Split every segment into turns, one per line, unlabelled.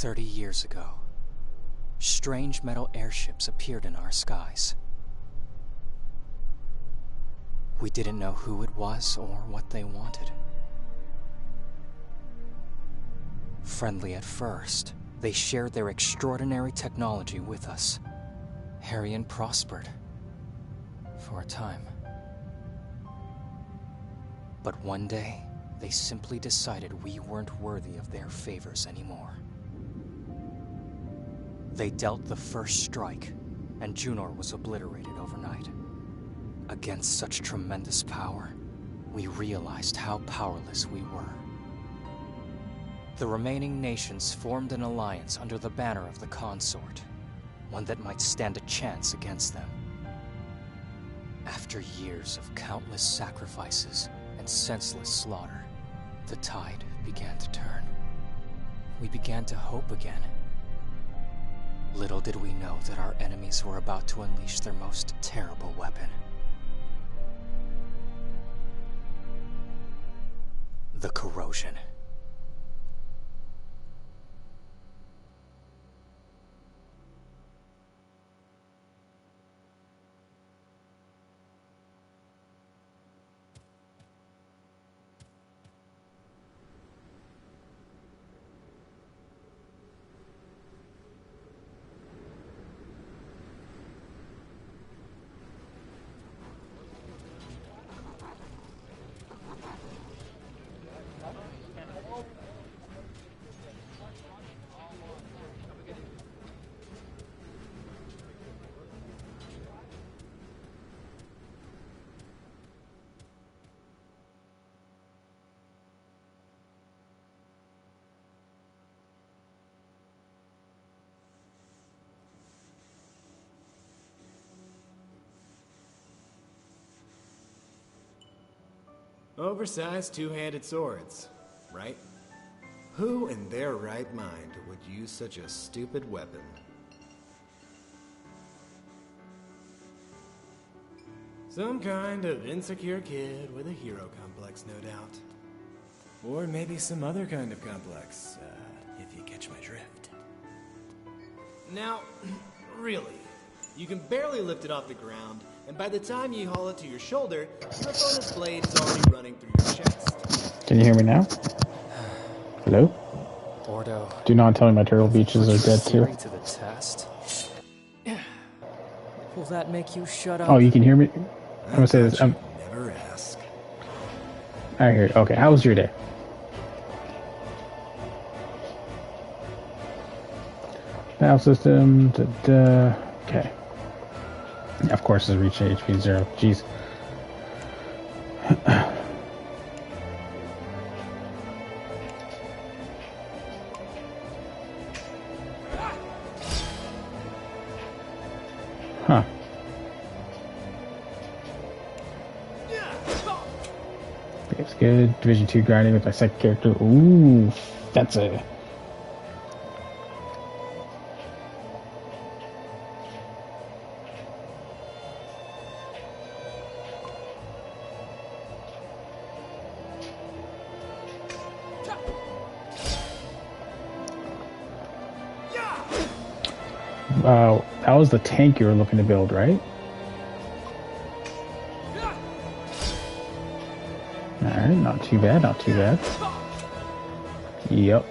30 years ago, strange metal airships appeared in our skies. We didn't know who it was or what they wanted. Friendly at first, they shared their extraordinary technology with us. Harrion prospered. For a time. But one day, they simply decided we weren't worthy of their favors anymore. They dealt the first strike, and Junor was obliterated overnight. Against such tremendous power, we realized how powerless we were. The remaining nations formed an alliance under the banner of the Consort, one that might stand a chance against them. After years of countless sacrifices and senseless slaughter, the tide began to turn. We began to hope again. Little did we know that our enemies were about to unleash their most terrible weapon. The corrosion.
Oversized two-handed swords, right? Who in their right mind would use such a stupid weapon? Some kind of insecure kid with a hero complex, no doubt. Or maybe some other kind of complex, if you catch my drift. Now, really, you can barely lift it off the ground, and by the time you haul it to your shoulder, your opponent's blade is already running through your chest.
Can you hear me now? Hello?
Ordo.
Do not tell me my turtle beaches are dead too.
To the test. Will that make you shut up?
Oh, you can hear me? I'm gonna say this.
Never ask.
I hear you. Okay, how was your day? Battle system. Okay. Of course, it's reached HP 0. Jeez. Huh. It's good. Division 2 grinding with my second character. Ooh, that's a... that was the tank you were looking to build, right? Alright, not too bad, not too bad. Yep.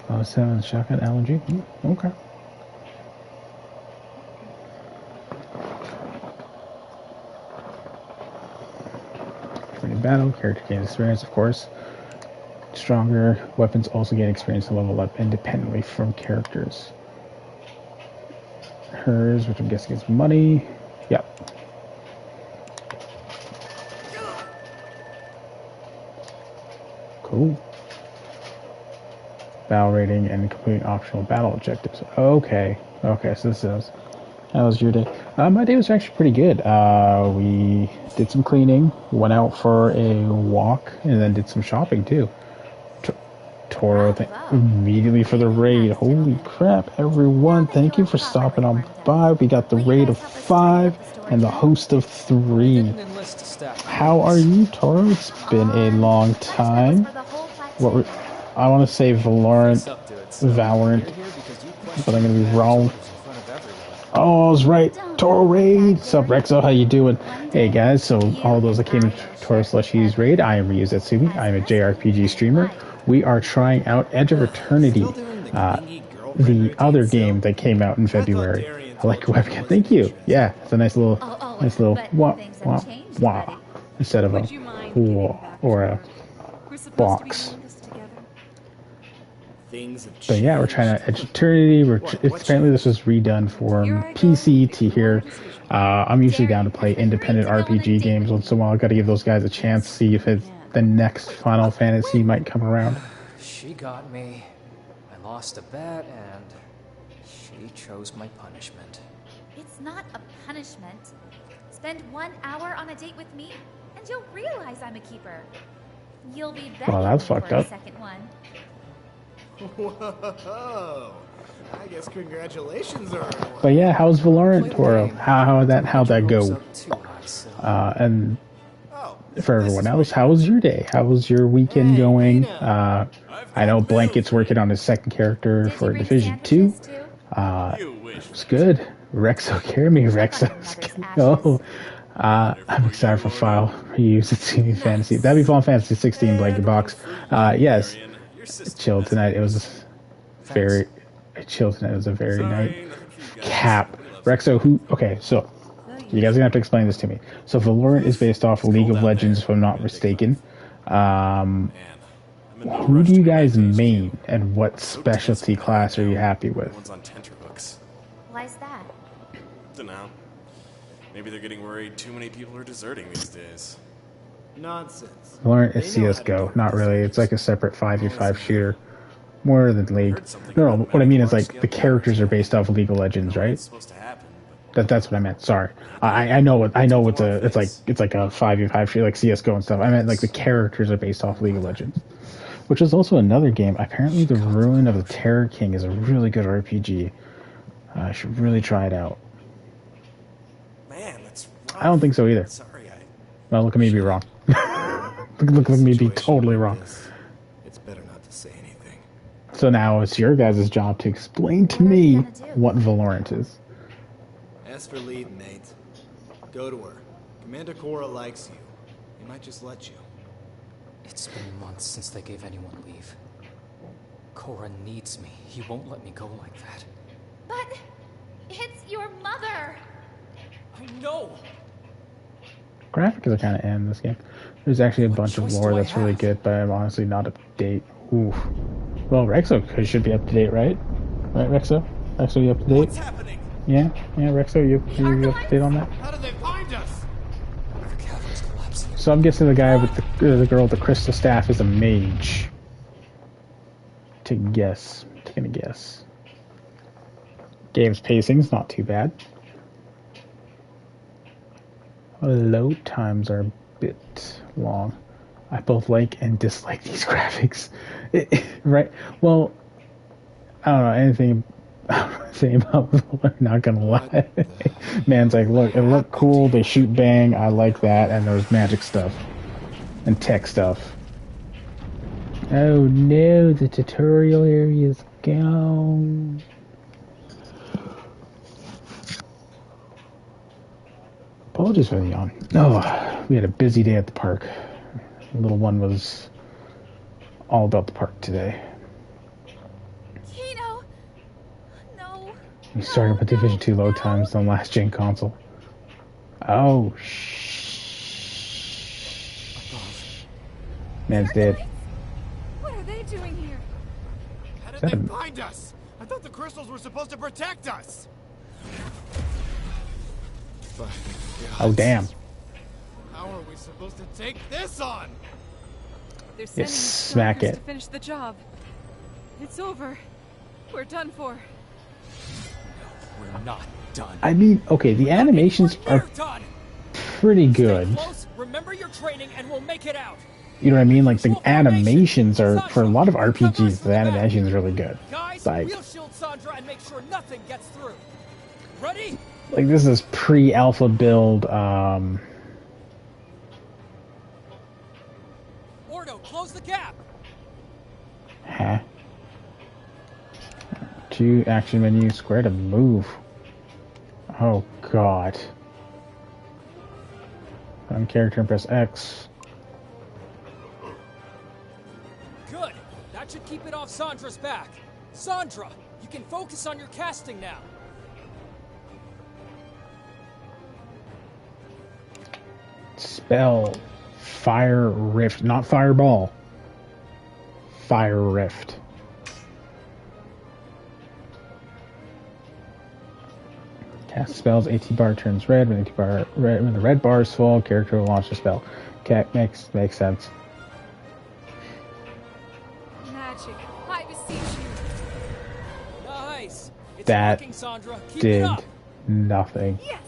Oh, 7 shotgun LNG. Okay. During battle, character gains experience, of course. Stronger weapons also gain experience and level up independently from characters. Hers, which I'm guessing is money. Yep. Cool. Battle rating and completing optional battle objectives. Okay. Okay, so this is... How was your day? My day was actually pretty good. We did some cleaning, went out for a walk, and then did some shopping too. Toro, immediately for the raid. Holy crap, everyone. Thank you for stopping on by. We got the raid of 5 and the host of 3. How are you, Toro? It's been a long time. I want to say Valorant, but I'm going to be wrong. Oh, I was right. Toro Raid. What's up, Rexo? How you doing? Hey, guys. So, all those that came to Toro/He's Raid, I am Ryu Zetsumi. I am a JRPG streamer. We are trying out Edge of Eternity, the other game that came out in February. I like your webcam. Thank you. Yeah, it's a nice little wah, wah, wah, instead of a wah or a box. But yeah, we're trying out Edge of Eternity. Apparently this was redone for PC to here. I'm usually down to play independent RPG games once in a while. I've got to give those guys a chance, see if the next Final Fantasy might come around.
She got me. I lost a bet, and she chose my punishment.
It's not a punishment. Spend 1 hour on a date with me, and you'll realize I'm a keeper. You'll be begging
that's
for
fucked
a
up.
second one.
Whoa! I guess congratulations are.
But yeah, how's Valorant, Toro? How'd that go? And for everyone else, how was your day? How was your weekend going? I know Blanket's working on his second character for Division 2. It's good. Rexo, carry me, Rexo. Oh, I'm excited for file reuse at Senior Fantasy. That'd be Final Fantasy 16 Blanket Box. Yes. Chill tonight. It was very chill tonight. It was a very night. Cap. Rexo, who? Okay, so you guys are gonna have to explain this to me. So Valorant is based off League of Legends, if I'm not mistaken. Who do you guys main, and what specialty class are you happy with?
Why's that?
Dunno. Maybe they're getting worried too many people are deserting these days.
Nonsense.
Valorant is CSGO. Not really. It's like a separate 5v5 shooter. More than League. No, what I mean is like the characters are based off of League of Legends, right? That's what I meant. Sorry. I know it's like a 5v5 shooter like CSGO and stuff. I meant like the characters are based off League of Legends. Which is also another game. Apparently The Ruin of the Terror King is a really good RPG. I should really try it out.
Man, that's
I don't think so either.
sorry.
Well, look at me be wrong. look at me be totally wrong.
It's better not to say anything.
So now it's your guys' job to explain to me what Valorant is.
As for lead, Nate, go to her. Commander Cora likes you. He might just let you.
It's been months since they gave anyone leave. Cora needs me. He won't let me go like that.
But it's your mother.
I know!
Graphics are kind of in this game. There's actually a bunch of lore that's really good, but I'm honestly not up to date. Oof. Well, Rexo should be up to date, right? Right, Rexo? Rexo, you up to date?
What's happening?
Yeah, Rexo, you up to date on that?
How did they find us?
The cavern's collapsing.
So I'm guessing the guy with the girl with the crystal staff is a mage. Taking a guess. Game's pacing's not too bad. Load times are a bit long. I both like and dislike these graphics. Right? Well, I don't know anything about Valorant, not gonna lie. Man's like, look, it looked cool, they shoot bang, I like that, and there's magic stuff. And tech stuff. Oh no, the tutorial area's gone. Apologies for the yawn. Oh, we had a busy day at the park. The little one was all about the park today.
Kino! No.
We started with Division 2 load times on last gen console. Oh, Man's dead.
What are they doing here?
How did
Is that
they
a-
find us? I thought the crystals were supposed to protect us. But,
Oh, damn.
how are we supposed to take this on?
They're sending us
smack
soldiers
it.
to finish the job. It's over. We're done for.
We're not done.
I mean, okay, the animations are
done!
pretty good.
Close, remember your training, and we'll make it out.
You know what I mean? Like, the animations are, for a lot of RPGs, the animation is really good. Like,
we'll shield Sandra and make sure nothing gets through. Ready?
like this is pre-alpha build,
Ordo, close the gap.
huh? 2 action menu, square to move. Oh god. On character and press X.
Good. That should keep it off Sandra's back. Sandra, you can focus on your casting now.
Spell Fire Rift, not Fireball. Fire Rift. Cast spells. AT bar turns red when when the red bar is full. Character will launch a spell. Okay, makes sense.
Magic. I beseech you.
Nice. It's
That
working, Sandra. Keep it
Did
up.
nothing.
Yes.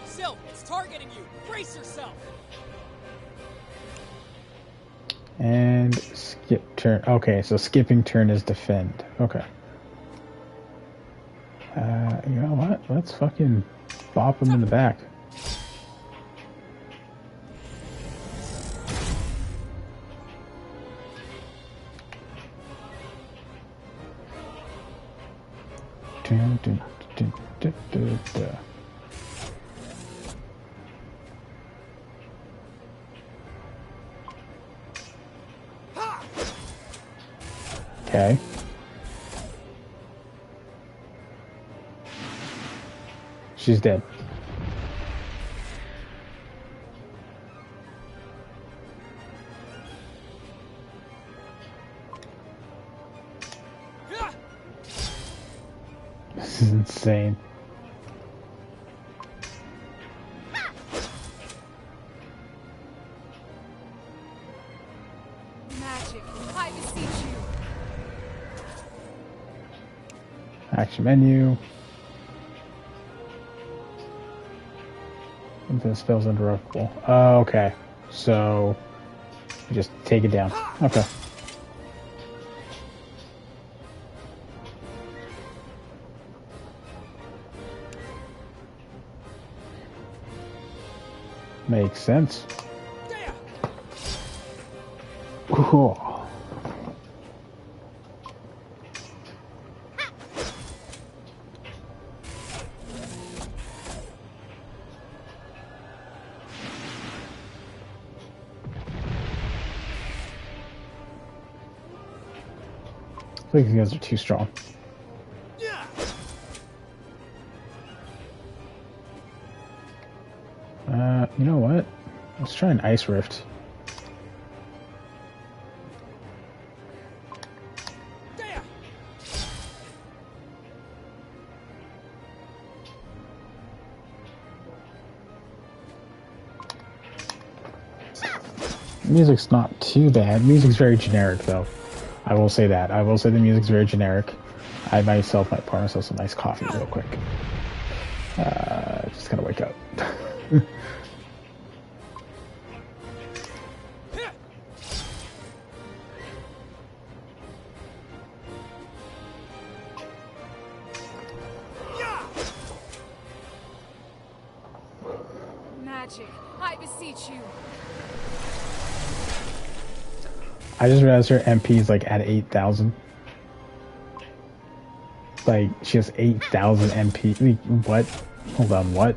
Sil, it's targeting you. Brace yourself.
And skip turn. Okay, so skipping turn is defend. Okay. You know what? Let's fucking bop him in the back. Dun, dun, dun, dun, dun, dun. Okay. She's dead.
Yeah.
This is insane.
Magic. I beseech you.
Action menu. Infinite spells undirectable. Oh, okay. So, you just take it down. Okay. Makes sense.
There.
Cool. I think you guys are too strong.
Yeah.
You know what? Let's try an Ice Rift.
There.
Music's not too bad. Music's very generic, though. I will say that. I will say the music's very generic. I myself might pour myself some nice coffee real quick. Just gotta wake up.
Magic. I beseech you.
I just realized her MP is like at 8,000. Like, she has 8,000 MP. Wait, what? Hold on, what?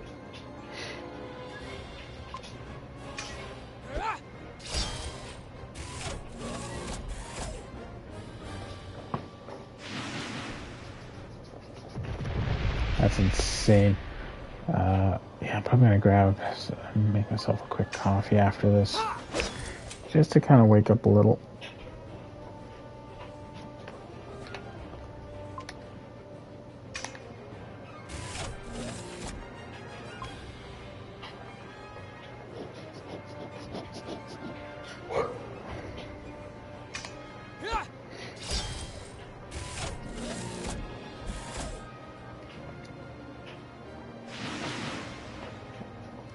That's insane. Yeah, I'm probably gonna make myself a quick coffee after this. Just to kind of wake up a little.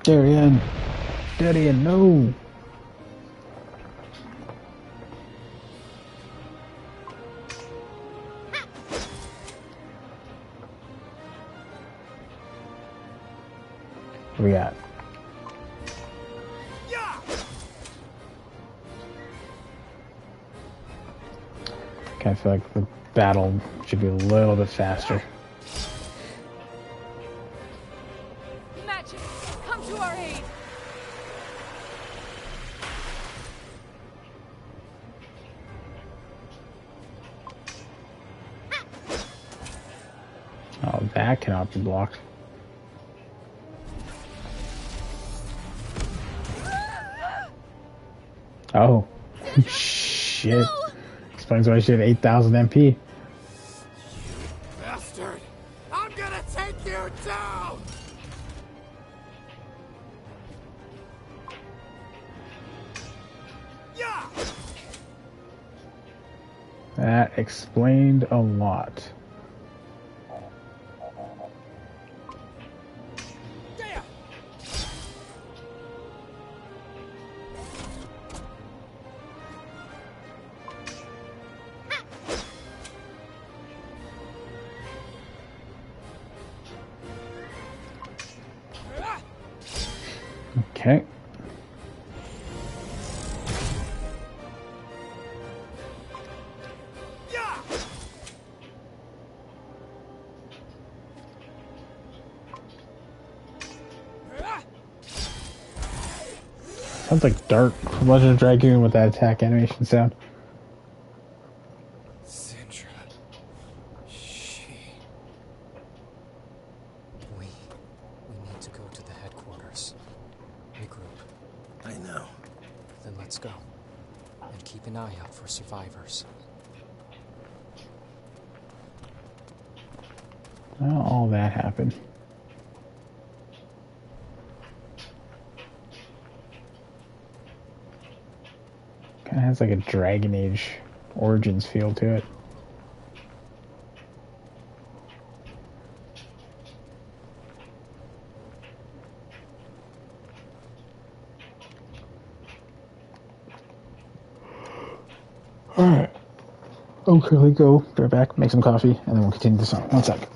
Darian! Darian, no! What we got? I feel like the battle should be a little bit faster.
Magic, come to our aid.
Oh, that cannot be blocked. Oh, shit. Explains why she had 8,000 MP.
Bastard! I'm gonna take you down! Yeah!
That explained a lot.
Damn!
Okay.
Yeah!
Sounds like Dark from Legend of Dragoon with that attack animation sound.
Sindra.
We need to go to the headquarters. Regroup.
I know.
Then let's go. And keep an eye out for survivors.
Well, all that happened. Kind of has like a Dragon Age Origins feel to it. Alright. Okay, we go. Be right back, make some coffee, and then we'll continue this on. One sec.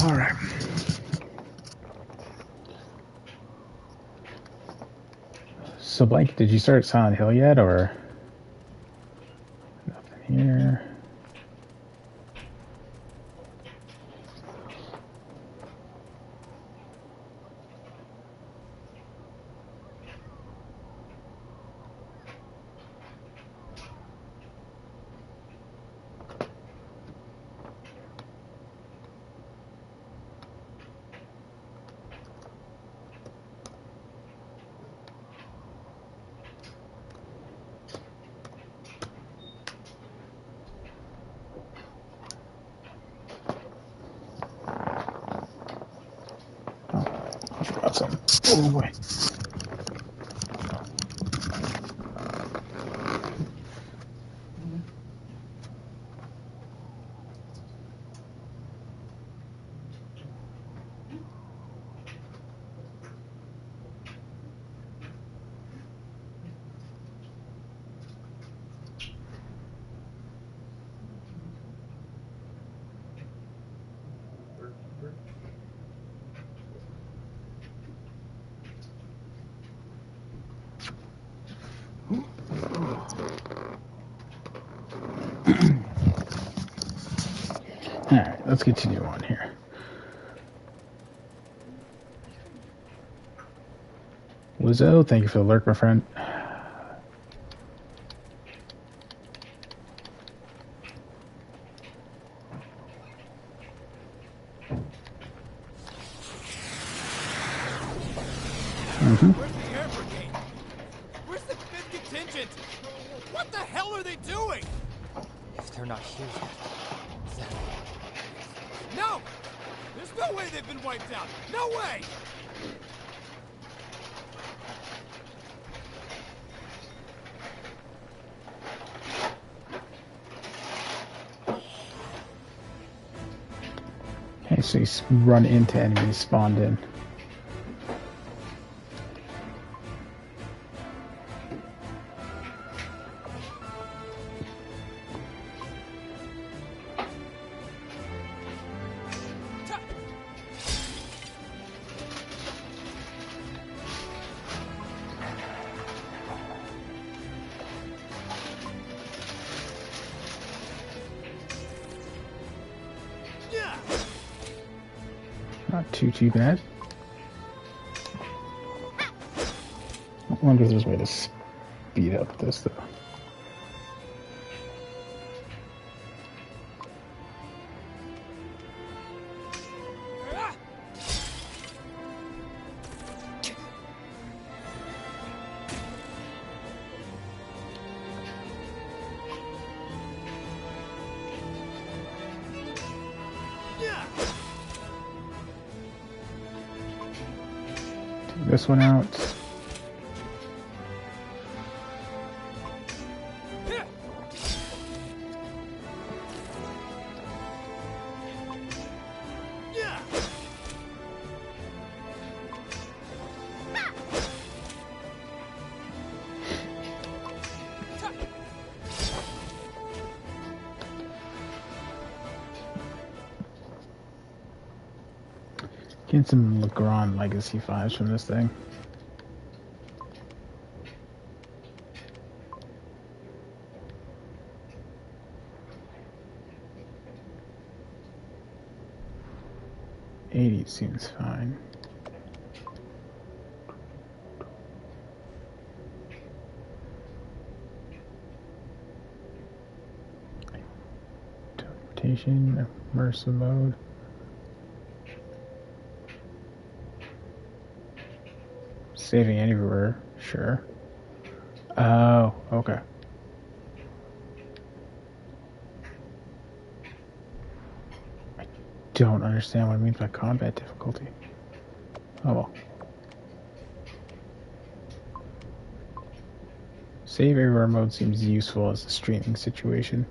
Alright. So, Blank, did you start Silent Hill yet, or nothing here? Awesome. Oh boy. Alright, let's continue on here. Lizzo, thank you for the lurk, my friend.
Where's the air brigade? Where's the 5th contingent? What the hell are they doing?
If they're not here yet, then...
No! There's no way they've been wiped out! No way!
Okay, so you run into enemies spawned in. Not too bad. I wonder if there's a way to speed up this though. This one out. Get some Legrand Legacy 5s from this thing. $80 seems fine. Teleportation, immersive mode. Saving anywhere, sure. Oh, okay. I don't understand what it means by combat difficulty. Oh well. Save everywhere mode seems useful as a streaming situation.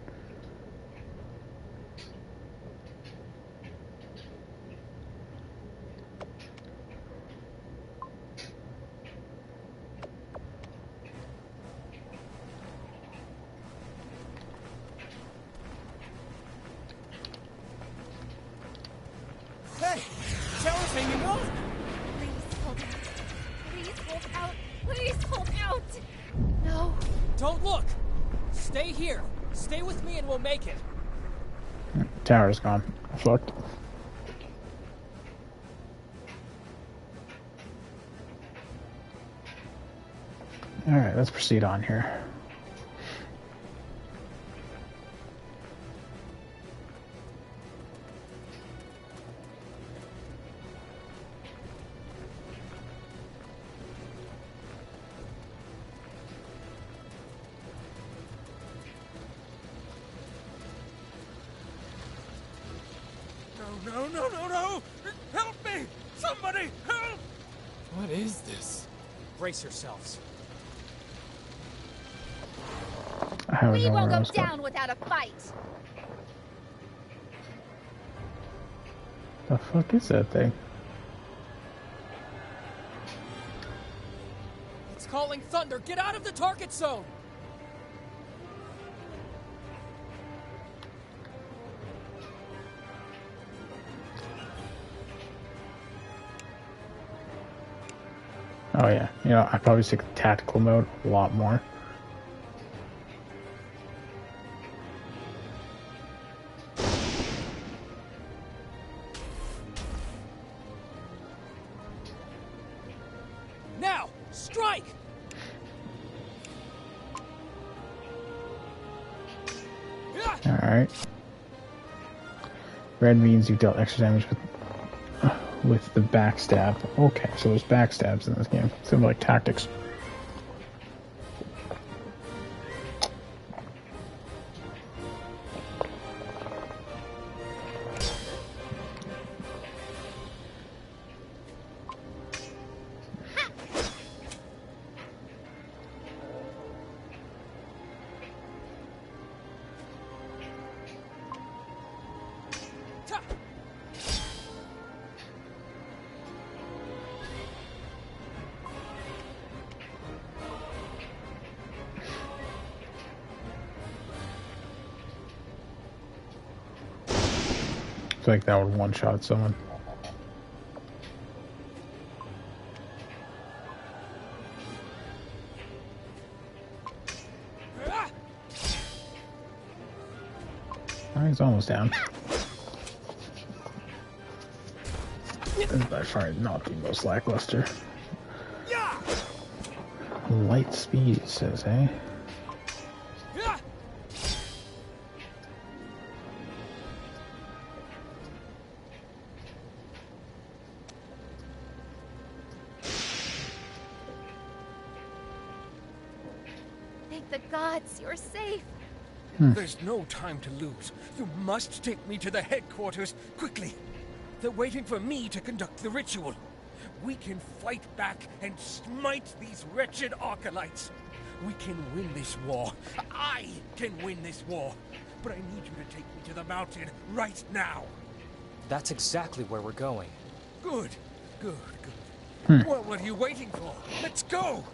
Hey! Tower's hanging on!
Please hold out. Please hold out. Please hold out. No.
Don't look! Stay here. Stay with me and we'll make it.
Tower's gone. Fucked. Alright, let's proceed on here.
No! Help me! Somebody help!
What is this?
Brace yourselves.
I don't
We
know
won't
where I
go
was going.
down without a fight.
The fuck is that thing?
It's calling thunder. Get out of the target zone.
Oh yeah, you know, I probably stick with tactical mode a lot more.
Now, strike!
Alright. Red means you dealt extra damage with the backstab. Okay, so there's backstabs in this game. Seems like tactics. I feel like that would one-shot someone. Oh, he's almost down. This is by far not the most lackluster. Light speed, it says, eh?
Thank the gods you're safe.
There's no time to lose. You must take me to the headquarters, quickly. They're waiting for me to conduct the ritual. We can fight back and smite these wretched Arcalites. We can win this war. I can win this war. But I need you to take me to the mountain right now.
That's exactly where we're going.
Good, good, good. Well, what are you waiting for? Let's go!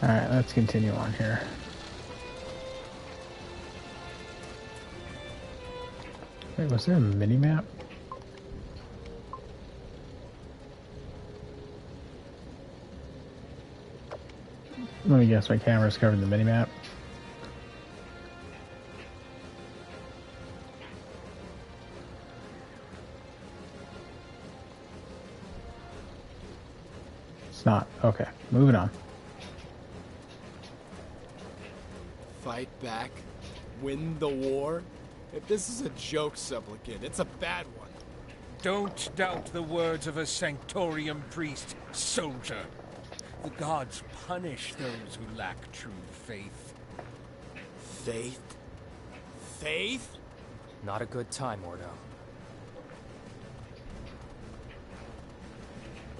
Alright, let's continue on here. Wait, was there a mini-map? Let me guess, my camera's covering the mini-map. It's not. Okay, moving on.
Fight back? Win the war? If this is a joke, supplicant, it's a bad one.
Don't doubt the words of a Sanctorium priest, soldier. The gods punish those who lack true faith.
Faith? Faith?
Not a good time, Ordo.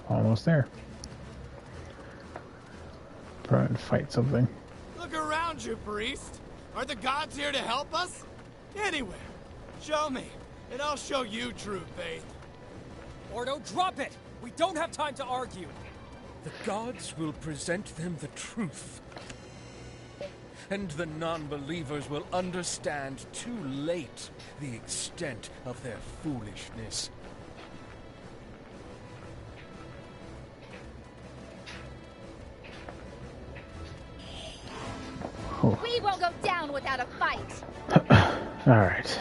Almost there. Try and fight something.
Look around you, priest. Are the gods here to help us? Anywhere. Show me, and I'll show you true faith.
Ordo, drop it! We don't have time to argue.
The gods will present them the truth. And the non-believers will understand too late the extent of their foolishness.
We won't go down without a fight.
Alright.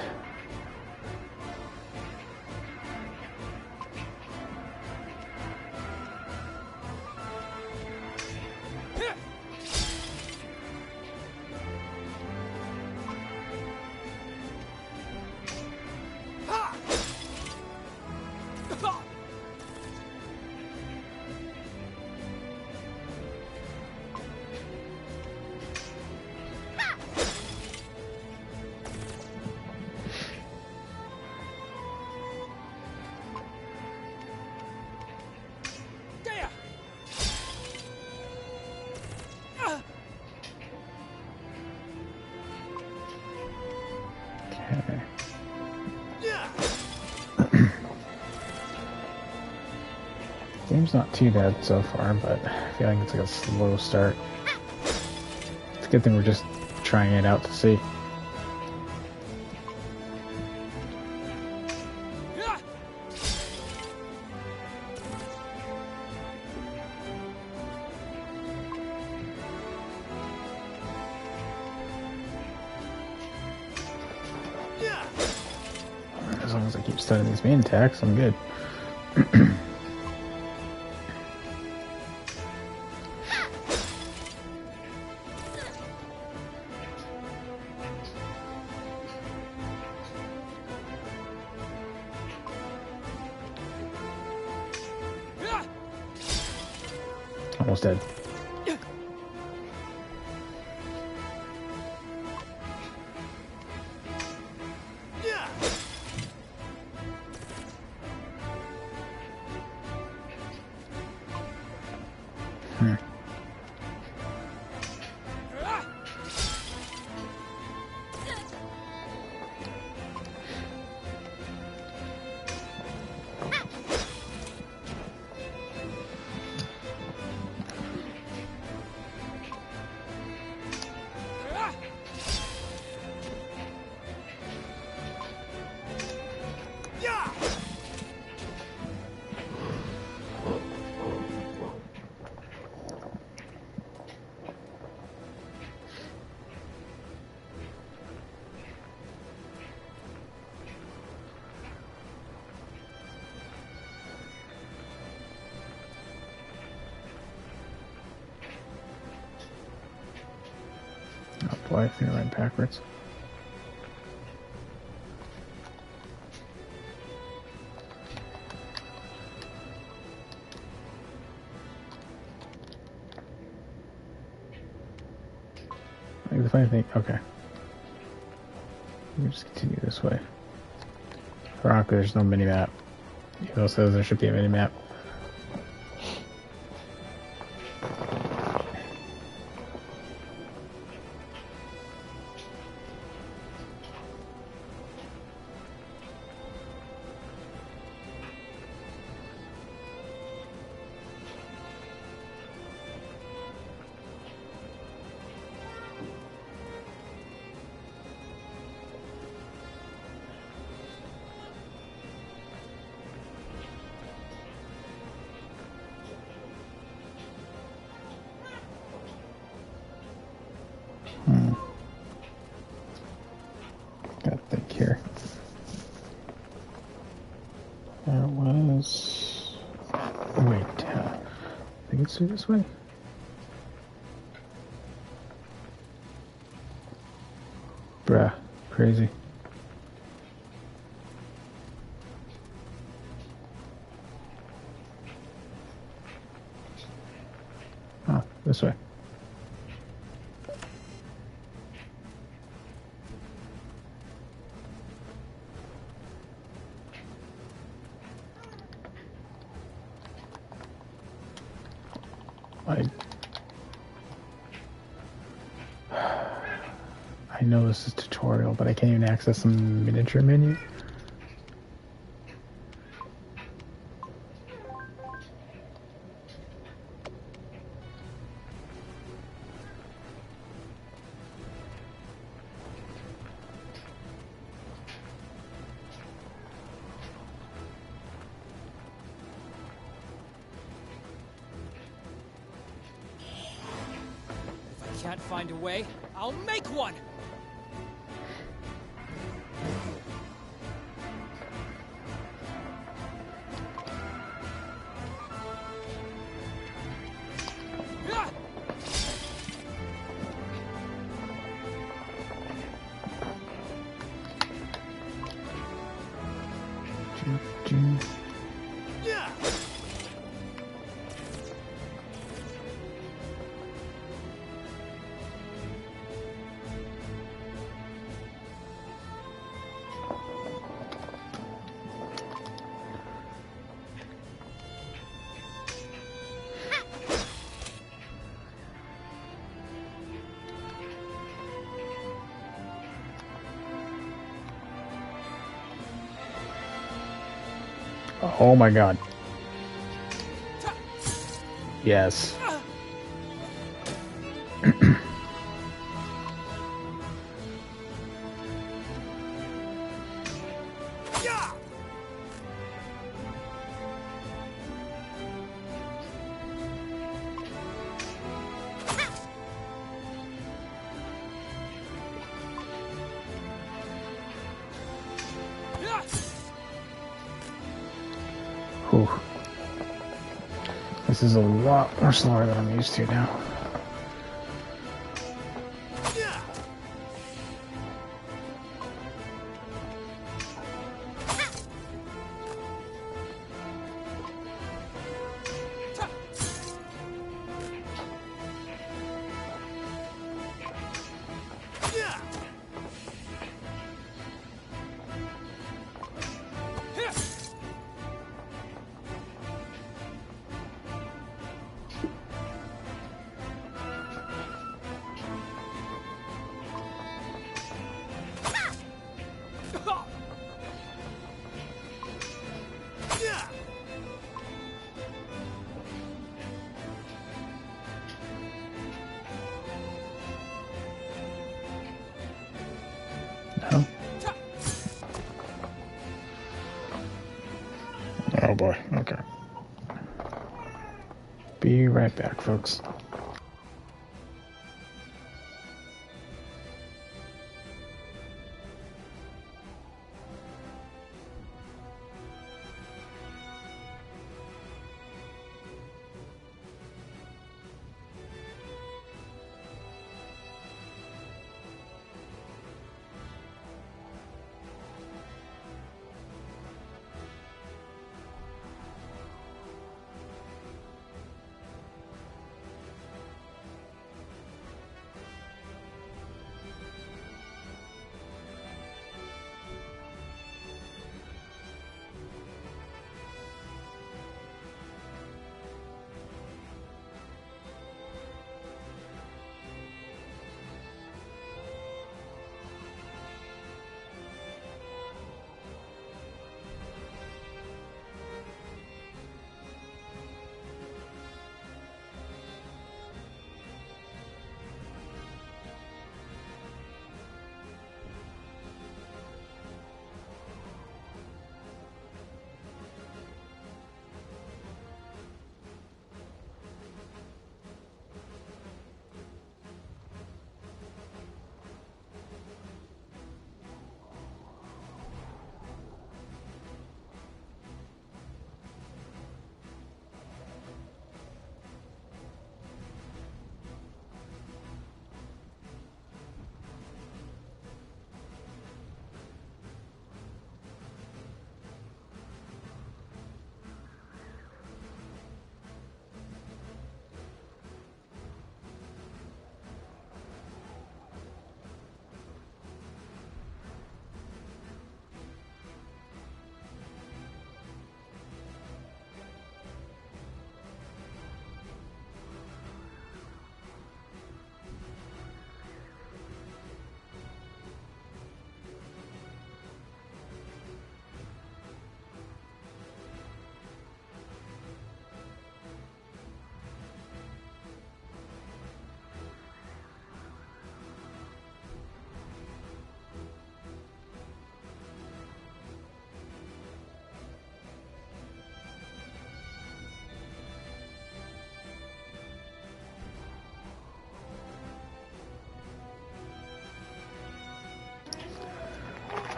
Game's not too bad so far, but I feel like it's like a slow start. It's a good thing we're just trying it out to see. As long as I keep studying these main attacks, I'm good. Almost dead. Oh boy, I think I went backwards. Like the funny thing, okay. Let me just continue this way. Ironically, there's no mini-map. It also says there should be a mini-map. Gotta think here. There was... Wait, I think it's through this way? Bruh, crazy. Oh, this way. I know this is tutorial, but I can't even access the miniature menu.
If I can't find a way, I'll make one!
Oh my god. Yes. Whew. This is a lot more slower than I'm used to now. No? Oh boy, okay. Be right back, folks.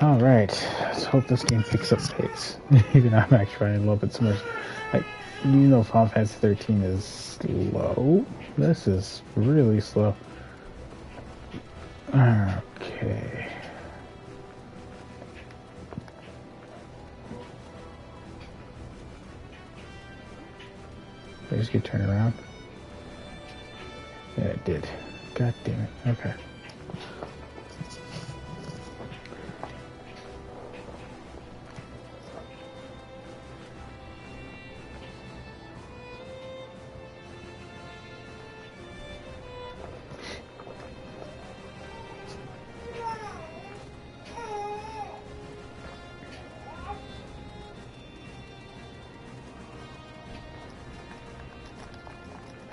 Alright, let's hope this game picks up pace. Even I'm actually finding a little bit similar. Like, you know, Final Fantasy 13 is slow. This is really slow. Okay. I just could turn around. Yeah, it did. God damn it. Okay.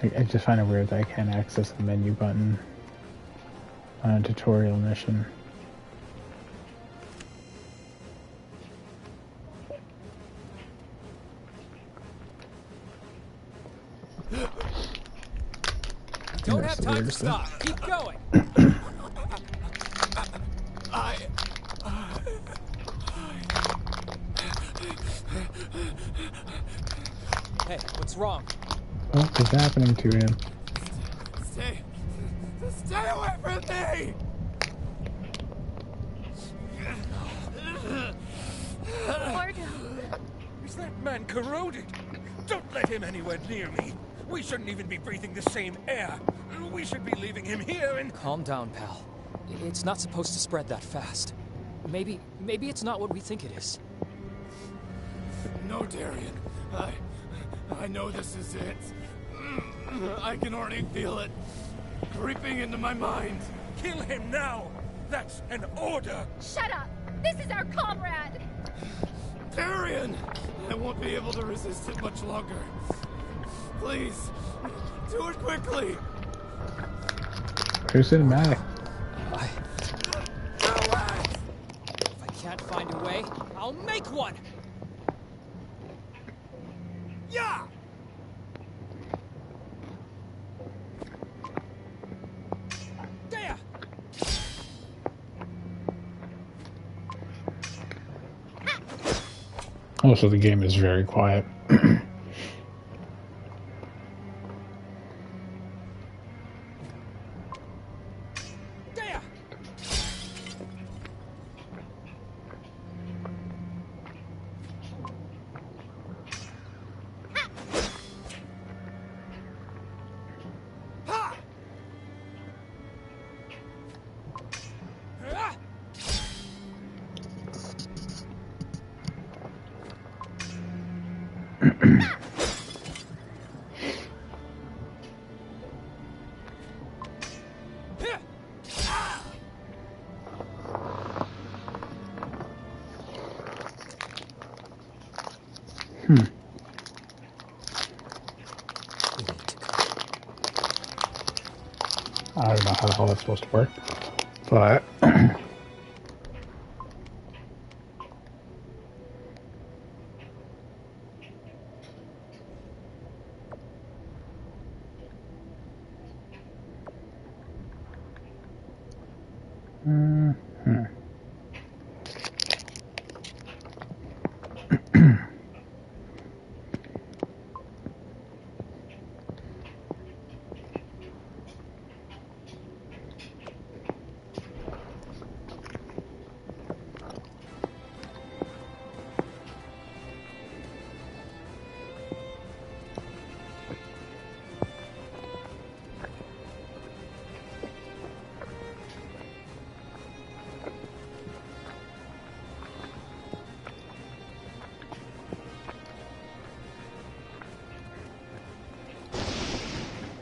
I just find it weird that I can't access the menu button on a tutorial mission.
You don't have time to stop. Keep going. Hey, what's wrong?
What is happening to him?
Stay away from me!
Gorgo.
Is that man corroded? Don't let him anywhere near me. We shouldn't even be breathing the same air. We should be leaving him here and...
Calm down, pal. It's not supposed to spread that fast. Maybe it's not what we think it is.
No, Darian. I know this is it. I can already feel it creeping into my mind.
Kill him now! That's an order!
Shut up! This is our comrade!
Darian! I won't be able to resist it much longer. Please, do it quickly!
Who's cinematic?
If I can't find a way, I'll make one!
Yeah!
There!
Also, the game is very quiet.
There!
Ha! Ah! Here!
I don't know how the hell that's supposed to work, but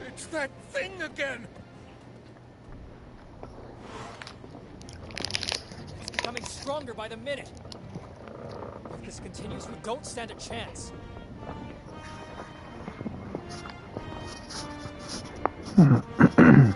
It's that thing again!
It's becoming stronger by the minute. If this continues, we don't stand a chance.
oh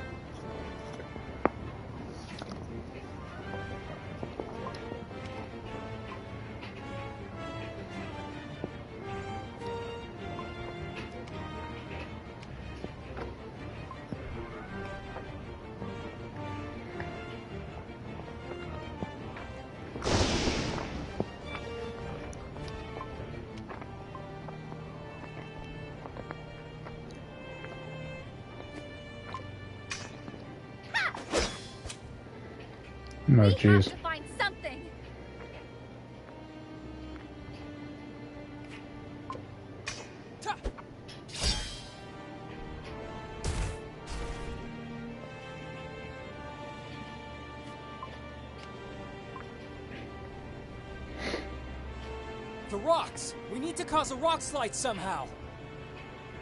We have
jeez.
to find something.
Ta! The rocks! We need to cause a rock slide somehow!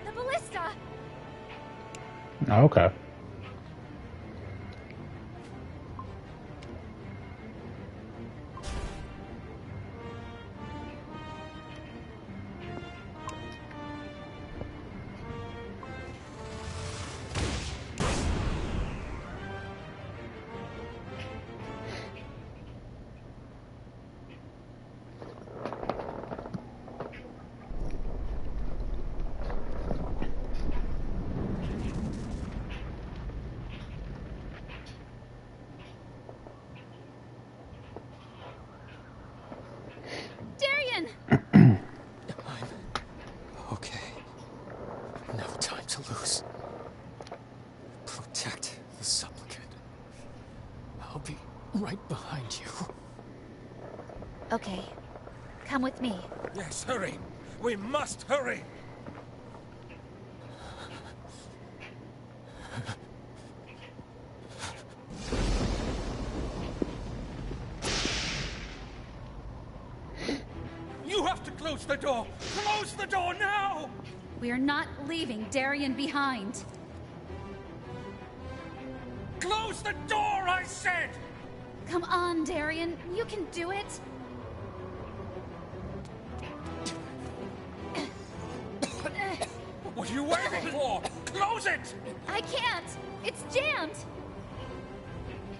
The ballista.
Okay.
with me.
Yes, hurry! We must hurry! You have to close the door! Close the door now!
We are not leaving Darien behind.
Close the door, I said!
Come on, Darien. You can do it.
What are you waiting for? Close it!
I can't. It's jammed.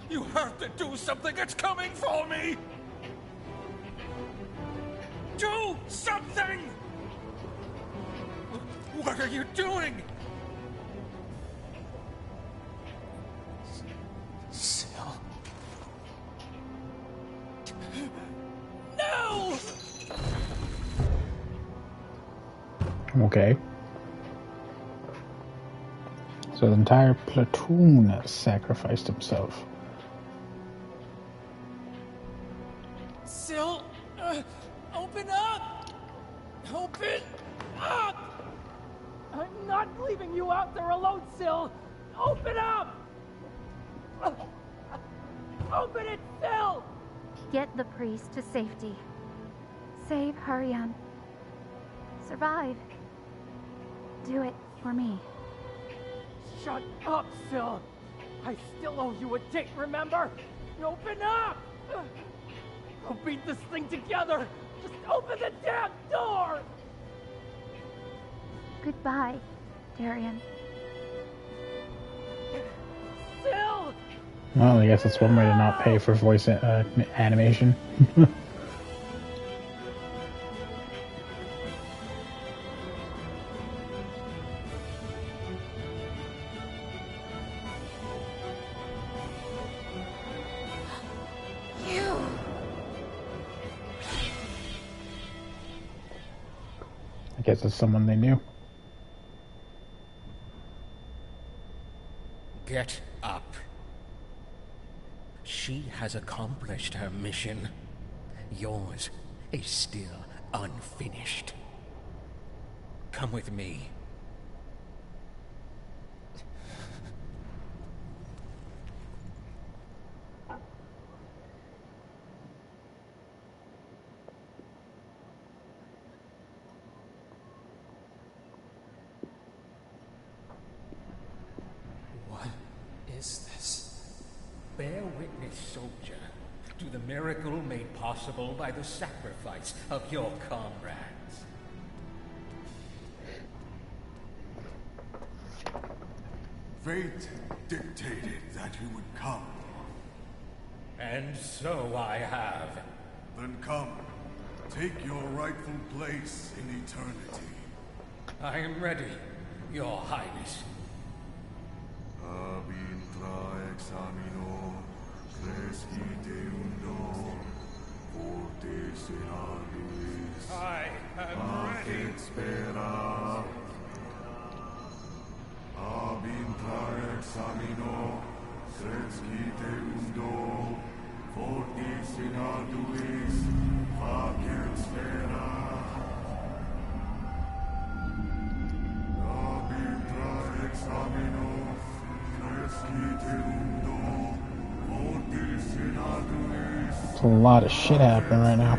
You have to do something. It's coming for me! Do something! What are you doing?
Syl.
No!
Okay. So the entire platoon sacrificed himself.
Syl, open up! Open up! I'm not leaving you out there alone, Syl! Open up! Open it, Syl!
Get the priest to safety. Save Hurrian. Survive. Do it for me.
Shut up, Syl! I still owe you a date, remember? Open up! We'll beat this thing together! Just open the damn door!
Goodbye, Darien.
Syl!
Well, I guess that's one way to not pay for voice animation. I guess it's someone they knew.
Get up. She has accomplished her mission. Yours is still unfinished. Come with me.
What is this?
Bear witness, soldier, to the miracle made possible by the sacrifice of your comrades.
Fate dictated that you would come.
And so I have.
Then come. Take your rightful place in eternity.
I am ready, Your Highness.
Ab intra examino, crescite undo, forte senaduis,
I am ready.
facet spera. Ab intra examino, crescite undo, forte senaduis, facet spera. Ab intra examino,
There's a lot of shit happening right now.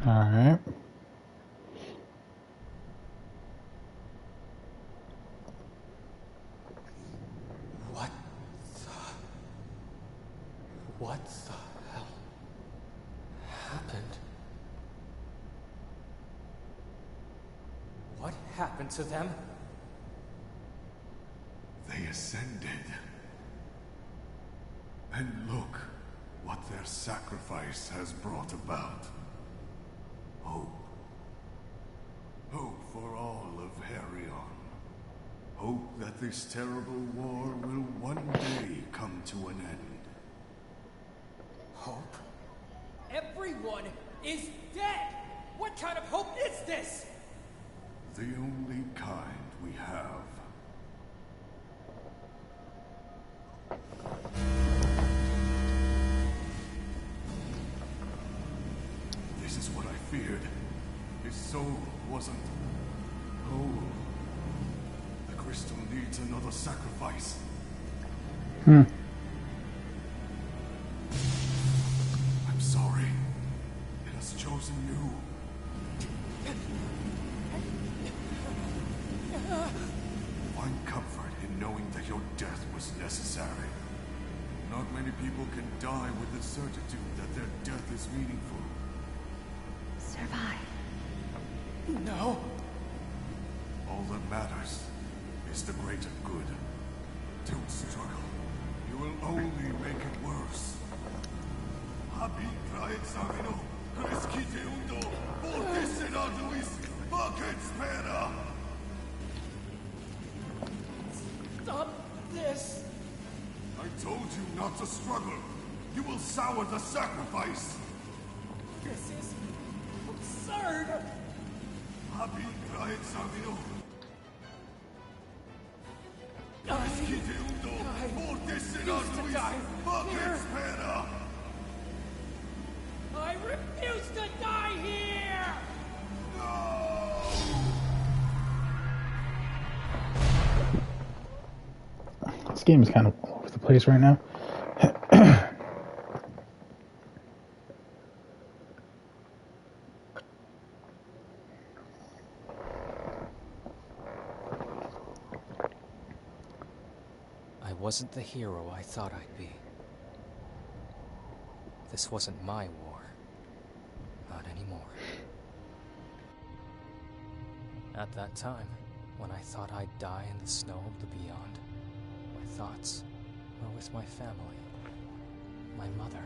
Alright.
What the hell happened? What happened to them?
They ascended. And look what their sacrifice has brought about. Hope. Hope for all of Herion. Hope that this terrible war will one day come to an end.
Hope? Everyone is dead! What kind of hope is this?
The only kind we have. This is what I feared. His soul wasn't whole. The crystal needs another sacrifice. I'm sorry. It has chosen you. Find comfort in knowing that your death was necessary. Not many people can die with the certitude that their death is meaningful.
Survive.
No.
All that matters is the greater good. Don't struggle. You will only make it worse. Habi traet samino, crescite undo, fortis senaduis, facet spera.
Stop this!
I told you not to struggle. You will sour the sacrifice.
This is absurd!
Habi traet samino. Crescite undo, fortis senaduis, facet spera.
I refuse to die here!
This game is kind of all over the place right now.
I wasn't the hero I thought I'd be. This wasn't my war. Not anymore. At that time, when I thought I'd die in the snow of the beyond, my thoughts were with my family, my mother,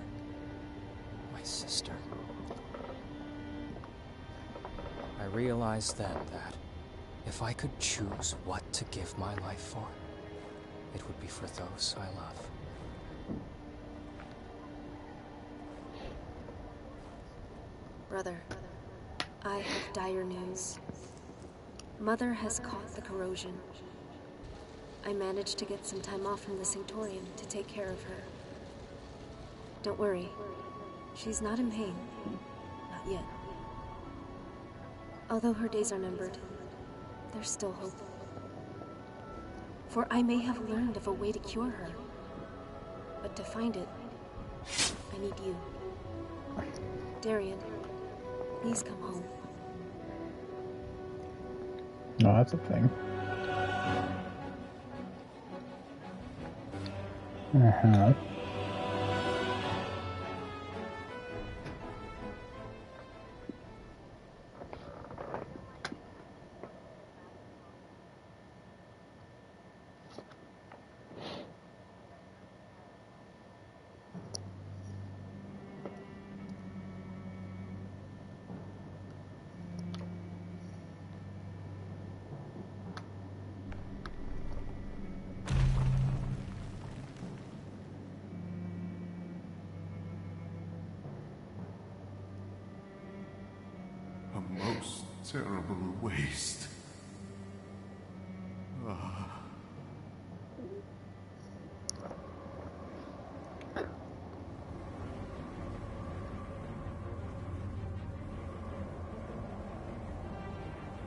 my sister. I realized then that if I could choose what to give my life for, it would be for those I love.
Brother, I have dire news. Mother has caught the corrosion. I managed to get some time off from the Sanctorium to take care of her. Don't worry. She's not in pain. Not yet. Although her days are numbered, there's still hope. For I may have learned of a way to cure her. But to find it, I need you. Darien, please come home.
No, that's a thing. Uh-huh.
A most terrible waste. Ah.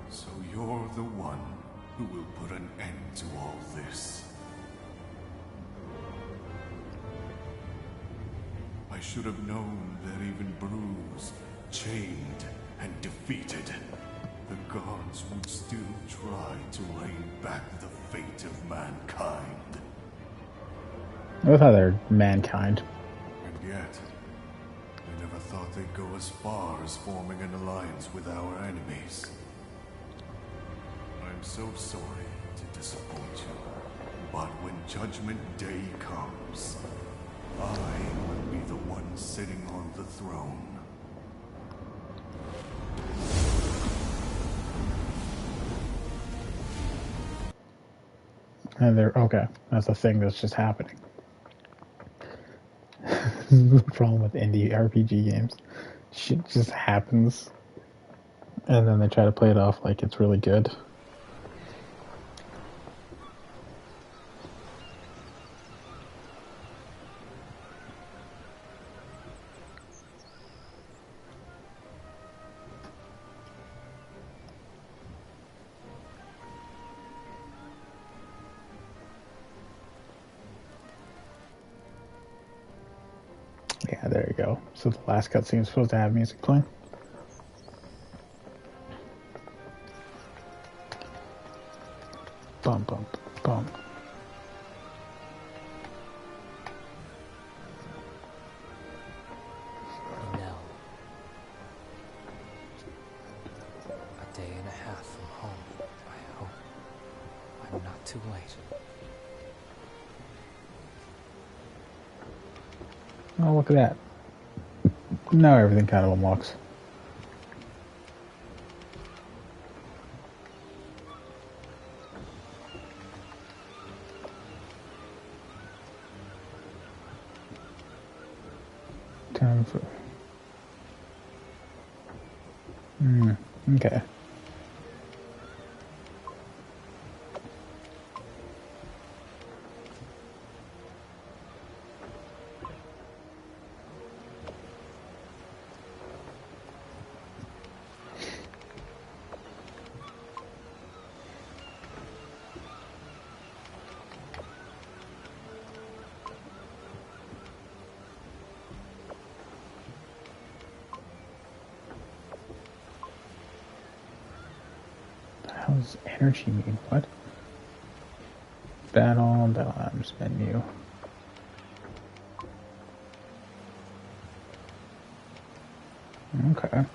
So you're the one who will put an end to all this. I should have known that even bruised, chained, and defeated, the gods would still try to rein back the fate of mankind.
I thought they're mankind.
And yet, I never thought they'd go as far as forming an alliance with our enemies. I'm so sorry to disappoint you, but Judgment Day comes, I will be the one sitting on the throne.
And they're okay. That's a thing that's just happening. This is the problem with indie RPG games. Shit just happens, and then they try to play it off like it's really good. Yeah, there you go. So the last cutscene is supposed to have music playing. Bum bum bum.
Nell. A day and a half from home. I hope I'm not too late.
Oh, look at that. Now everything kind of unlocks. Time for... okay. How does energy mean? What? Battle items menu. Okay.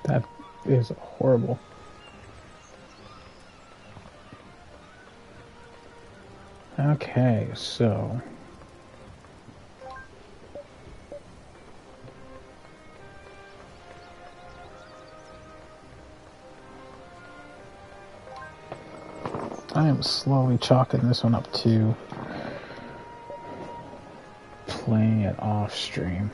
That is horrible. Okay, so... I am slowly chalking this one up to playing it off stream.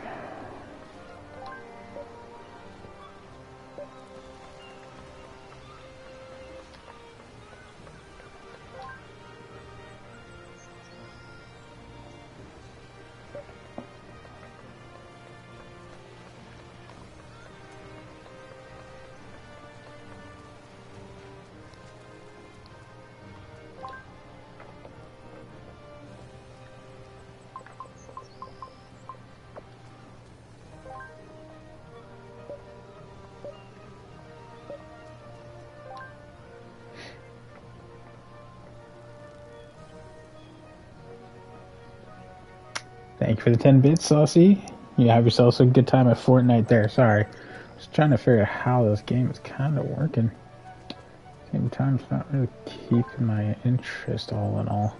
Thank you for the 10 bits, Saucy. You have yourself a good time at Fortnite there. Sorry. Just trying to figure out how this game is kind of working. At the same time, it's not really keeping my interest all in all.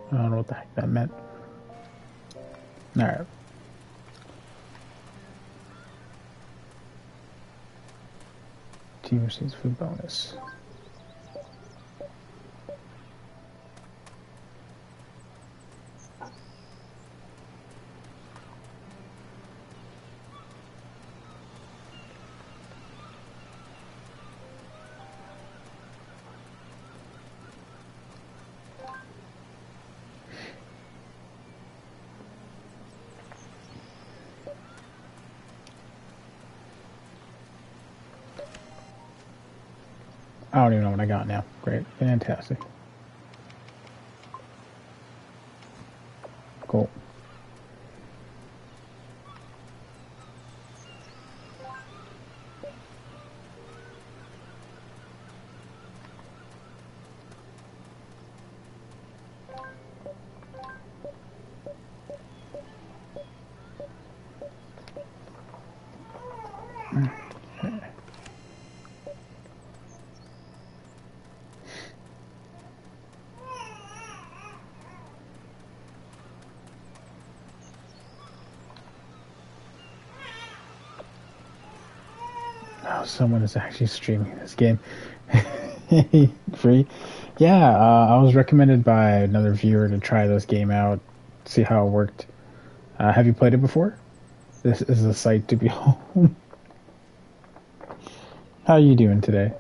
I don't know what the heck that meant. Alright. Team receives food bonus. I don't even know what I got now. Great. Fantastic. Cool. Oh, someone is actually streaming this game. Free? Yeah, I was recommended by another viewer to try this game out, see how it worked. Have you played it before? This is a sight to behold. How are you doing today?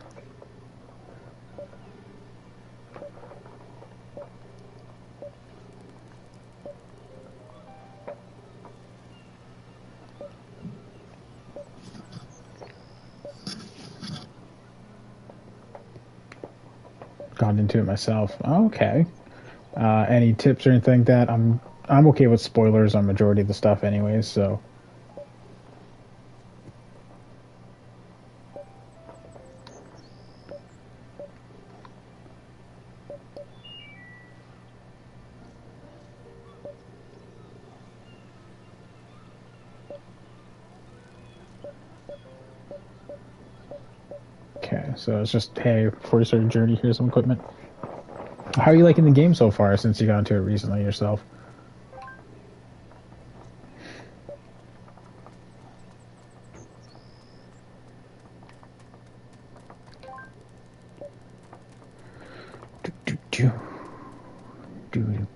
Gone into it myself. Okay. Any tips or anything like that? I'm okay with spoilers on majority of the stuff anyways, so. Okay, so it's just, hey, before you start your journey, here's some equipment. How are you liking the game so far since you got into it recently yourself?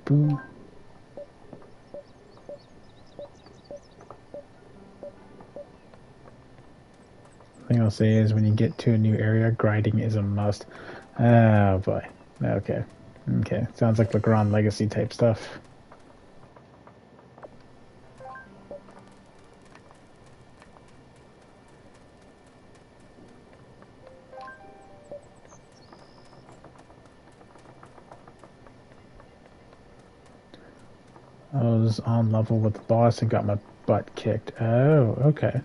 Boo. Thing I'll say is when you get to a new area, grinding is a must. Oh boy. Okay. Okay. Sounds like Legrand Legacy type stuff. I was on level with the boss and got my butt kicked. Oh, okay.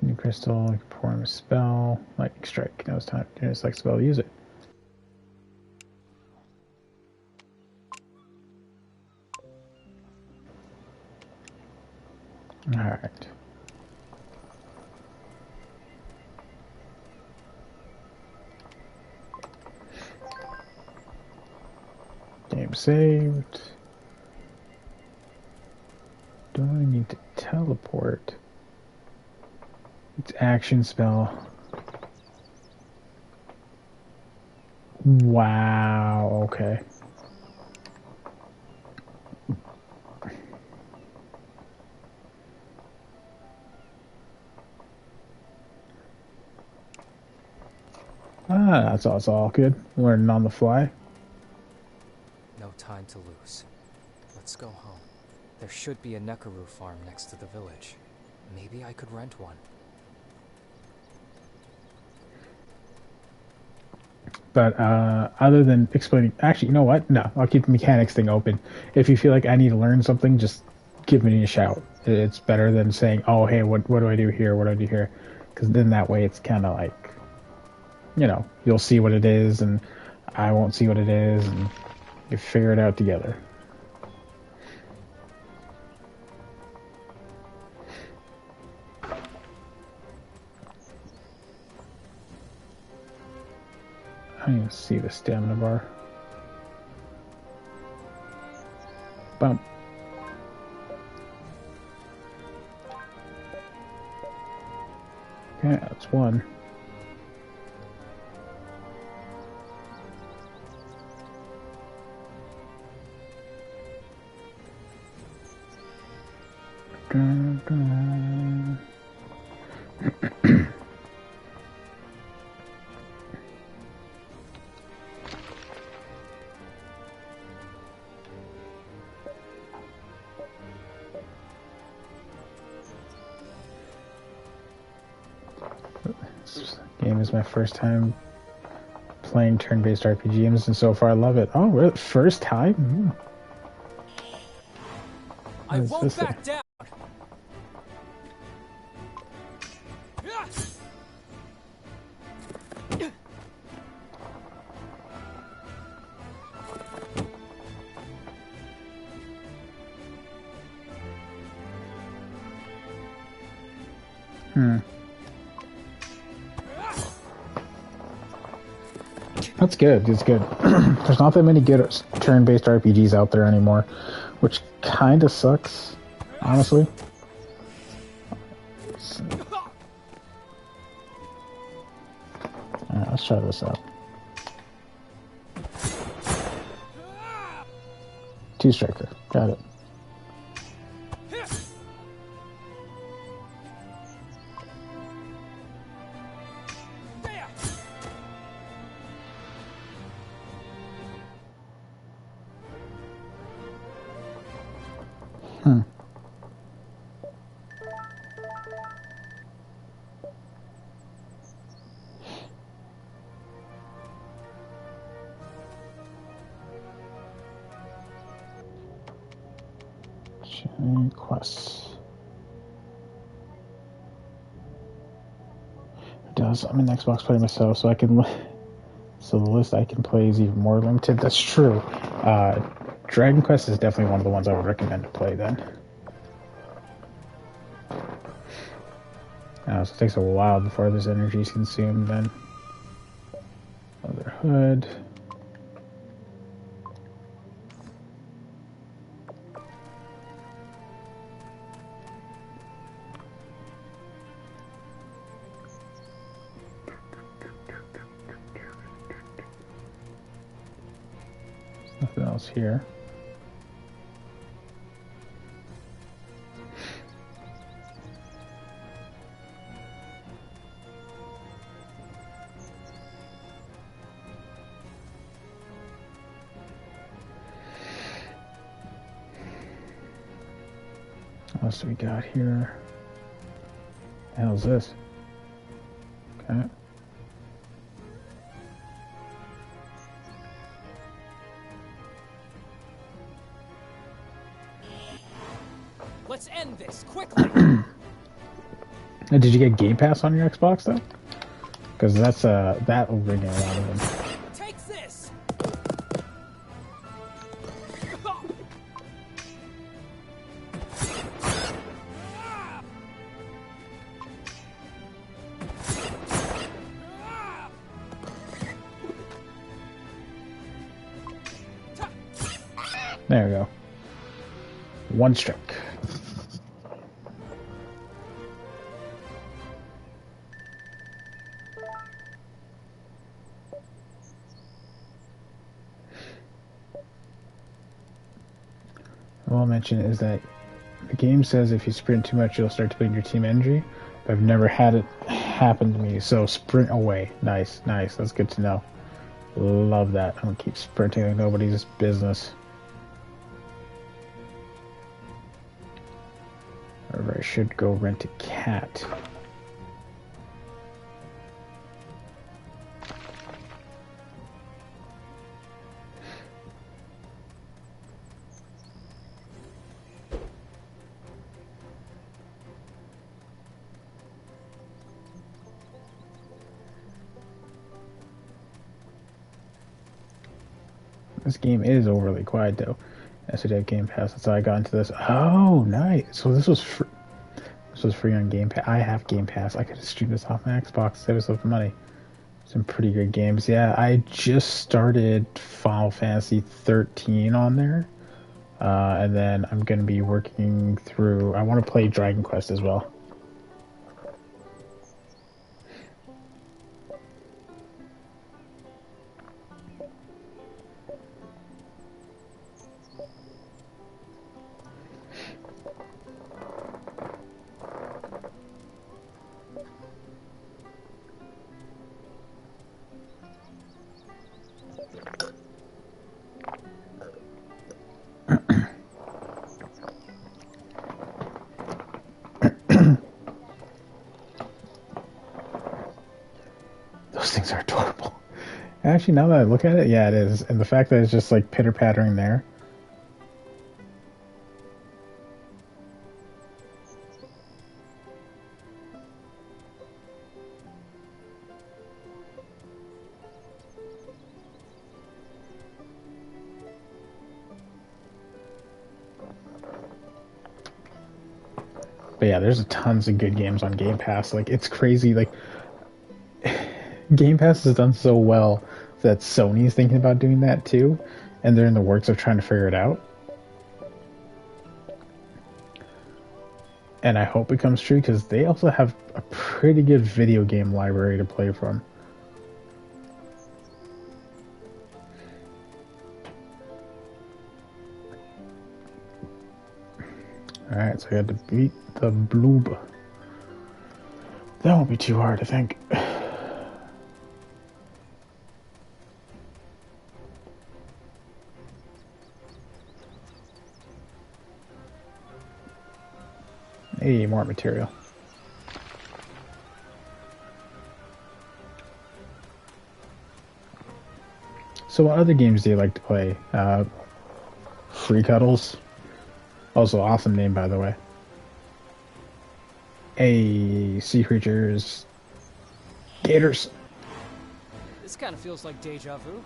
New crystal, perform a spell, lightning strike. Now it's time to use like spell, use it. Alright. Game saved. Do I need to teleport? It's action spell. Wow, okay. Ah, that's all good. Learning on the fly.
No time to lose. Let's go home. There should be a Nekaru farm next to the village. Maybe I could rent one.
But other than explaining, actually, you know what? No, I'll keep the mechanics thing open. If you feel like I need to learn something, just give me a shout. It's better than saying, "Oh, hey, what do I do here? What do I do here?" Because then that way it's kind of like, you know, you'll see what it is, and I won't see what it is, and you figure it out together. don't even see the stamina bar. Bump. Okay, that's one. Dun, dun. This game is my first time playing turn-based RPG games, and so far I love it. Oh, really? First time?
I won't back down.
That's good. It's good. There's not that many good turn-based RPGs out there anymore, which kind of sucks, honestly. Alright, let's try this out. Two-striker. Got it. Quests. It does. I'm an Xbox player myself, so I can. So the list I can play is even more limited. That's true. Dragon Quest is definitely one of the ones I would recommend to play then. So it takes a while before this energy is consumed then. Motherhood. Nothing else here. What else do we got here? What the hell is this? Okay.
Let's end this quickly.
Did you get Game Pass on your Xbox though? Because that's that will bring in a lot of them.
Take this.
There we go. One strike. What I'll mention is that the game says if you sprint too much, you'll start depleting your team energy. But I've never had it happen to me, so sprint away. Nice, nice. That's good to know. Love that. I'm gonna keep sprinting like nobody's business. Or I should go rent a cat. This game is overly quiet though. SOD Game Pass. That's how I got into this. Oh, nice. So this was free. This was free on Game Pass. I have Game Pass. I could stream this off my Xbox, save myself money. Some pretty good games. Yeah, I just started Final Fantasy 13 on there. And then I'm going to be working through... I want to play Dragon Quest as well. Those things are adorable. Actually, now that I look at it, yeah, it is. And the fact that it's just like pitter-pattering there. But yeah, there's tons of good games on Game Pass. Like, it's crazy. Like, Game Pass has done so well that Sony's thinking about doing that too, and they're in the works of trying to figure it out. And I hope it comes true, because they also have a pretty good video game library to play from. Alright, so I got to beat the Bloob. That won't be too hard, I think. Hey, more material. So what other games do you like to play? Free Cuddles. Also, awesome name, by the way. Hey, sea creatures. Gators.
This kind of feels like deja vu.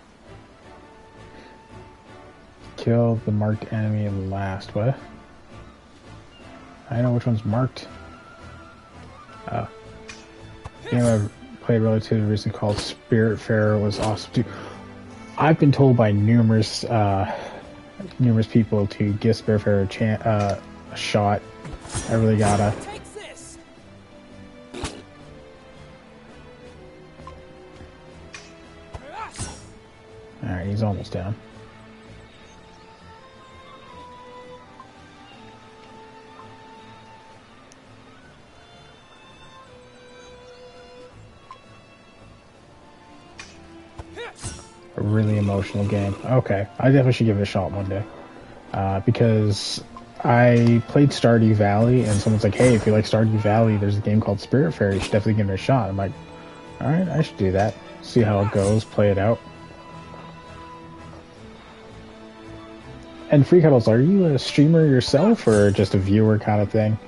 Kill the marked enemy last. What? I know which one's marked. Oh. Game I played relatively recently called Spiritfarer was awesome too. I've been told by numerous people to give Spiritfarer a shot. I really gotta. Alright, he's almost down. A really emotional game. Okay, I definitely should give it a shot one day. Because I played Stardew Valley, and someone's like, hey, if you like Stardew Valley, there's a game called Spiritfarer, you should definitely give it a shot. I'm like, alright, I should do that. See how it goes, play it out. And Free Cuddles, are you a streamer yourself, or just a viewer kind of thing?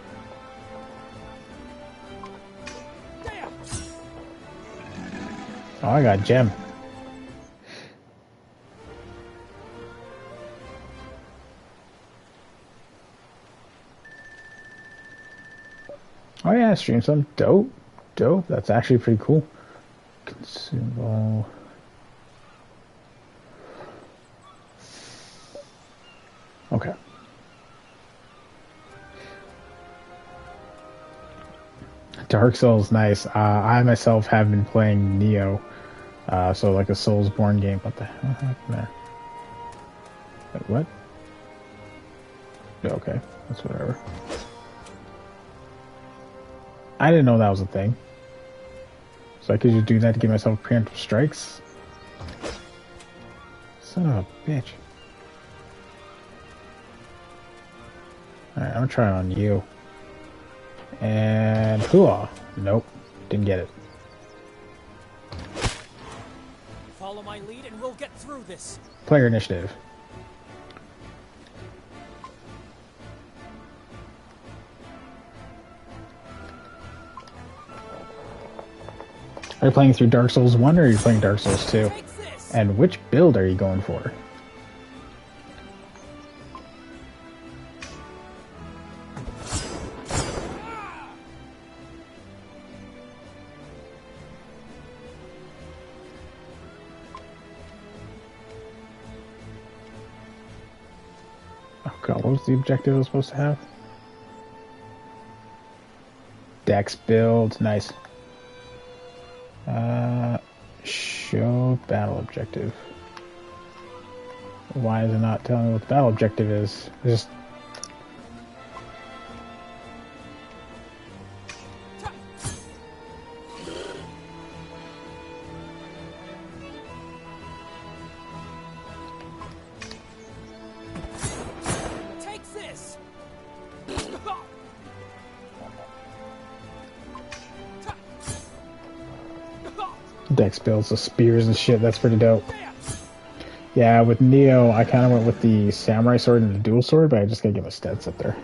Oh, I got Gem. Oh yeah, stream some. Dope. Dope. That's actually pretty cool. Consumable. Okay. Dark Souls, nice. I myself have been playing Neo. So like a Soulsborne game. What the hell happened there? Wait, what? Okay, that's whatever. I didn't know that was a thing. So I could just do that to give myself preemptive strikes? Son of a bitch. Alright, I'm gonna try it on you. And hooah! Nope, didn't get it.
Follow my lead and we'll get through this.
Player initiative. Are you playing through Dark Souls 1 or are you playing Dark Souls 2? And which build are you going for? God, what was the objective I was supposed to have? Dex build, nice. Show battle objective. Why is it not telling me what the battle objective is? It's just Dex builds the spears and shit. That's pretty dope. Yeah, with Neo, I kind of went with the samurai sword and the dual sword, but I just gotta give a stats up there.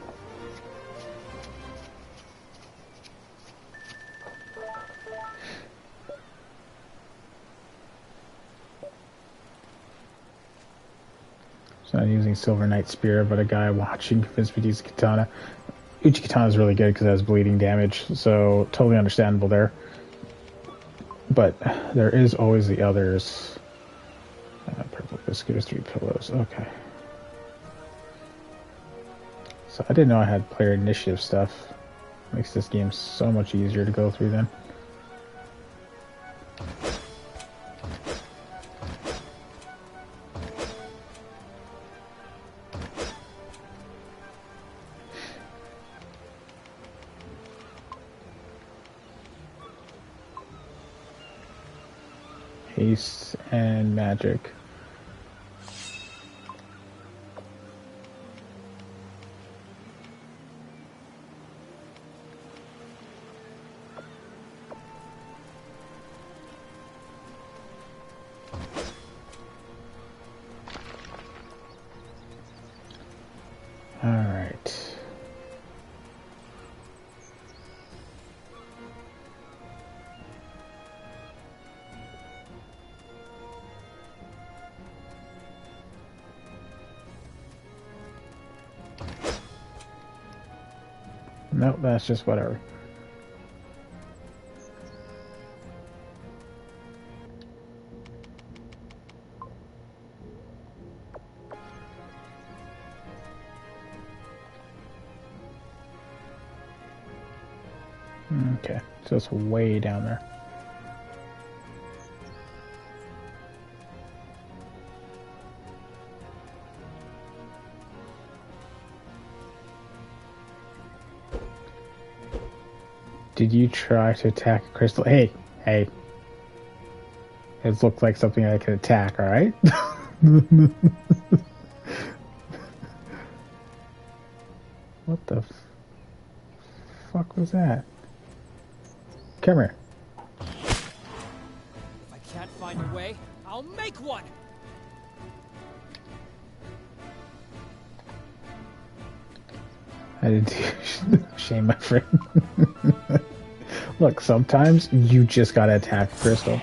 So I'm using Silver Knight Spear, but a guy watching convinced me to use Katana. Uchi Katana is really good because it has bleeding damage, so totally understandable there. But there is always the others. Purple biscuits, 3 pillows. Okay. So I didn't know I had player initiative stuff. Makes this game so much easier to go through then. Haste and magic. All right. Nope, that's just whatever. Okay, so it's way down there. Did you try to attack a crystal? Hey, hey. It looked like something I could attack, alright? What the fuck was that? Come here.
If I can't find a way, I'll make one!
I didn't do shame my friend. Look, sometimes you just gotta attack Crystal.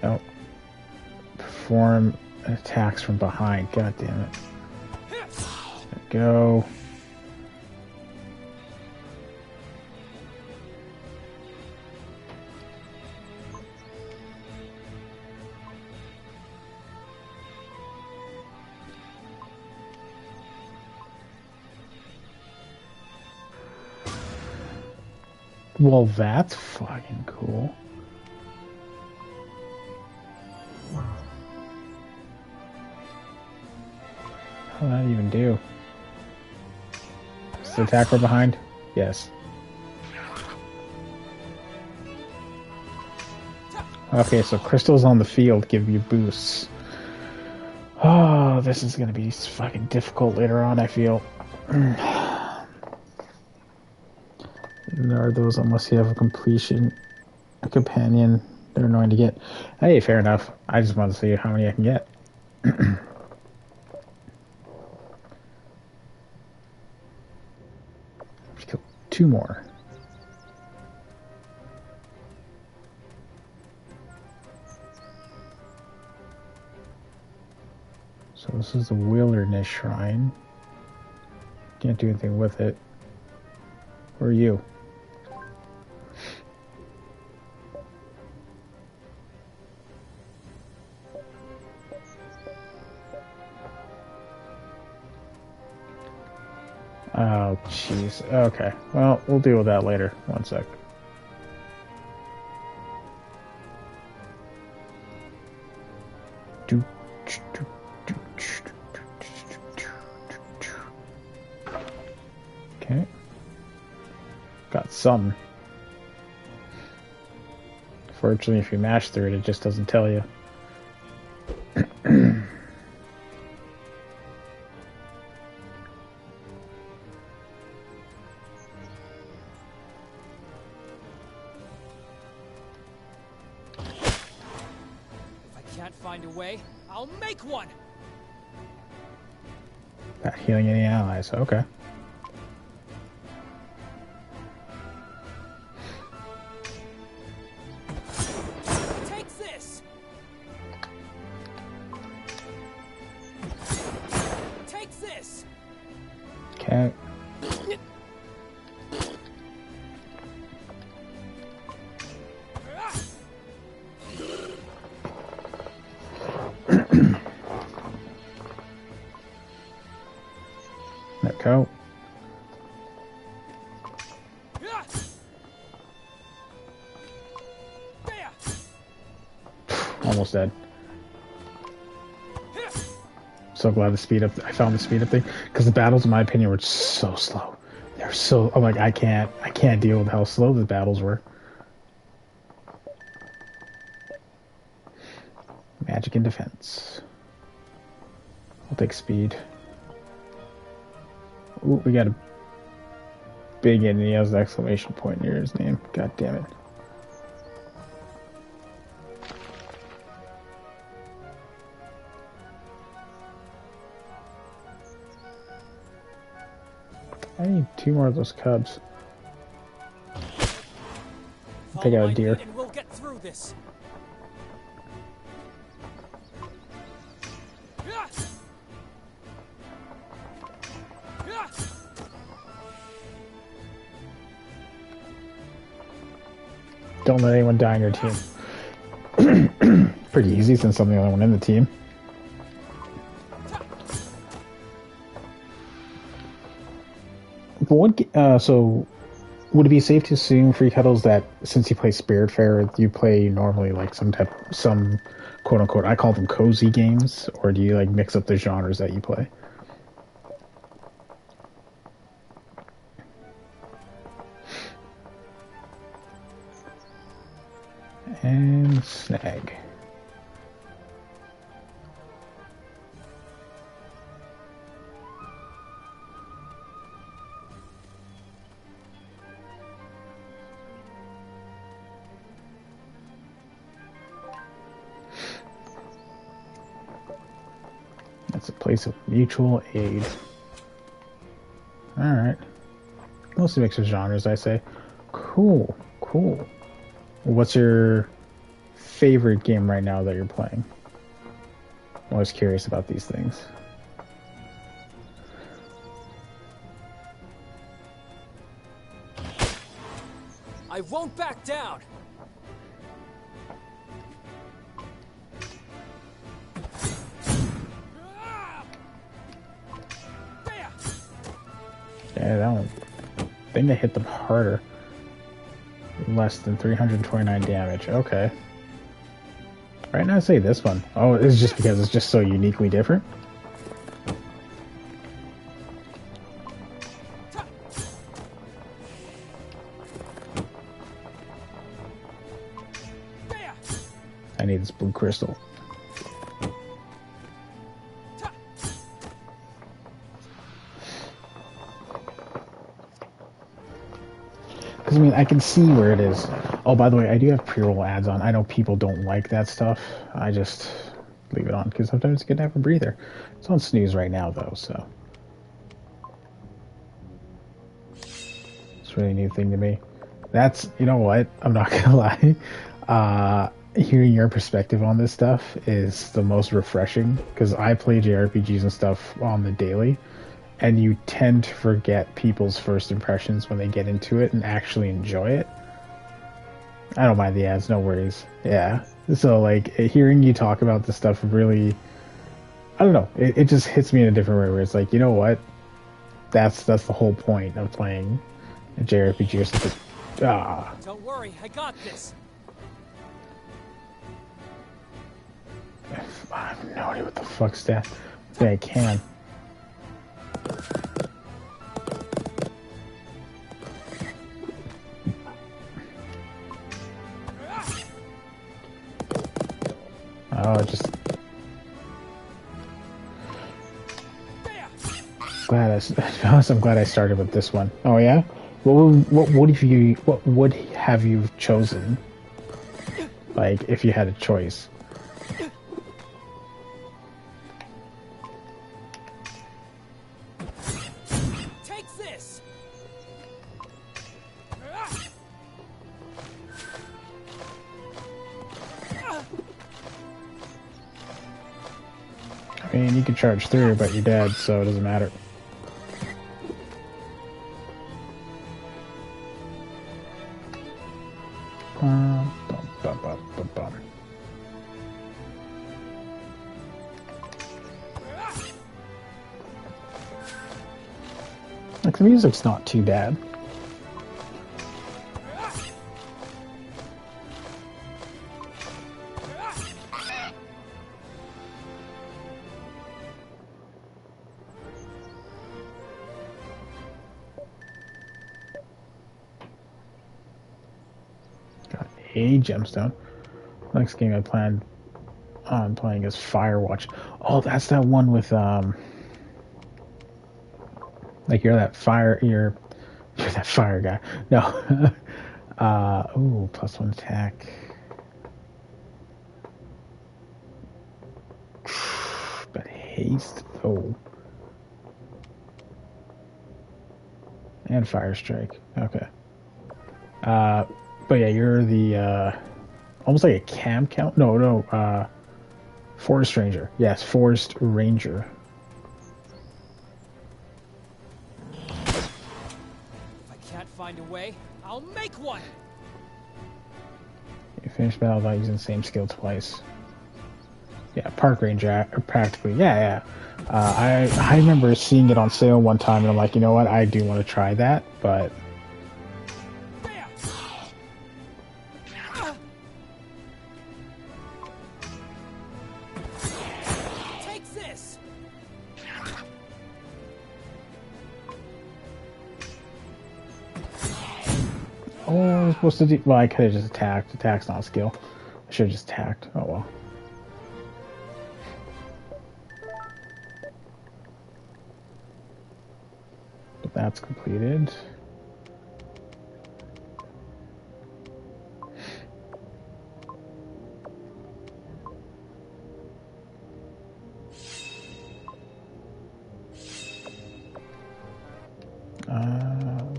Nope. Perform attacks from behind. God damn it. There we go. Well, that's fucking cool. How did that even do? Is the attack from behind? Yes. Okay, so crystals on the field give you boosts. Oh, this is gonna be fucking difficult later on, I feel. There are those unless you have a companion. They're annoying to get. Hey, fair enough. I just want to see how many I can get. Kill 2 more. So this is the Wilderness Shrine. Can't do anything with it. Where are you? Oh, jeez. Okay. Well, we'll deal with that later. One sec. Okay. Got some. Fortunately, if you mash through it, it just doesn't tell you.
Find a way, I'll make one.
Not healing any allies. Okay.
Take this. Take this.
Okay. Go. Almost dead. So glad the speed up. I found the speed up thing because the battles, in my opinion, were so slow. They're so. I'm like, I can't deal with how slow the battles were. Magic and defense. I'll take speed. Ooh, we got a big and he has an exclamation point near his name. God damn it. I need 2 more of those cubs. Take out a deer.
And we'll get through this.
Don't let anyone die on your team. Pretty easy since I'm the only one in the team. But what? So, would it be safe to assume, Free Cuddles, that since you play Spiritfarer, you play normally like some quote unquote, I call them cozy games, or do you like mix up the genres that you play? And snag. That's a place of mutual aid. Alright. Mostly mixed with genres, I say. Cool, cool. What's your favorite game right now that you're playing? I'm always curious about these things.
I won't back down.
Yeah, that one. I think they hit them harder. Less than 329 damage. Okay. Right now, I say this one. Oh, it's just because it's just so uniquely different. I need this blue crystal. Because, I mean, I can see where it is. Oh, by the way, I do have pre-roll ads on. I know people don't like that stuff. I just leave it on because sometimes it's good to have a breather. It's on snooze right now, though, so. It's a really new thing to me. That's, you know what? I'm not going to lie. Hearing your perspective on this stuff is the most refreshing because I play JRPGs and stuff on the daily. And you tend to forget people's first impressions when they get into it and actually enjoy it. I don't mind the ads, no worries. Yeah. So, like, hearing you talk about this stuff really... I don't know. It just hits me in a different way where it's like, you know what? that's the whole point of playing a JRPG or something.
Don't worry, I got this.
I have no idea what the fuck's that. Yeah, I can. Oh, just I'm glad I started with this one. Oh yeah, what would have you chosen? Like if you had a choice.
Take this.
I mean, you can charge through, but you're dead, so it doesn't matter. Like, the music's not too bad. A gemstone. Next game I plan on playing is Firewatch. Oh, that's that one with like you're that fire guy. No. Ooh, +1 attack. But haste. Oh. And fire strike. Okay. But yeah, you're the almost like a camp count. No, forest ranger. Yes, forest ranger.
If I can't find a way, I'll make one.
You finish battle without using the same skill twice. Yeah, park ranger practically. Yeah. I remember seeing it on sale one time, and I'm like, you know what? I do want to try that, but. Oh, I was supposed to do. Well, I could have just attacked. Attack's not a skill. I should have just attacked. Oh well. But that's completed.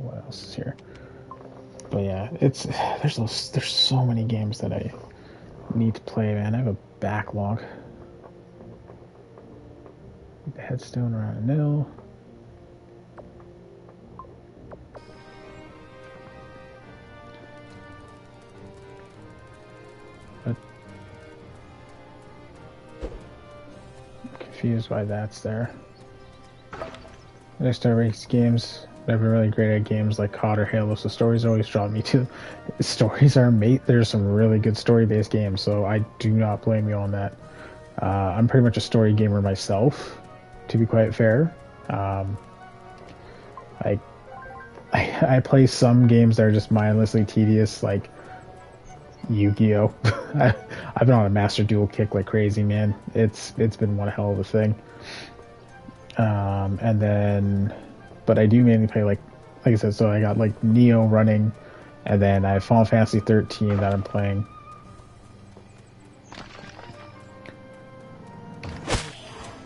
What else is here? But yeah, there's so many games that I need to play, man. I have a backlog. The headstone around a nil. But I'm confused why that's there. I start race games. I've been really great at games like COD or Halo, so stories always draw me to. Stories are there's some really good story-based games, so I do not blame you on that. I'm pretty much a story gamer myself, to be quite fair. I play some games that are just mindlessly tedious, like Yu-Gi-Oh! I've been on a Master Duel kick like crazy, man. It's been one hell of a thing. And then. But I do mainly play like I said, so I got like Neo running, and then I have Final Fantasy 13 that I'm playing.
If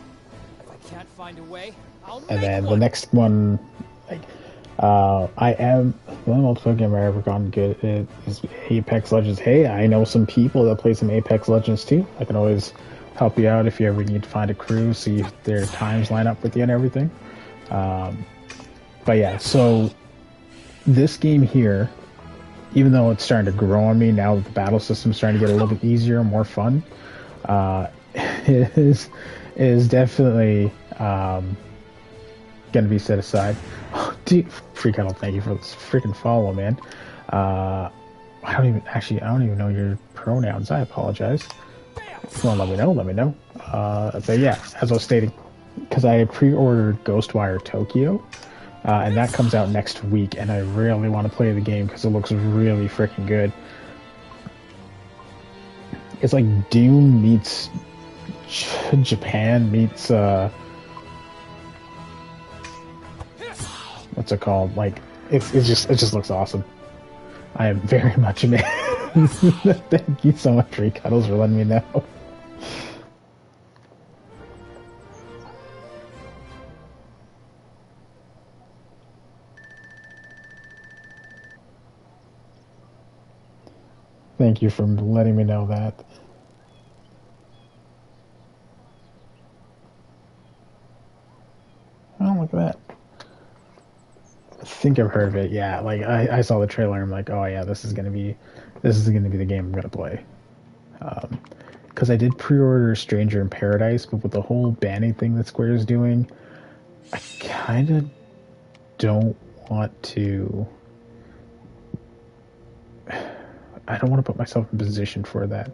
I can't find a way, I'll
and then the next one, like, I am the only multiplayer game I've ever gotten good at is Apex Legends. Hey, I know some people that play some Apex Legends too. I can always help you out if you ever need to find a crew, see if their times line up with you and everything. But yeah, so this game here, even though it's starting to grow on me now that the battle system's starting to get a little bit easier, more fun, is definitely gonna be set aside. Oh, dude, Free Kettle, thank you for this freaking follow, man. I don't even know your pronouns. I apologize. If you want to let me know, let me know. But yeah, as I was stating, because I pre-ordered Ghostwire Tokyo, and that comes out next week, and I really want to play the game because it looks really freaking good. It's like Doom meets Japan meets what's it called? Like it just looks awesome. I am very much a man. Thank you so much, Free Cuddles, for letting me know. Thank you for letting me know that. Oh, look at that. I think I've heard of it. Yeah, like I saw the trailer and I'm like, oh yeah, this is gonna be the game I'm gonna play. Because I did pre-order Stranger in Paradise, but with the whole banning thing that Square is doing, I kind of don't want to. I don't want to put myself in position for that.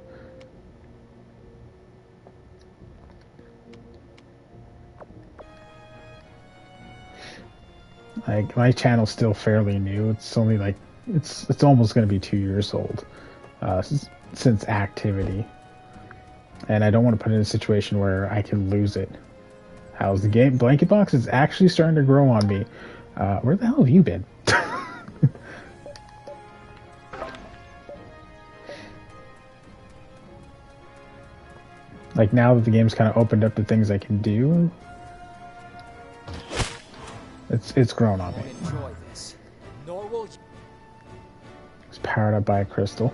Like, my channel's still fairly new. It's only like it's almost going to be 2 years old since activity, and I don't want to put it in a situation where I can lose it. How's the game? Blanket Box is actually starting to grow on me. Where the hell have you been? Like, now that the game's kind of opened up the things I can do, it's grown on me. It's powered up by a crystal.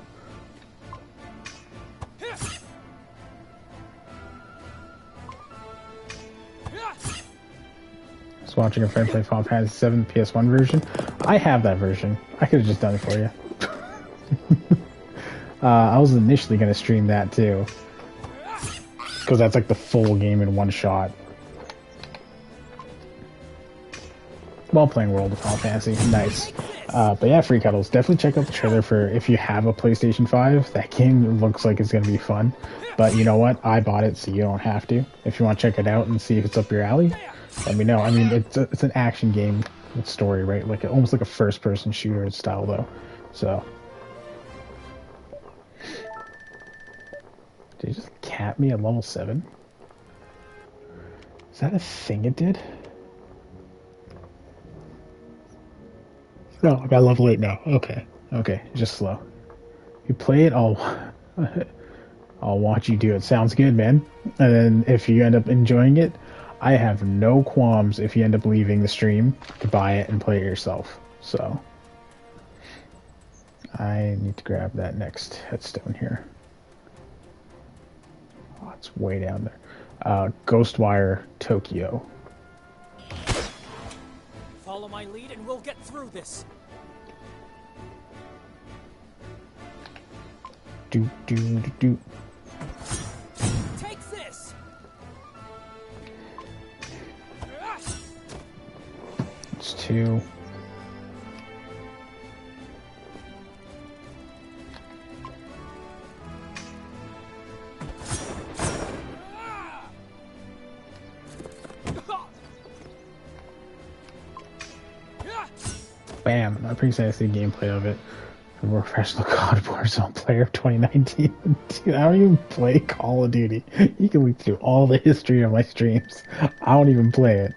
I was watching a friend play Final Fantasy VII PS1 version. I have that version. I could have just done it for you. I was initially going to stream that too, because that's like the full game in one shot. While playing World of Final Fantasy. Nice. But yeah, Free Cuddles, definitely check out the trailer for if you have a PlayStation 5. That game looks like it's going to be fun. But you know what? I bought it, so you don't have to. If you want to check it out and see if it's up your alley, let me know. I mean, it's an action game with story, right? Like almost like a first-person shooter style, though. So, did it just cap me at level 7? Is that a thing it did? No, I got level 8 now. Okay. Okay, just slow. You play it, I'll watch you do it. Sounds good, man. And then if you end up enjoying it, I have no qualms if you end up leaving the stream to buy it and play it yourself. So, I need to grab that next headstone here. Oh, it's way down there. Ghostwire Tokyo.
Follow my lead and we'll get through this.
Do.
Take this.
It's 2. Bam! I'm pretty excited to see gameplay of it. For more professional COD Warzone player of 2019. Dude, I don't even play Call of Duty. You can look through all the history of my streams. I don't even play it.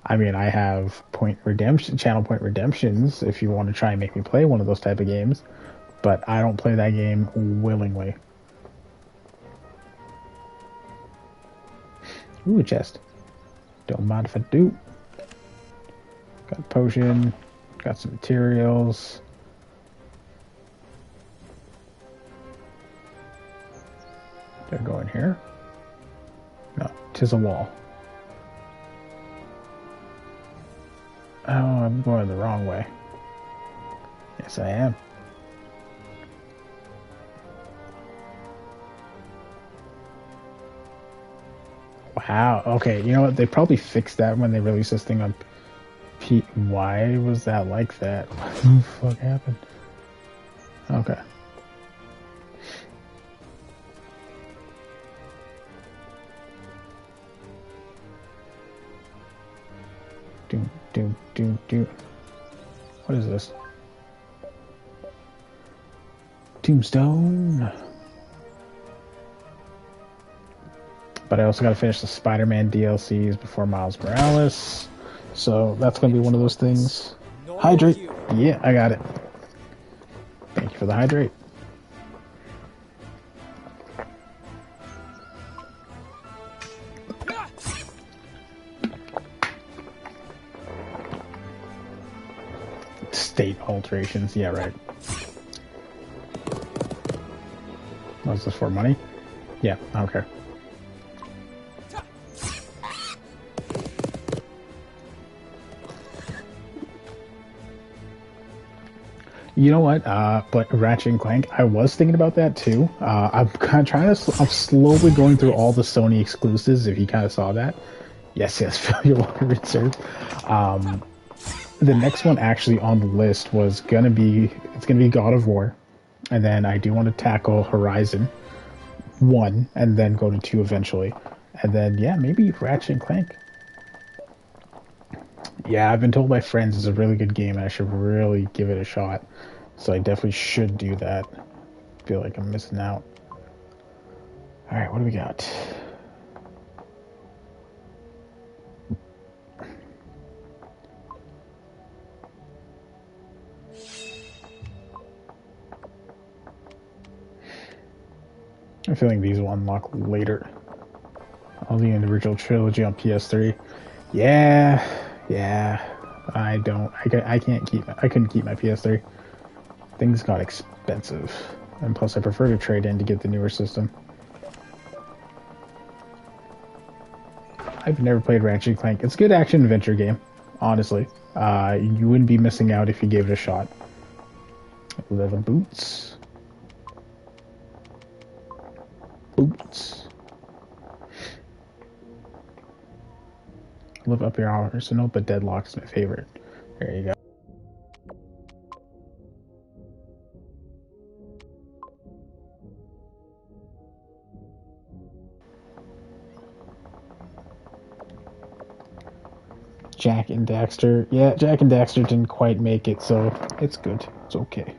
I mean, I have Channel Point Redemptions if you want to try and make me play one of those type of games, but I don't play that game willingly. Ooh, a chest. Don't mind if I do. Got a potion. Got some materials. Did I go in here? No, 'tis a wall. Oh, I'm going the wrong way. Yes, I am. Wow, okay, you know what? They probably fixed that when they released this thing on Why was that like that? What the fuck happened? Okay. Do. What is this? Tombstone. But I also got to finish the Spider-Man DLCs before Miles Morales. So that's going to be one of those things. Hydrate. Yeah, I got it. Thank you for the hydrate. State alterations. Yeah, right. What's this for? Money? Yeah, okay. You know what? But Ratchet and Clank, I was thinking about that too. I'm kind of trying to. I'm slowly going through all the Sony exclusives. If you kind of saw that, yes, fill your water reserve. The next one actually on the list was gonna be God of War, and then I do want to tackle Horizon 1, and then go to 2 eventually, and then yeah, maybe Ratchet and Clank. Yeah, I've been told by friends it's a really good game and I should really give it a shot. So I definitely should do that. Feel like I'm missing out. Alright, what do we got? I'm feeling these will unlock later. All the individual trilogy on PS3. Yeah. I couldn't keep my PS3. Things got expensive. And plus I prefer to trade in to get the newer system. I've never played Ratchet & Clank. It's a good action adventure game, honestly. You wouldn't be missing out if you gave it a shot. Leather boots. Live up your arsenal, but Deadlock's my favorite. There you go. Jak and Daxter. Yeah, Jak and Daxter didn't quite make it, so it's good. It's okay.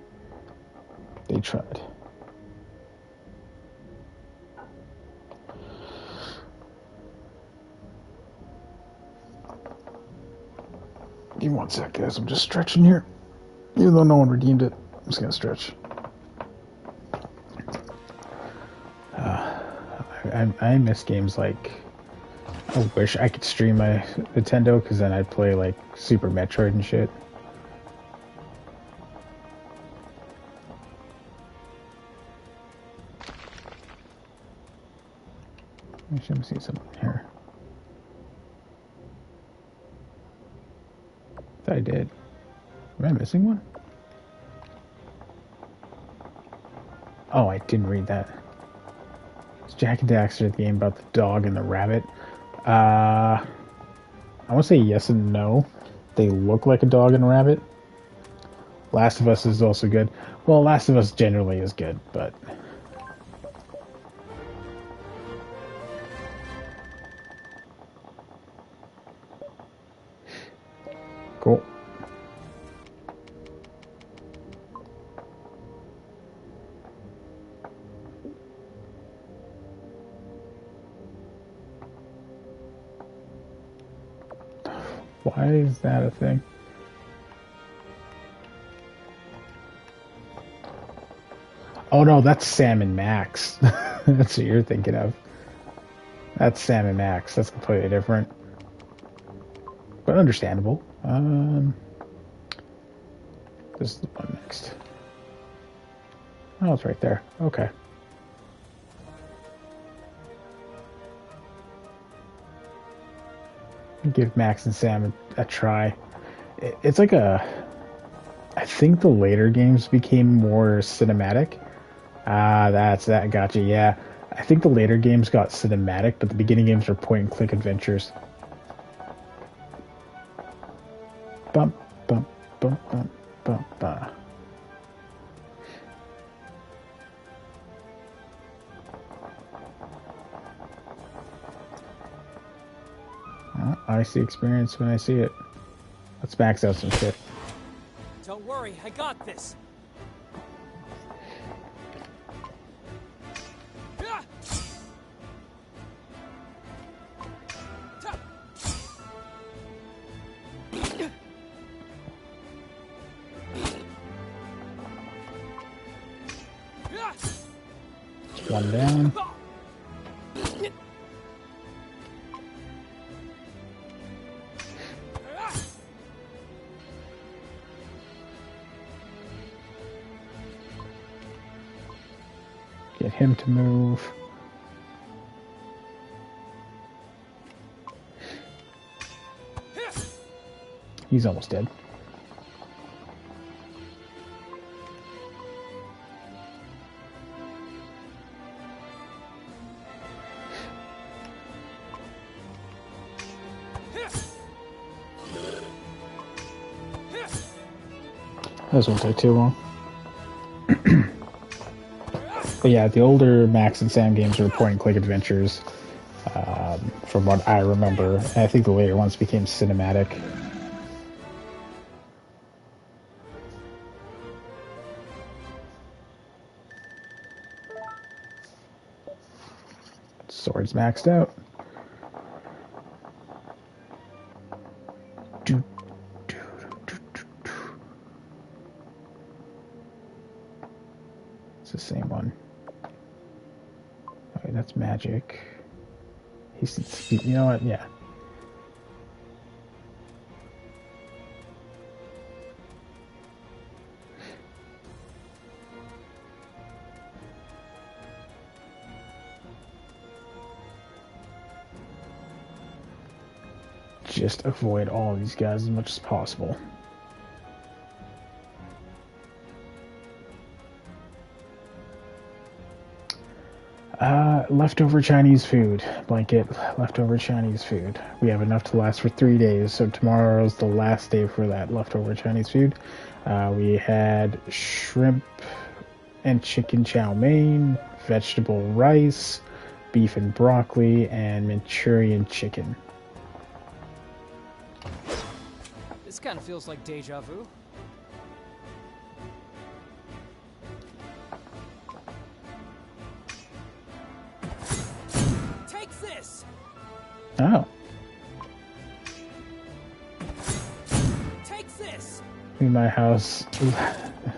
They tried. Give me one sec, guys. I'm just stretching here. Even though no one redeemed it, I'm just gonna stretch. I miss games like... I wish I could stream my Nintendo, because then I'd play like Super Metroid and shit. I should see something here. I did. Am I missing one? Oh, I didn't read that. It's Jak and Daxter, the game about the dog and the rabbit. I want to say yes and no. They look like a dog and a rabbit. Last of Us is also good. Well, Last of Us generally is good, but... Cool. Why is that a thing? Oh no, that's Sam and Max. That's what you're thinking of. That's Sam and Max. That's completely different. But understandable. This is the one next. Oh, it's right there. Okay. Give Max and Sam a try. It's like a... I think the later games became more cinematic. That's that. Gotcha. Yeah. I think the later games got cinematic, but the beginning games are point-and-click adventures. bum, bum, bum, bum. I see experience when I see it. Let's max out some shit.
Don't worry, I got this.
One down. Get him to move. He's almost dead. This won't take too long. But yeah, the older Max and Sam games were point-and-click adventures, from what I remember. And I think the later ones became cinematic. Sword's maxed out. It's the same one. Okay, that's magic. You know what? Yeah. Just avoid all of these guys as much as possible. Leftover Chinese food. Blanket, leftover Chinese food. We have enough to last for 3 days, so tomorrow's the last day for that leftover Chinese food. We had shrimp and chicken chow mein, vegetable rice, beef and broccoli, and Manchurian chicken.
This kind of feels like deja vu. Take this.
Oh.
Take this.
In my house,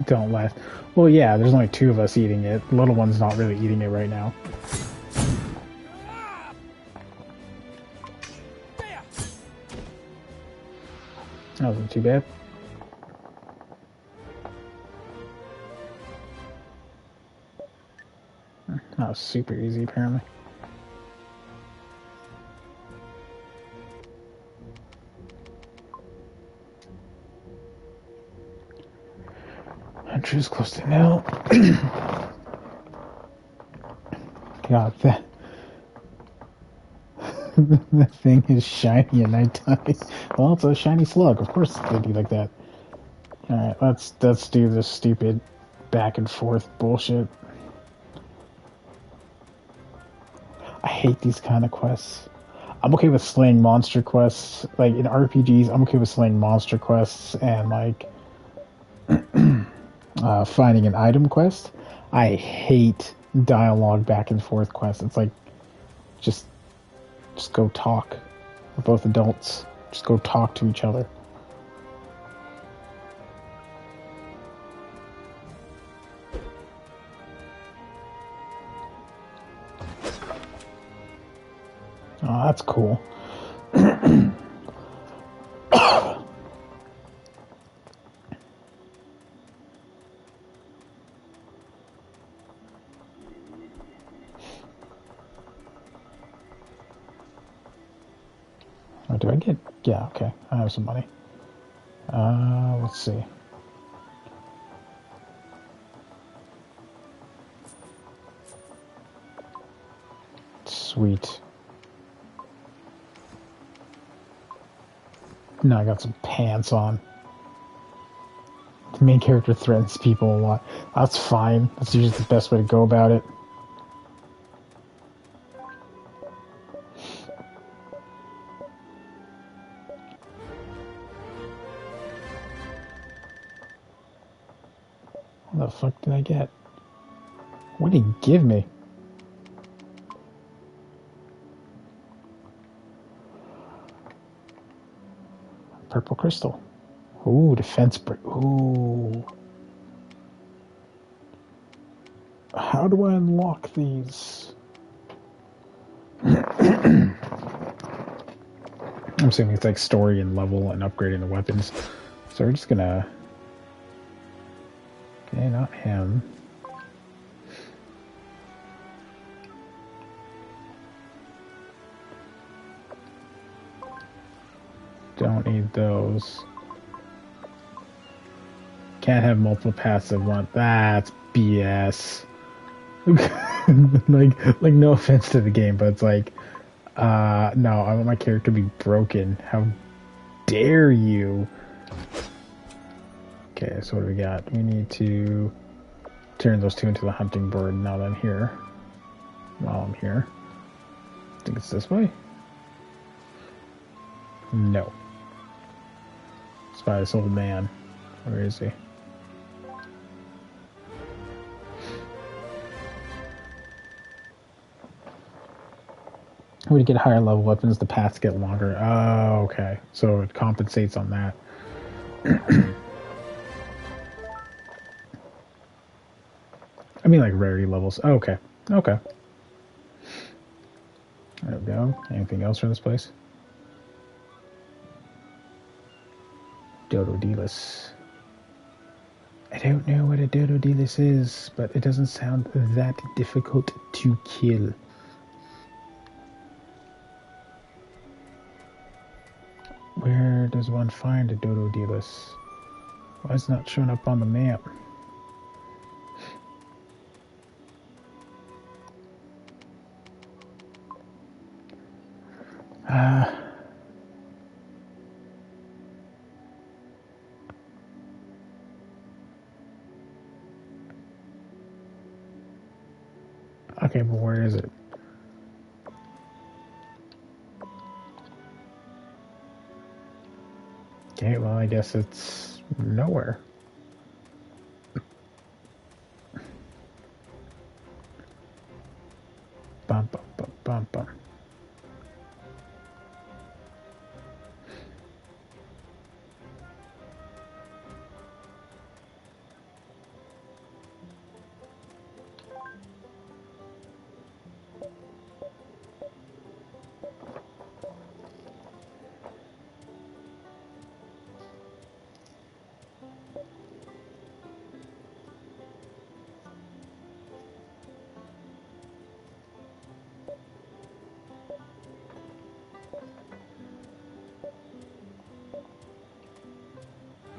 don't laugh. Well, yeah, there's only 2 of us eating it. The little one's not really eating it right now. That wasn't too bad. That was super easy, apparently. Andrew's close to now. God, that thing is shiny at nighttime. Well, it's a shiny slug. Of course they'd be like that. Alright, let's do this stupid back and forth bullshit. I hate these kind of quests. I'm okay with slaying monster quests. Like, in RPGs, I'm okay with slaying monster quests and, like, finding an item quest. I hate dialogue back and forth quests. It's like, just go talk. We're both adults. Just go talk to each other. Oh, that's cool. Oh, do I get... Yeah, okay. I have some money. Let's see. Sweet. Now I got some pants on. The main character threatens people a lot. That's fine. That's usually the best way to go about it. What the fuck did I get? What did he give me? Purple crystal. Ooh, defense break. Ooh. How do I unlock these? I'm assuming it's like story and level and upgrading the weapons. So we're just gonna... Okay, not him. Don't need those. Can't have multiple paths at once. That's BS. like no offense to the game, but it's like, no, I want my character to be broken. How dare you? Okay, so what do we got? We need to turn those two into the hunting bird now that I'm here. While I'm here. I think it's this way. No. It's by this old man. Where is he? When you get higher level weapons, the paths get longer. Oh, okay. So it compensates on that. I mean, like rarity levels. Oh, okay. Okay. There we go. Anything else from this place? Dodo-Delis. I don't know what a Dodo-Delis is, but it doesn't sound that difficult to kill. Where does one find a Dodo-Delis? Why is it not showing up on the map? Okay, but where is it? Okay, well, I guess it's nowhere. Bum, bum, bum, bum, bum.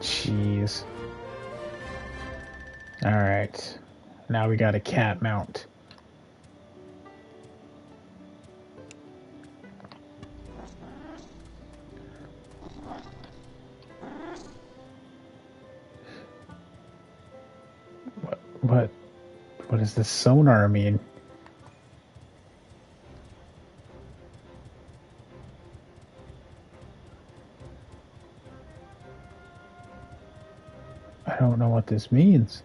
Jeez. Alright. Now we got a cat mount. What does this sonar mean? I don't know what this means.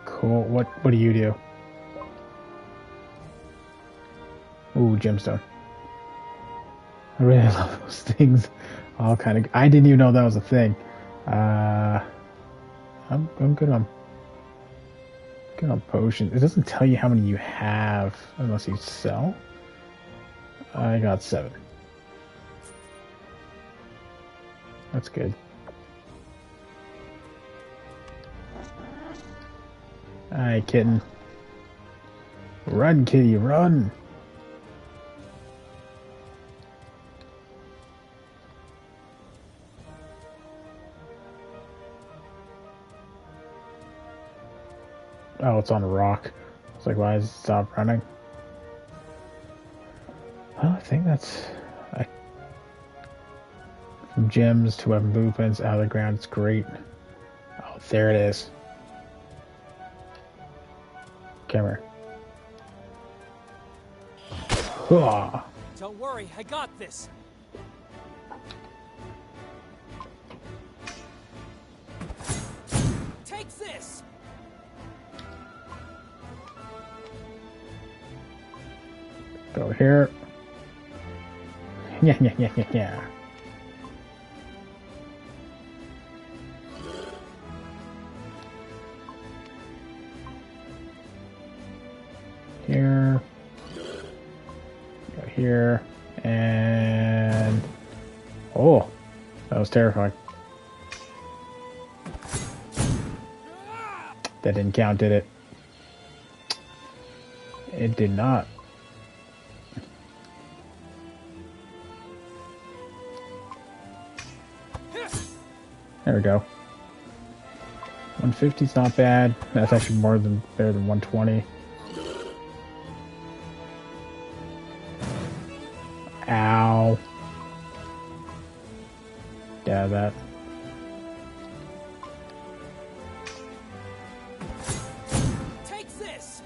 Cool. What do you do? Ooh, gemstone. I really love those things. All kind of. I didn't even know that was a thing. I'm good on potions. It doesn't tell you how many you have unless you sell. I got 7. That's good. Alright, kitten. Run, kitty, run! Oh, it's on a rock. It's like, why does it stop running? Well, I think that's... From gems to weapon blueprints out of the ground, it's great. Oh, there it is. Come here. Oh.
Don't worry, I got this. Take this.
Go here. Yeah. Here. Go here. And... Oh! That was terrifying. That didn't count, did it? It did not. There we go. 150 is not bad. That's actually better than 120. Ow. Yeah, that.
Take this.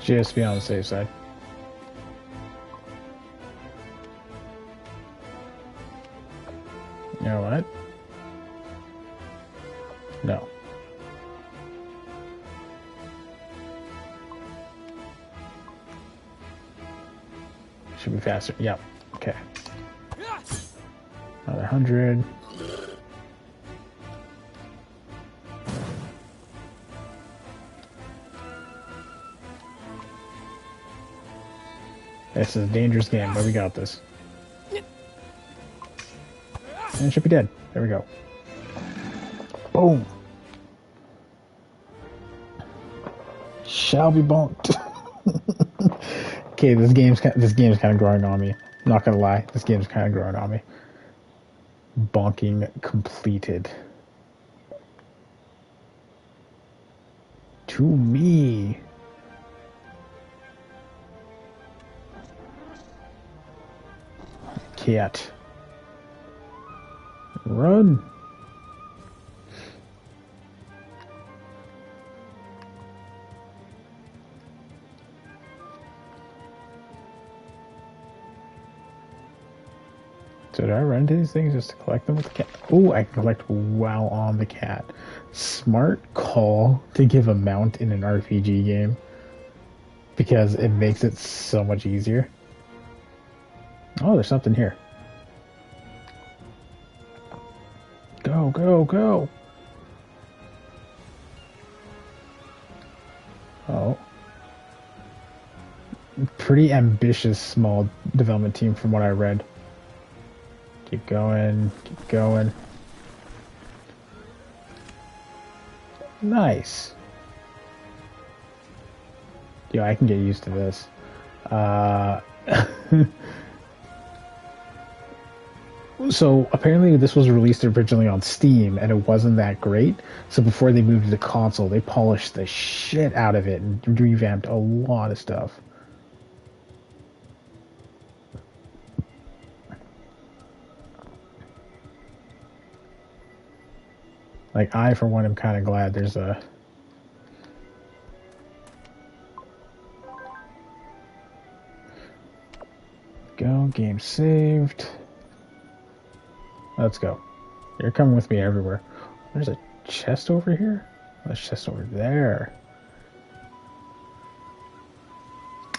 Just be on the safe side. You know what? No. Should be faster. Yep. Okay. Another 100. This is a dangerous game, but we got this. And it should be dead. There we go. Boom. Shall be bonked. Okay, this game's kind of growing on me. I'm not gonna lie, this game's kind of growing on me. Bonking completed. To me. Cat. Run. So do I run into these things just to collect them with the cat? Oh, I can collect while on the cat. Smart call to give a mount in an RPG game. Because it makes it so much easier. Oh, there's something here. Go, go, go! Oh. Pretty ambitious small development team from what I read. Keep going, keep going. Nice. Yeah, I can get used to this. So apparently this was released originally on Steam and it wasn't that great. So before they moved to the console, they polished the shit out of it and revamped a lot of stuff. Like, I, for one, am kind of glad there's a... Go, game saved. Let's go. You're coming with me everywhere. There's a chest over here? There's a chest over there.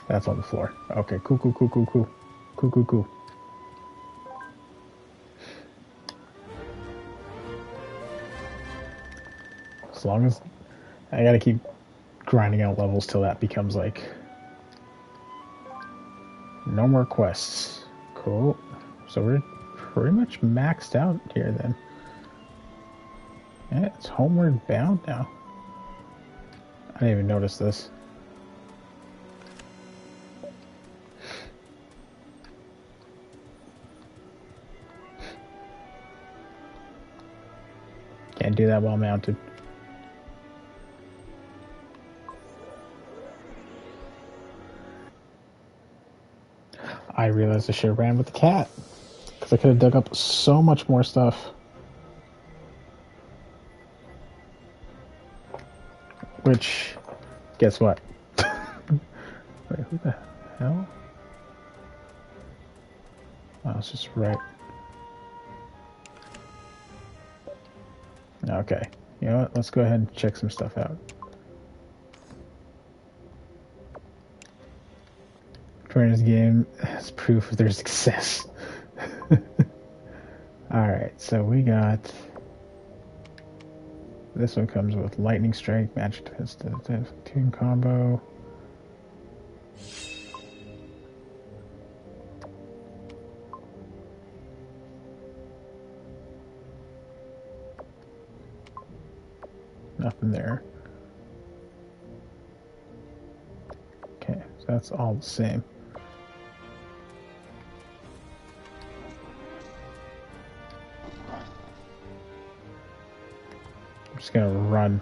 That's on the floor. Okay, cool, cool, cool, cool, cool. Cool, cool, cool. As long as... I gotta keep grinding out levels till that becomes like... No more quests. Cool. So we're pretty much maxed out here then. Yeah, it's homeward bound now. I didn't even notice this. Can't do that while mounted. I realized I should have ran with the cat. Because I could have dug up so much more stuff. Which, guess what? Wait, who the hell? Oh, it's just right. Okay. You know what? Let's go ahead and check some stuff out. This game is proof of their success. Alright, so we got... This one comes with Lightning Strike, Magic Defense, Tune Combo. Nothing there. Okay, so that's all the same. I'm just gonna run.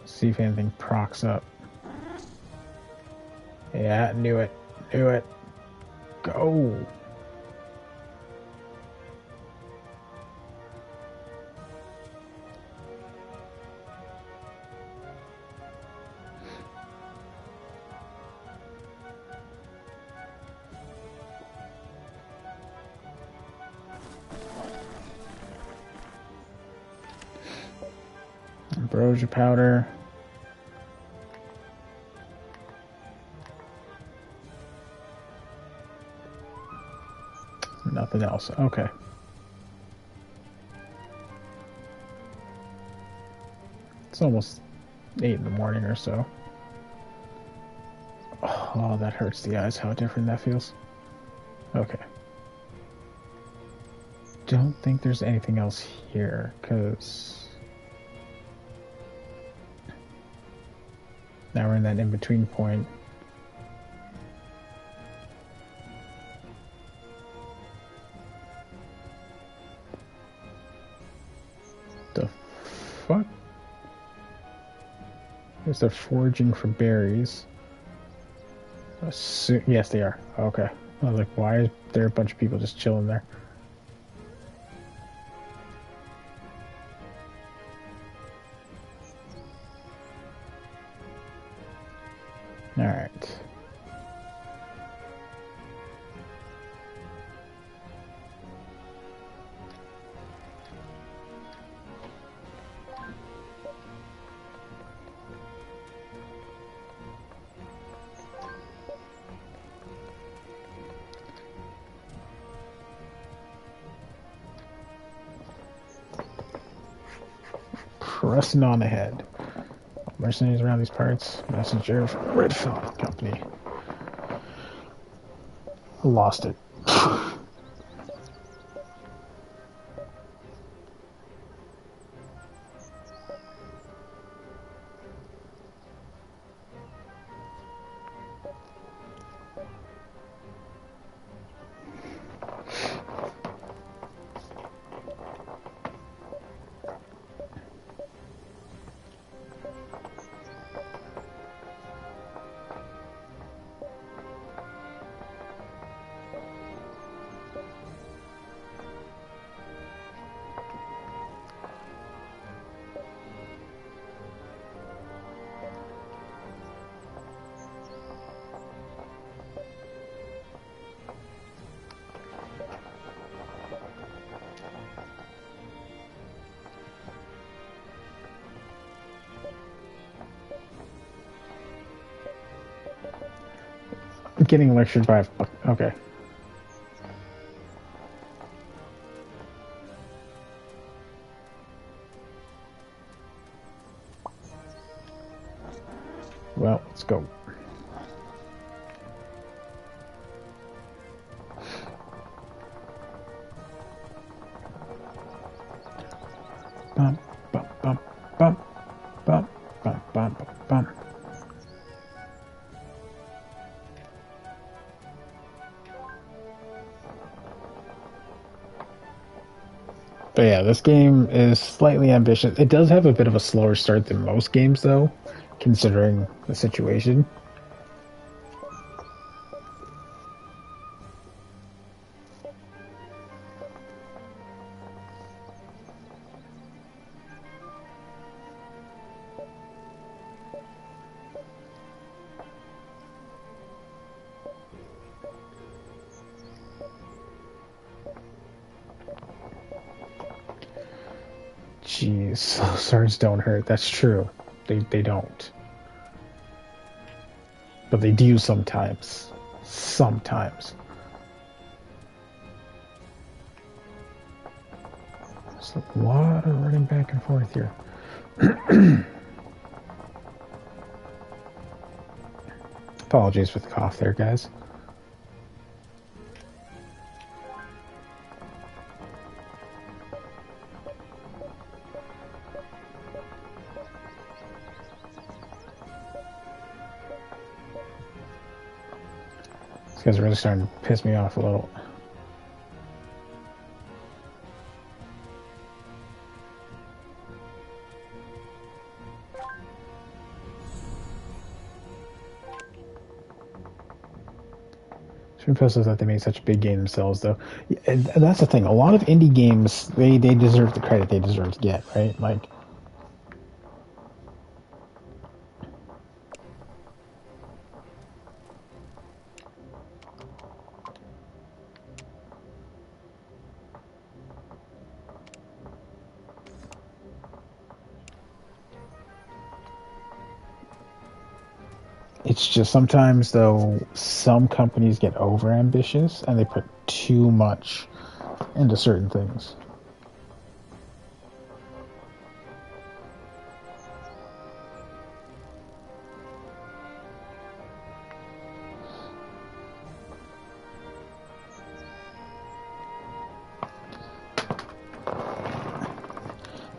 See if anything procs up. Yeah, knew it. Knew it. Go. Ambrosia powder. Nothing else. Okay. It's almost 8 in the morning or so. Oh, that hurts the eyes, how different that feels. Okay. Don't think there's anything else here, because... Now we're in that in-between point. The fuck? Is they're foraging for berries. Yes, they are. Okay. I was like, why is there a bunch of people just chilling there? Alright. Pressing on ahead. Mercenaries around these parts. Messenger from Redfield Company. Lost it. Getting lectured by a... Okay. Well, let's go. bum, bum, bum, bum, bum. But yeah, this game is slightly ambitious. It does have a bit of a slower start than most games, though, considering the situation. Jeez, swords don't hurt. That's true. They don't. But they do sometimes. Sometimes. There's a lot of running back and forth here. Apologies for the cough there, guys. These guys are really starting to piss me off a little. It's impressive that they made such a big game themselves, though. And that's the thing. A lot of indie games, they deserve the credit they deserve to get, right? Like, it's just sometimes, though, some companies get over ambitious and they put too much into certain things.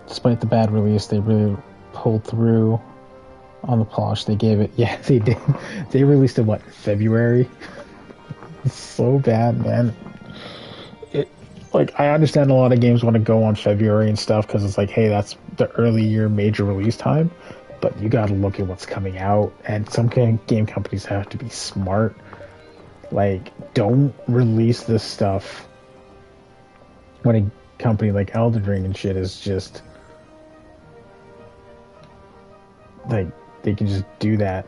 Despite the bad release, they really pulled through on the polish they gave it. Yeah, they did. They released it, what, February? It's so bad, man. Like, I understand a lot of games want to go on February and stuff because it's like, hey, that's the early year major release time. But you got to look at what's coming out, and some game companies have to be smart. Like, don't release this stuff when a company like Elden Ring and shit is just like, they can just do that.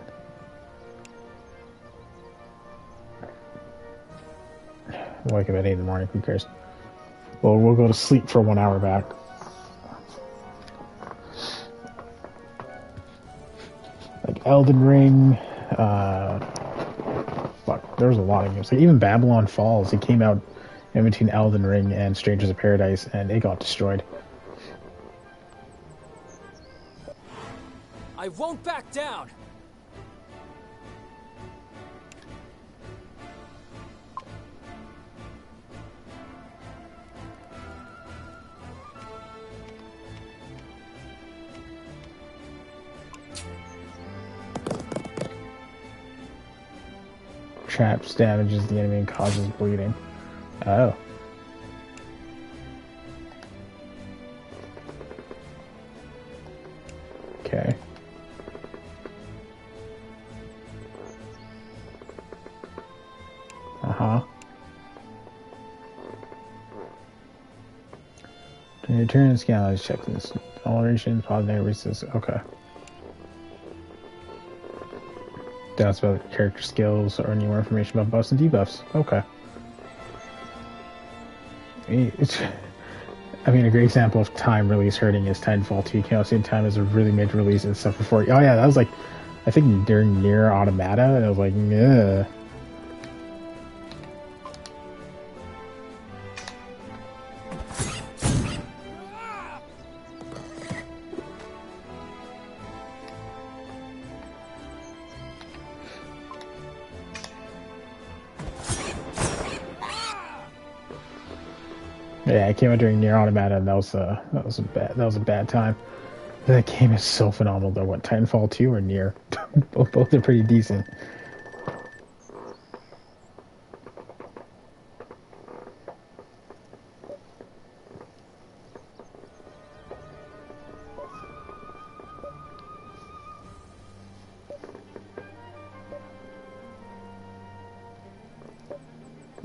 I'll wake up at 8 in the morning, who cares? Well, we'll go to sleep for 1 hour back. Like Elden Ring, fuck, there's a lot of games. Like even Babylon Falls, it came out in between Elden Ring and Strangers of Paradise, and it got destroyed.
I won't back down!
Traps damages the enemy and causes bleeding. Oh. Okay. Uh-huh. During your turn, scan these check this. Toleration, positive resistance. Okay. Doubts about character skills or any more information about buffs and debuffs. Okay. I mean, a great example of time release hurting is Titanfall 2. Chaosium Time is a really major release and stuff before. Oh yeah, that was like, I think during Nier Automata, and I was like, yeah. Yeah, I came out during Nier Automata, and that was a bad time. That game is so phenomenal though. What, Titanfall 2 or Nier? Both are pretty decent.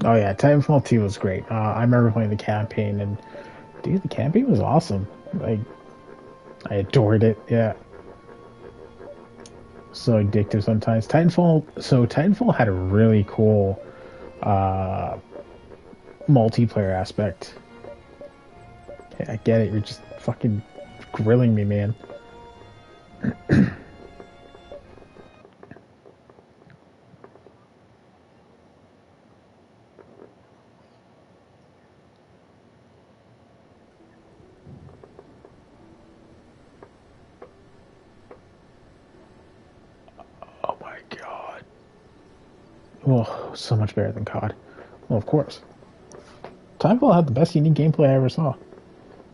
Oh yeah, Titanfall 2 was great. I remember playing the campaign, and dude, the campaign was awesome. Like, I adored it. Yeah, so addictive sometimes. Titanfall had a really cool multiplayer aspect. Yeah, I get it. You're just fucking grilling me, man. Oh, so much better than COD. Well, of course. Titanfall had the best unique gameplay I ever saw.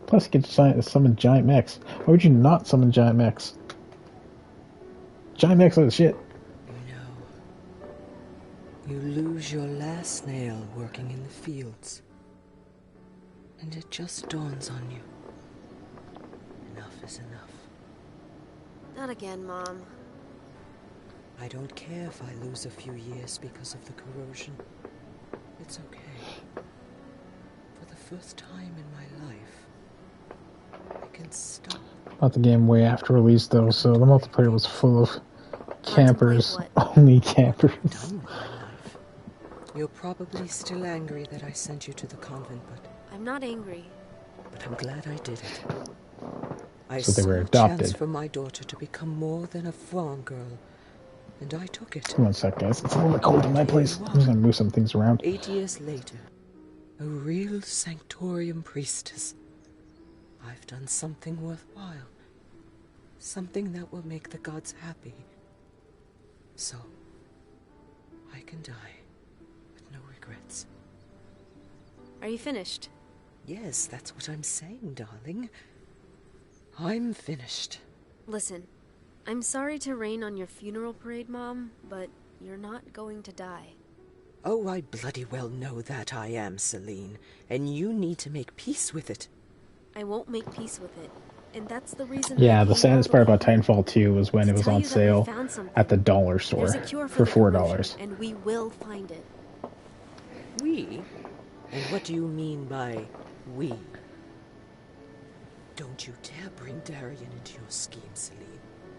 Plus, you get to summon giant mechs. Why would you not summon giant mechs? Giant mechs are the shit.
You lose your last nail working in the fields. And it just dawns on you. Enough is enough.
Not again, Mom.
I don't care if I lose a few years because of the corrosion. It's okay. For the first time in my life, I can stop.
Not the game way after release though, so the multiplayer was full of campers. Only campers.
You're probably still angry that I sent you to the convent, but...
I'm not angry.
But I'm glad I did it. I
So they were
saw a
adopted.
chance for my daughter to become more than a farm girl, and I took it.
One sec, guys. It's a little bit cold in my place. I'm just gonna move some things around.
8 years later, a real Sanctorium priestess. I've done something worthwhile. Something that will make the gods happy. So, I can die with no regrets.
Are you finished?
Yes, that's what I'm saying, darling. I'm finished.
Listen, I'm sorry to rain on your funeral parade, Mom, but you're not going to die.
Oh, I bloody well know that I am, Celine, and you need to make peace with it.
I won't make peace with it, and that's the reason.
Yeah, the saddest part about Titanfall 2 was when it was on sale at the dollar store
There's a cure
for
the
$4.
corrosion, and we will find it.
We? And what do you mean by we? Don't you dare bring Darien into your scheme, Celine.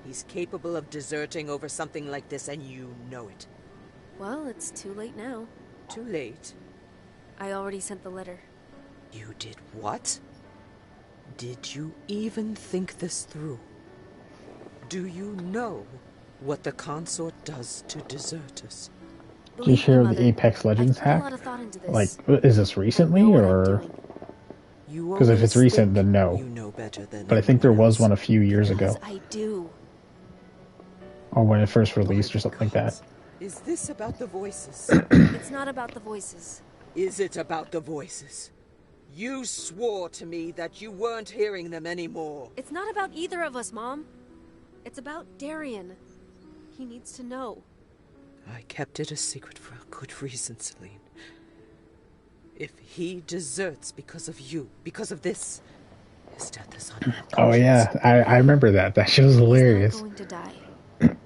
He's capable of deserting over something like this, and you know it.
Well, it's too late now.
Too late?
I already sent the letter.
You did what? Did you even think this through? Do you know what the consort does to deserters?
Did you share the Apex Legends hack? Like, is this recently, or... Because if it's recent, then no. But I think there was one a few years ago.
I do.
Or when it first released, or something like that.
Is this about the voices?
It's not about the voices.
Is it about the voices? You swore to me that you weren't hearing them anymore.
It's not about either of us, Mom. It's about Darien. He needs to know.
I kept it a secret for a good reason, Celine. If he deserts because of you, because of this, his death is on my
Oh yeah, I remember that. That shit was hilarious.
He's not going to die.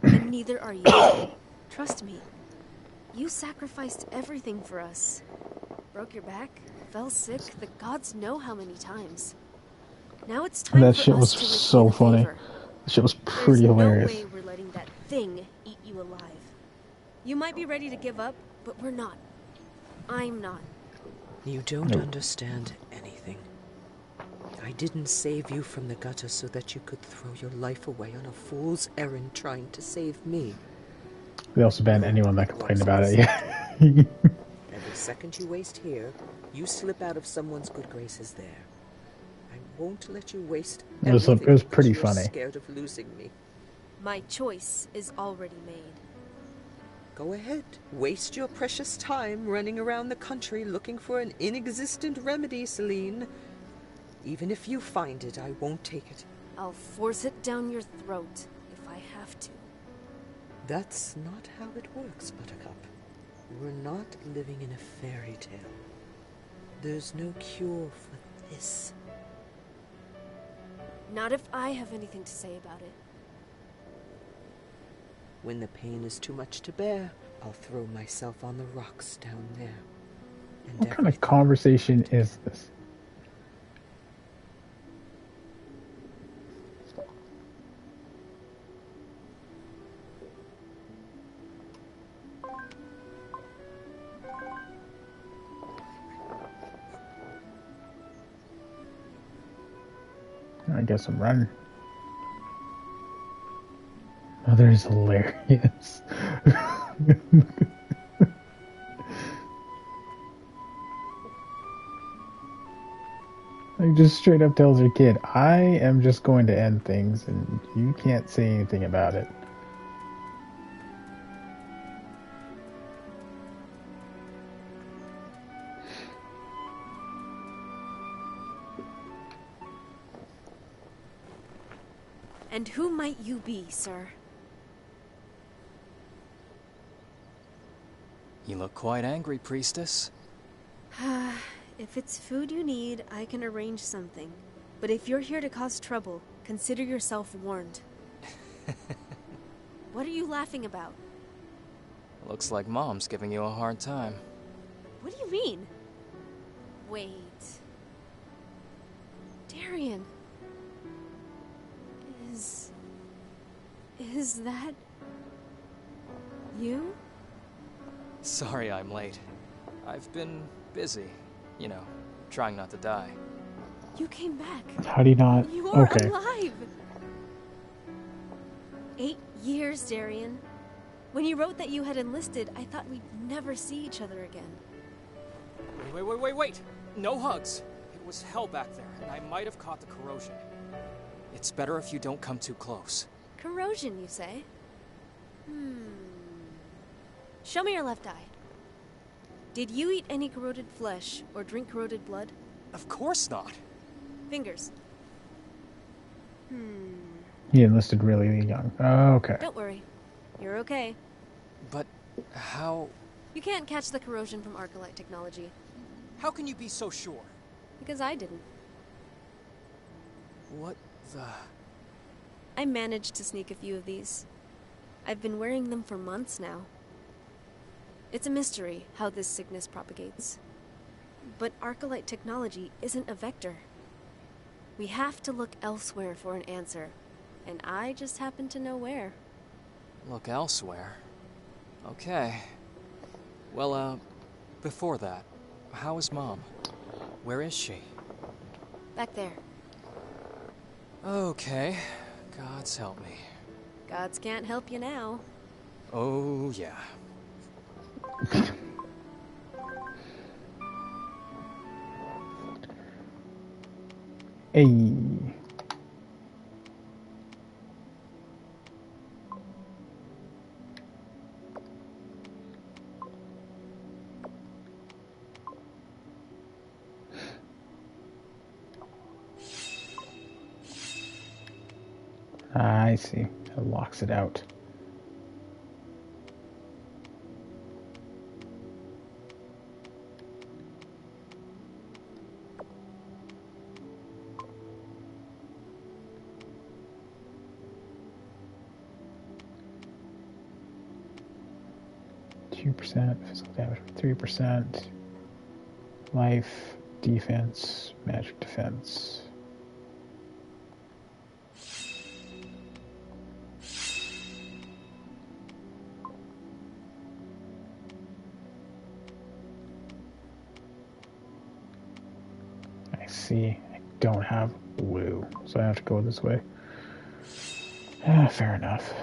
And neither are you. Trust me. You sacrificed everything for us. Broke your back, fell sick, the gods know how many times. Now it's time
That
for
shit
us
was
to repay
so
the
funny.
favor.
That shit was pretty hilarious.
There's no way we're letting that thing eat you alive. You might be ready to give up, but we're not. I'm not.
You don't understand anything. I didn't save you from the gutter so that you could throw your life away on a fool's errand trying to save me.
They also banned anyone that complained about it. Yeah.
Every second you waste here, you slip out of someone's good graces there. I won't let you waste
It was
everything
pretty
because you're
funny.
scared of losing me.
My choice is already made.
Go ahead. Waste your precious time running around the country looking for an inexistent remedy, Celine. Even if you find it, I won't take it.
I'll force it down your throat if I have to.
That's not how it works, Buttercup. We're not living in a fairy tale. There's no cure for this.
Not if I have anything to say about it.
When the pain is too much to bear, I'll throw myself on the rocks down there. And
What kind of conversation is this? I guess I'm running. Mother is hilarious. Like, just straight up tells her kid, I am just going to end things and you can't say anything about it.
And who might you be, sir?
You look quite angry, priestess.
If it's food you need, I can arrange something. But if you're here to cause trouble, consider yourself warned. What are you laughing about?
Looks like Mom's giving you a hard time.
What do you mean? Wait. Darian. Is that... you?
Sorry I'm late. I've been busy, you know, trying not to die.
You came back.
How do you not?
You are
Okay.
alive! 8 years, Darian. When you wrote that you had enlisted, I thought we'd never see each other again.
Wait! No hugs! It was hell back there, and I might have caught the corrosion. It's better if you don't come too close.
Corrosion, you say? Show me your left eye. Did you eat any corroded flesh or drink corroded blood?
Of course not.
Fingers.
He enlisted really young. Oh, okay.
Don't worry. You're okay.
But how...
You can't catch the corrosion from Arcolite technology.
How can you be so sure?
Because I didn't.
What the...
I managed to sneak a few of these. I've been wearing them for months now. It's a mystery how this sickness propagates. But Arcolite technology isn't a vector. We have to look elsewhere for an answer, and I just happen to know where.
Look elsewhere? Okay. Well, before that, how is Mom? Where is she?
Back there.
Okay. Gods help me.
Gods can't help you now.
Oh, yeah.
Hey. I see. It locks it out. Physical damage, 3%. Life, defense, magic defense. I see. I don't have woo, so I have to go this way. Fair enough.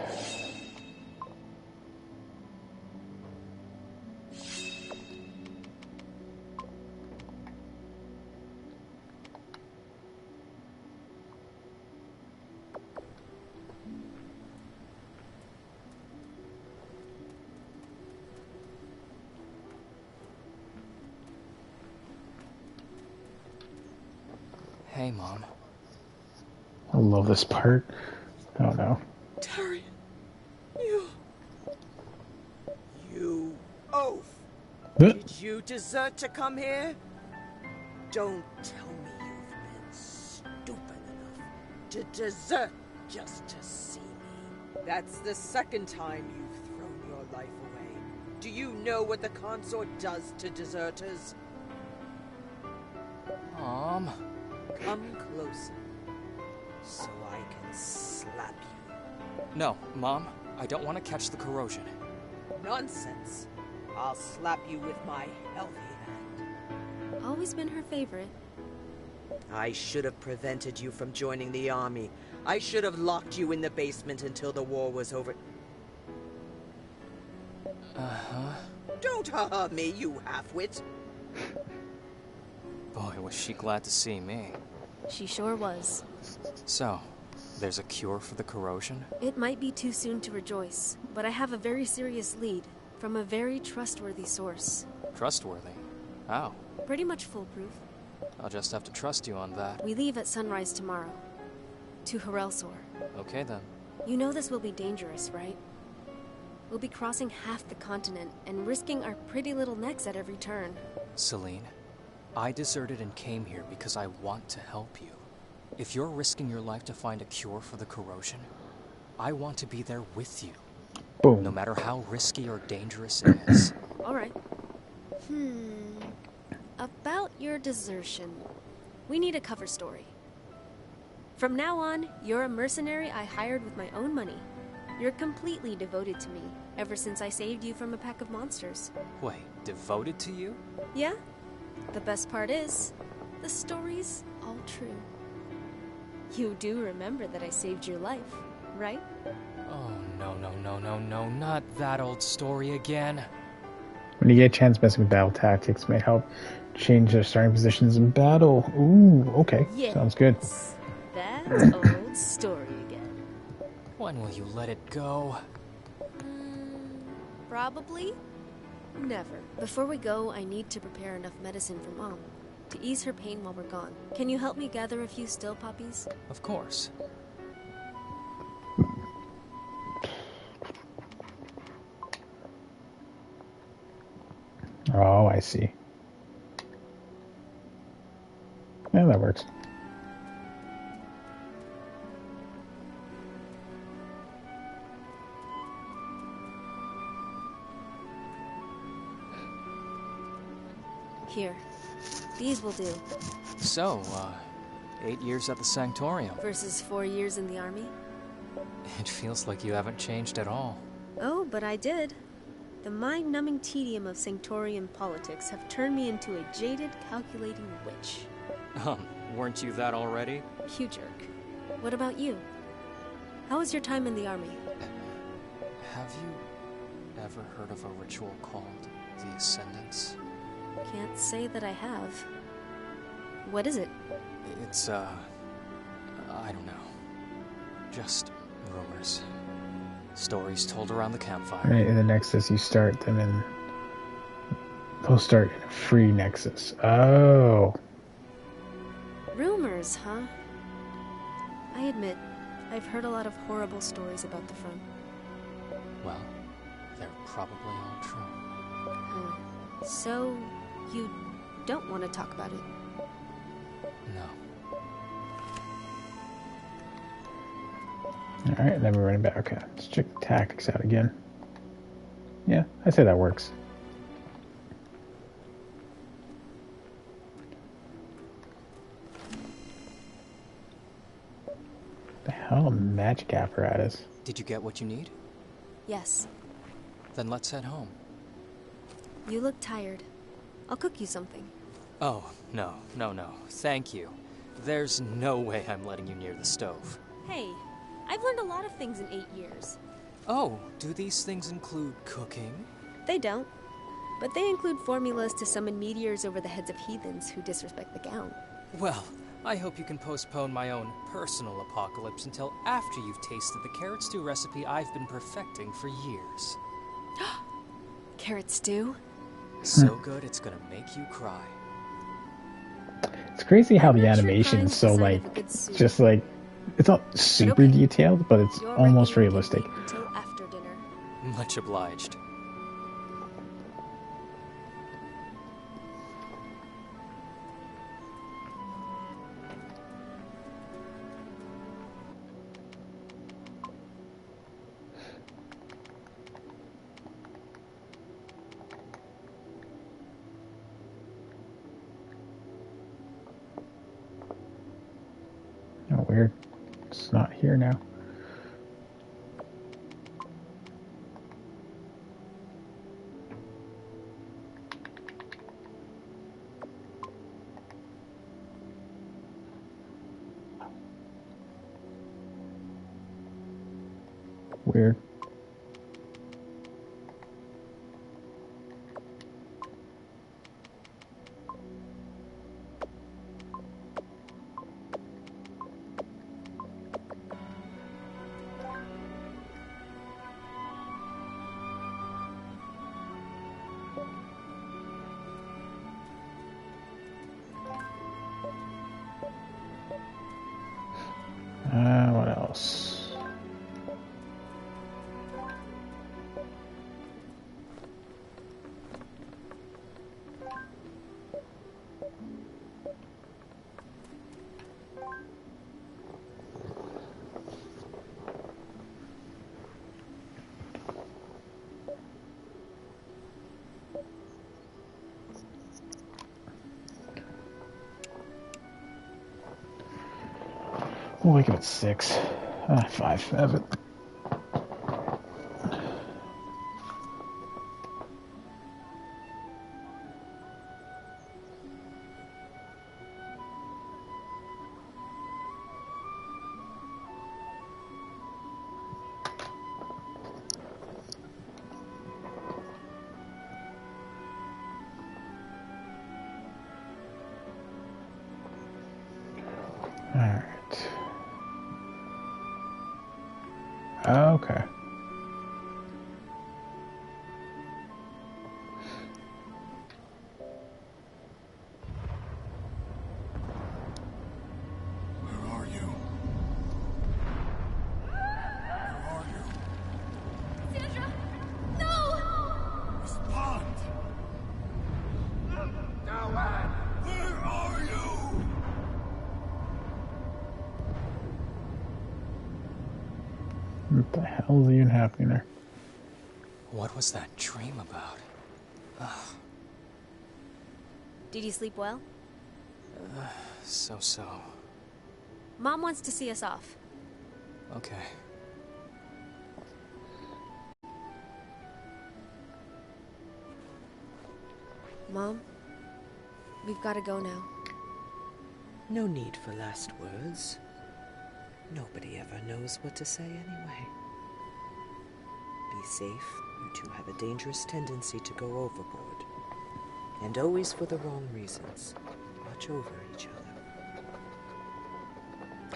Hey, Mom.
love this part. Oh no.
Tarion, you oaf! Did you desert to come here? Don't tell me you've been stupid enough to desert just to see me. That's the second time you've thrown your life away. Do you know what the consort does to deserters?
Mom.
Come closer, so I can slap you.
No, Mom. I don't want to catch the corrosion.
Nonsense. I'll slap you with my healthy hand.
Always been her favorite.
I should have prevented you from joining the army. I should have locked you in the basement until the war was over.
Uh-huh.
Don't ha-ha me, you half-wit.
Boy, was she glad to see me.
She sure was.
So, there's a cure for the corrosion?
It might be too soon to rejoice, but I have a very serious lead from a very trustworthy source.
Trustworthy? How?
Pretty much foolproof.
I'll just have to trust you on that.
We leave at sunrise tomorrow. To Harelsor.
Okay then.
You know this will be dangerous, right? We'll be crossing half the continent and risking our pretty little necks at every turn.
Celine, I deserted and came here because I want to help you. If you're risking your life to find a cure for the corrosion, I want to be there with you.
Boom.
No matter how risky or dangerous it is.
Alright. About your desertion. We need a cover story. From now on, you're a mercenary I hired with my own money. You're completely devoted to me, ever since I saved you from a pack of monsters.
Wait, devoted to you?
Yeah? The best part is, the story's all true. You do remember that I saved your life, right?
Oh, no, not that old story again.
When you get a chance, messing with battle tactics may help change their starting positions in battle. Ooh, okay.
Yes.
Sounds good.
That old story again.
When will you let it go?
Probably never. Before we go, I need to prepare enough medicine for Mom to ease her pain while we're gone. Can you help me gather a few still poppies?
Of course.
Oh, I see. Yeah, that works.
Here. These will do.
So, 8 years at the Sanctorium.
Versus 4 years in the army?
It feels like you haven't changed at all.
Oh, but I did. The mind-numbing tedium of Sanctorian politics have turned me into a jaded, calculating witch.
Weren't you that already?
You jerk. What about you? How was your time in the army?
Have you ever heard of a ritual called the Ascendance?
Can't say that I have. What is it?
It's, I don't know. Just rumors. Stories told around the campfire.
Right, in the Nexus, you start them in... They'll start in a free Nexus. Oh.
Rumors, huh? I admit, I've heard a lot of horrible stories about the front.
Well, they're probably all true.
So, you don't want to talk about it?
No.
Alright, then we're running back. Okay, let's check the tactics out again. Yeah, I say that works. The hell, a magic apparatus.
Did you get what you need?
Yes.
Then let's head home.
You look tired. I'll cook you something.
Oh, no. Thank you. There's no way I'm letting you near the stove.
Hey, I've learned a lot of things in 8 years.
Oh, do these things include cooking?
They don't. But they include formulas to summon meteors over the heads of heathens who disrespect the gown.
Well, I hope you can postpone my own personal apocalypse until after you've tasted the carrot stew recipe I've been perfecting for years.
Carrot stew?
So good it's gonna make you cry.
It's crazy how the animation is so, like, just like It's not super detailed, but it's almost realistic.
Until after dinner.
Much obliged.
Oh, weird. It's not here now. Weird. What else? We'll wake up at 6. 5. Evan. Alright. Okay.
Where are you? Where are you?
Sandra! No!
Respond! Where are you?
What the hell is even happening there?
What was that dream about? Ugh.
Did you sleep well?
So.
Mom wants to see us off.
Okay.
Mom, we've got to go now.
No need for last words. Nobody ever knows what to say anyway. Be safe. You two have a dangerous tendency to go overboard. And always for the wrong reasons. Watch over each other.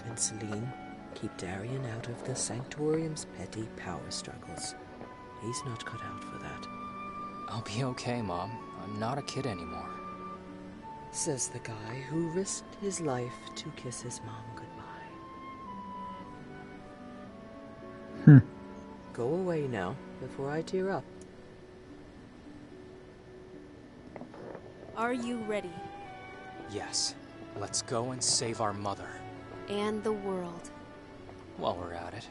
And Celine, keep Darian out of the Sanctorium's petty power struggles. He's not cut out for that.
I'll be okay, Mom. I'm not a kid anymore.
Says the guy who risked his life to kiss his mom goodbye. Go away now, before I tear up.
Are you ready?
Yes. Let's go and save our mother.
And the world.
While we're at it.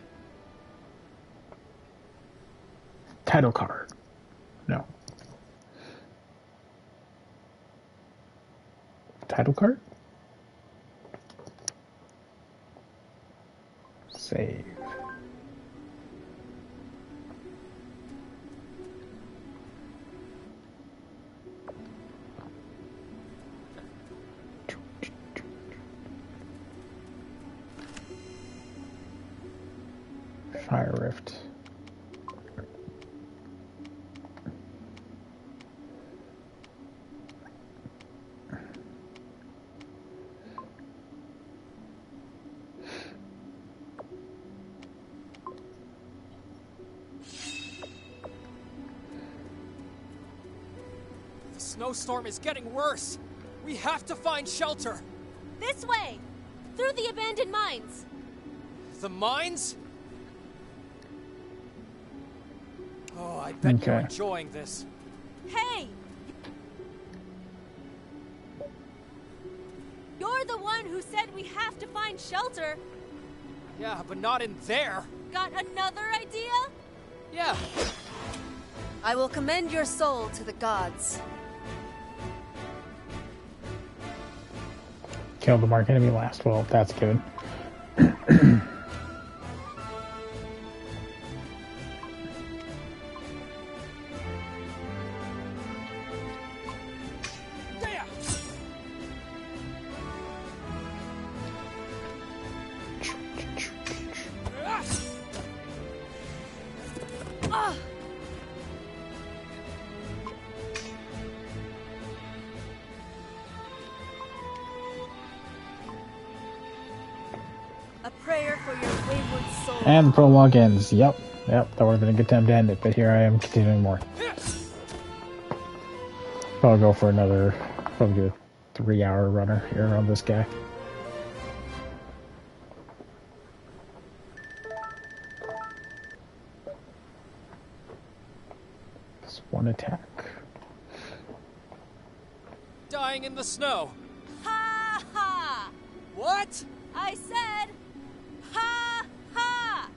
Title card. No. Title card? Save. Fire Rift.
The snowstorm is getting worse. We have to find shelter.
This way! Through the abandoned mines!
The mines? Oh, I bet you're enjoying this.
Hey! You're the one who said we have to find shelter.
Yeah, but not in there.
Got another idea?
Yeah.
I will commend your soul to the gods.
Kill the mark enemy last. Well, that's good.
A prayer for your wayward soul.
And prologue ends. Yep, that would have been a good time to end it, but here I am continuing more. I'll go for another, probably a 3-hour runner here on this guy. Just one attack.
Dying in the snow.
Ha ha!
What?
I said, ha ha!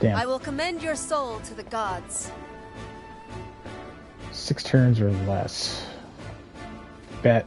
Damn.
I will commend your soul to the gods.
6 turns or less. Bet.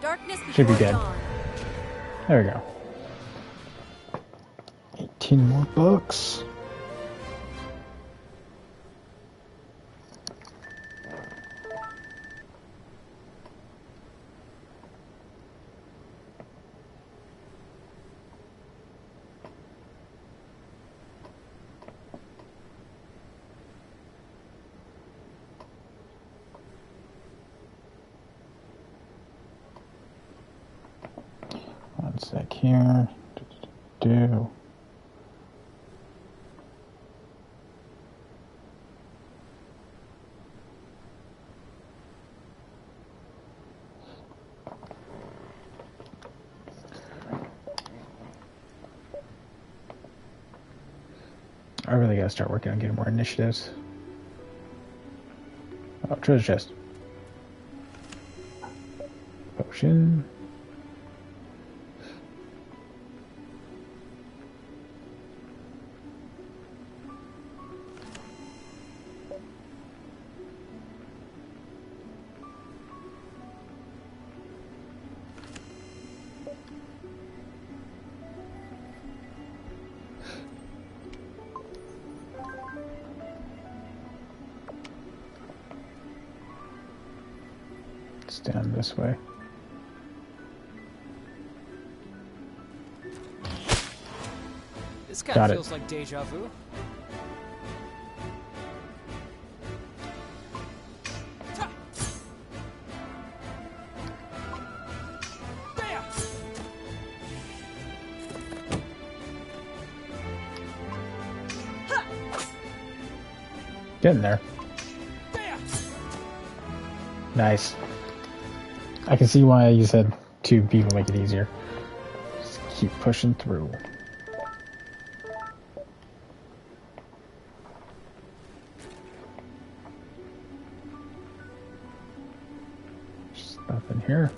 Darkness
Should be
before
dead.
dawn.
There we go. 18 more bucks. One sec here. Do. I really gotta start working on getting more initiatives. Oh, treasure chest. Potion. It's down this way.
This kind
Got
of
it.
feels like deja vu.
Getting there. Nice. I can see why you said 2 people make it easier. Just keep pushing through. Stuff in here.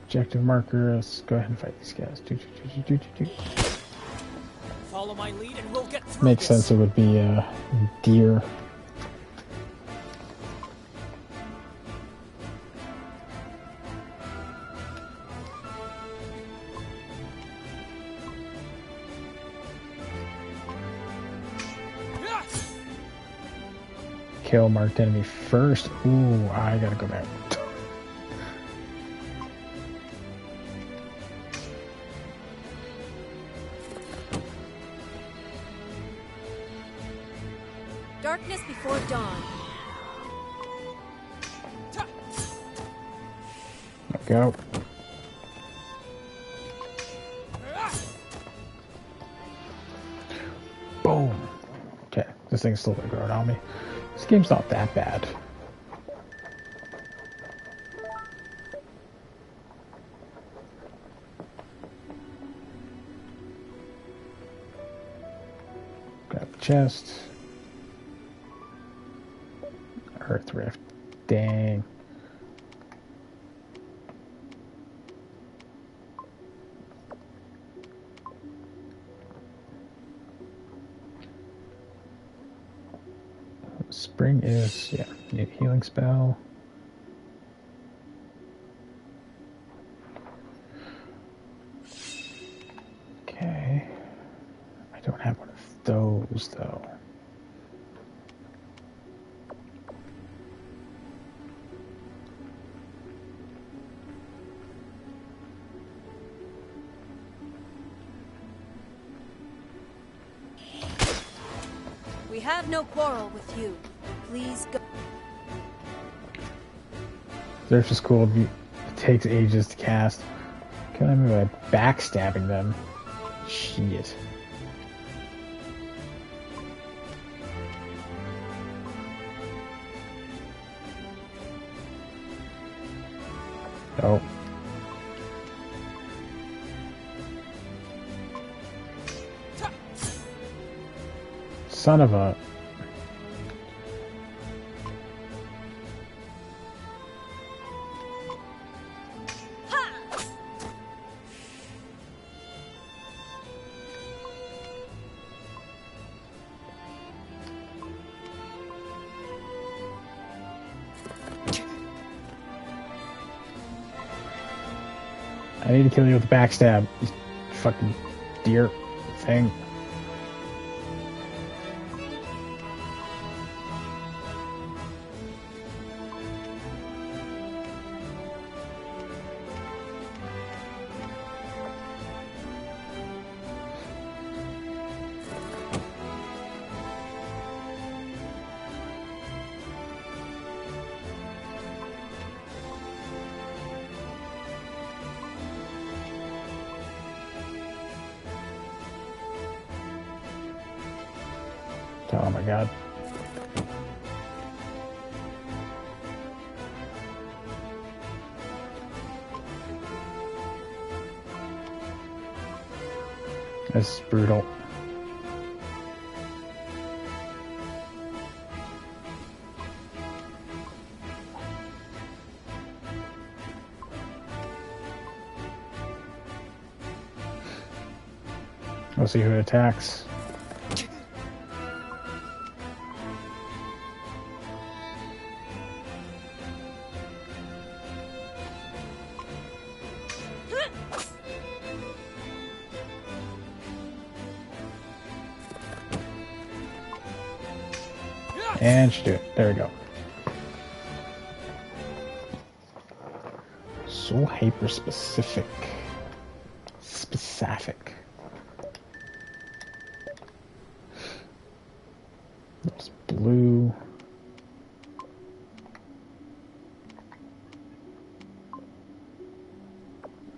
Objective marker. Let's go ahead and fight these guys.
Follow my lead and we'll get through
Makes
this.
sense. It would be deer. kill marked enemy first. Ooh, I gotta go back.
Darkness before dawn.
There we go. Boom. Okay, this thing's still growing on me. This game's not that bad. Grab the chest. Earth Rift. Dang. Spring is, yeah, need a healing spell. Okay. I don't have one of those, though.
We have no quarrel with you. Please go.
They're just cool. It takes ages to cast. Can I move by backstabbing them? Shit. Oh. Son of a... I need to kill you with a backstab, you fucking deer thing. Oh my god. This is brutal. We'll see who attacks. And should do it. There we go. So hyper specific. Specific. That's blue.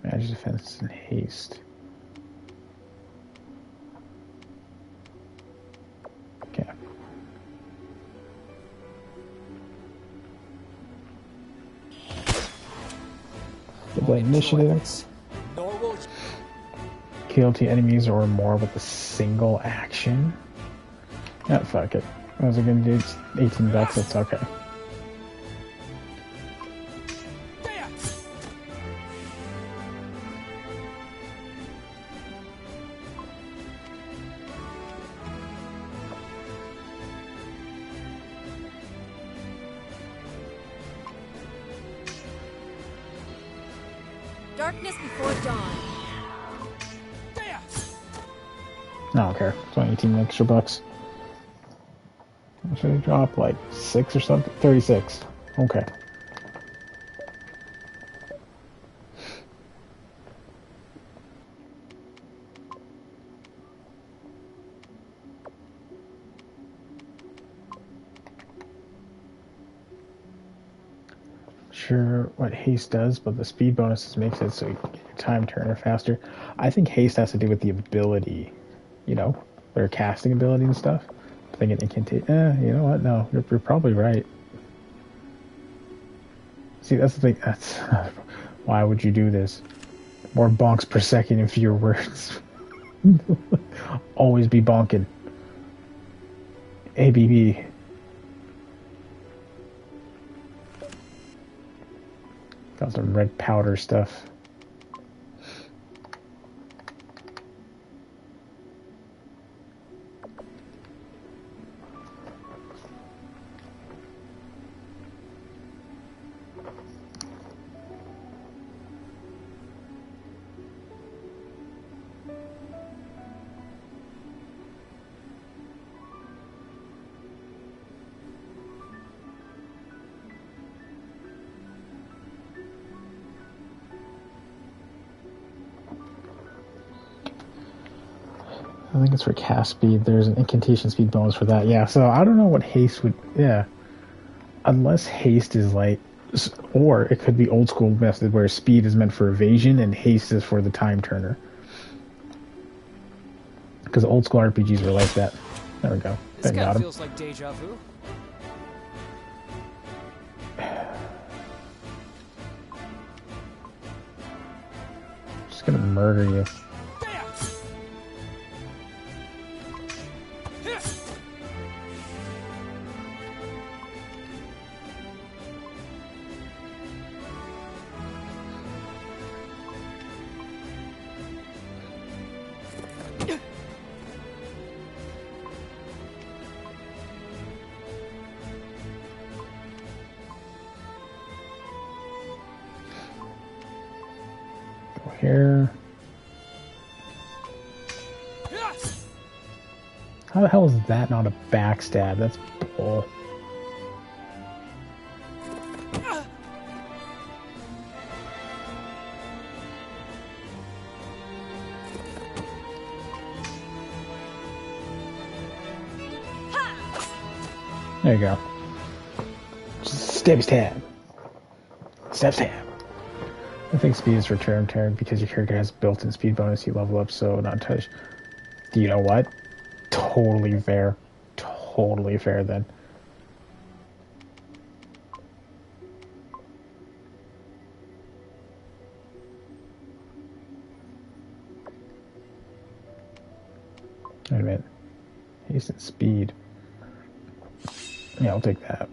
Magic defense and haste. Okay. Double initiative. Kill 2 enemies or more with a single action. Yeah, fuck it. I was gonna do 18 bucks, that's okay.
Darkness before dawn.
I don't care. It's only 18 extra bucks. Should I drop like 6 or something? 36. Okay. Sure what haste does, but the speed bonuses makes it so you can get your time turner faster. I think haste has to do with the ability, you know, their casting ability and stuff. I think it can take. You know what? No, you're probably right. See, that's the thing. That's why would you do this? More bonks per second and fewer words. Always be bonking. ABB. Got some red powder stuff. I think it's for cast speed. There's an incantation speed bonus for that. Yeah, so I don't know what haste would... Yeah. Unless haste is like... Or it could be old school method where speed is meant for evasion and haste is for the time turner. Because old school RPGs were like that. There we go.
This kind of feels like deja vu.
Just gonna murder you. Here. How the hell is that not a backstab? That's bull. There you go. Stab stab. Stab stab. I think speed is for turn because your character has built-in speed bonus. You level up, so not touch. Do you know what? Totally fair. Totally fair then. Wait a minute. Haste and speed. Yeah, I'll take that.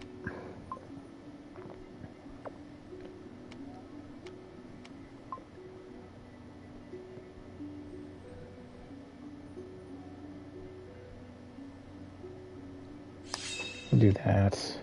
Do that.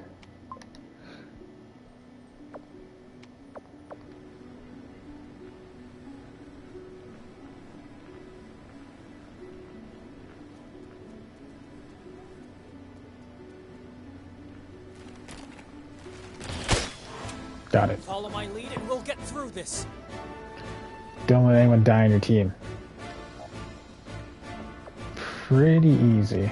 Got it.
Follow my lead and we'll get through this.
Don't let anyone die on your team. Pretty easy.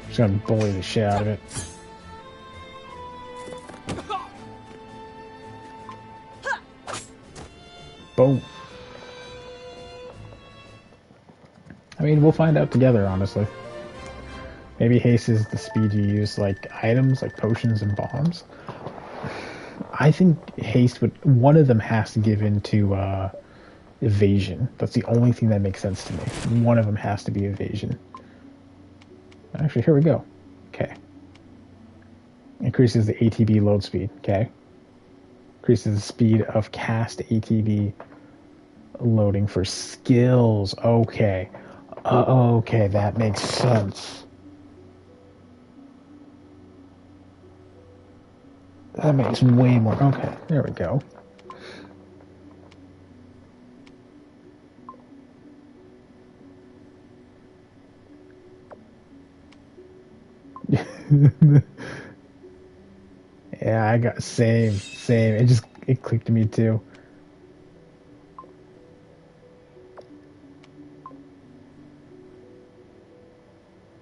Just gonna bully the shit out of it. Boom. I mean, we'll find out together, honestly. Maybe haste is the speed you use, like, items, like potions and bombs. I think haste would... One of them has to give into, evasion. That's the only thing that makes sense to me. One of them has to be evasion. Actually, here we go. Okay. Increases the ATB load speed. Okay. Increases the speed of cast ATB Loading for skills. Okay. Okay, that makes sense. That makes way more. Okay, there we go. Yeah, I got same. It clicked to me too.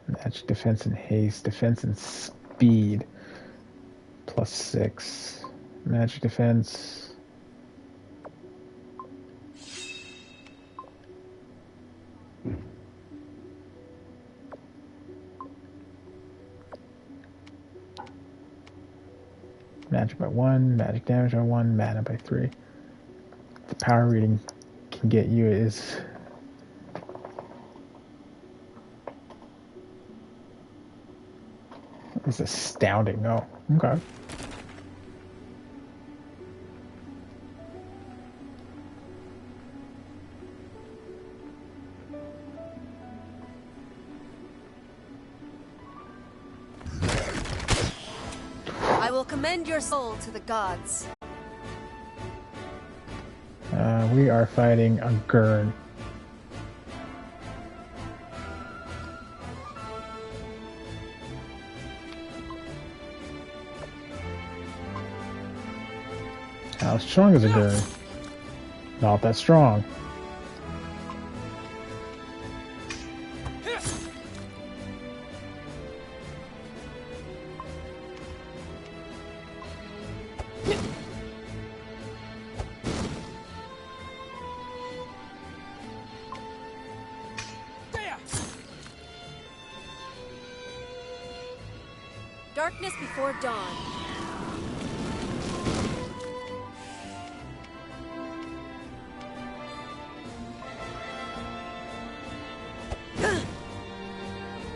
Match defense and haste, defense and speed. +6. Magic defense. Magic by 1, magic damage by 1, mana by 3. The power reading can get you is astounding. Oh, okay.
I will commend your soul to the gods.
We are fighting a Gurn. How strong is a Gurn? Not that strong.
Darkness before dawn.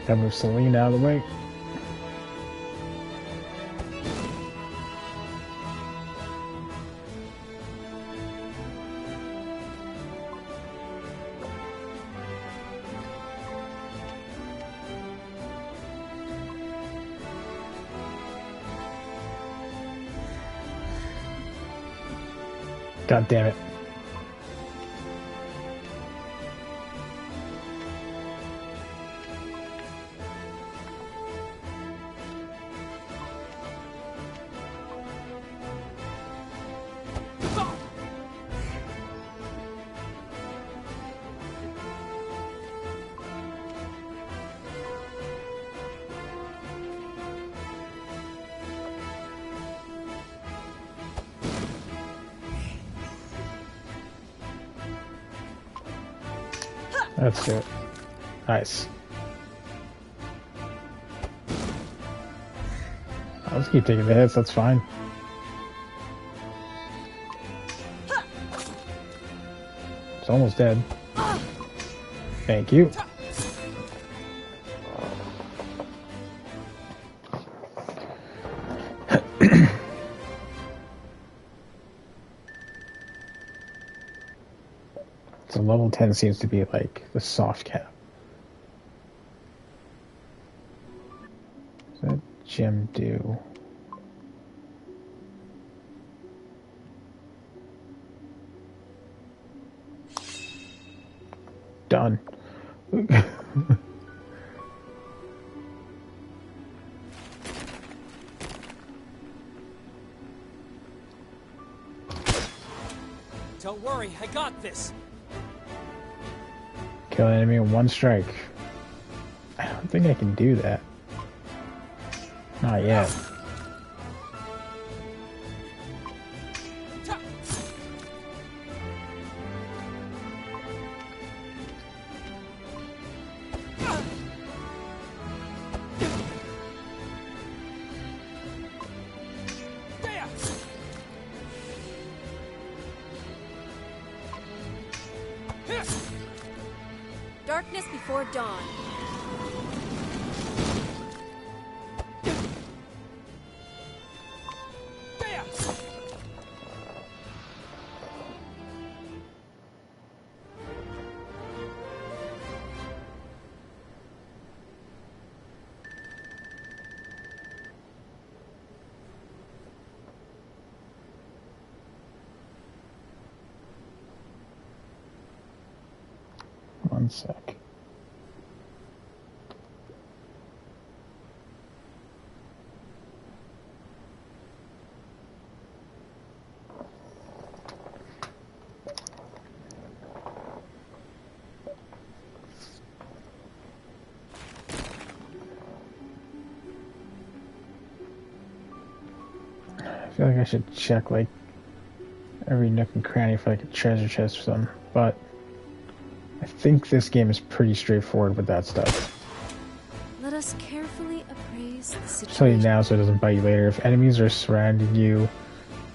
Gotta move Celine out of the way. God damn it. That's it. Nice. I'll just keep taking the hits, that's fine. It's almost dead. Thank you. So level 10 seems to be like the soft cap. What's that gem do? Done.
Don't worry, I got this.
Kill an enemy in one strike. I don't think I can do that. Not yet.
Darkness before dawn.
One sec. I feel like I should check like every nook and cranny for like a treasure chest or something, but I think this game is pretty straightforward with that stuff.
Let us carefully appraise the
I'll tell you
situation.
now so it doesn't bite you later. If enemies are surrounding you,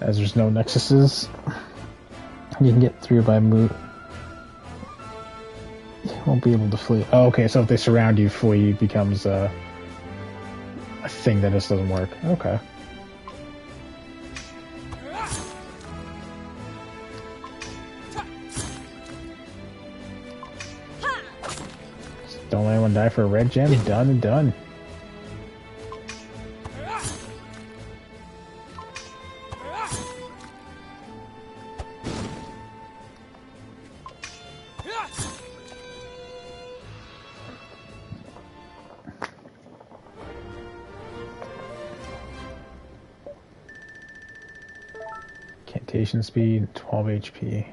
as there's no nexuses, you can get through by move. You won't be able to flee. Oh, okay, so if they surround you, flee becomes a thing that just doesn't work. Okay. Don't let anyone die for a red gem. Done and done. Incantation speed, 12 HP.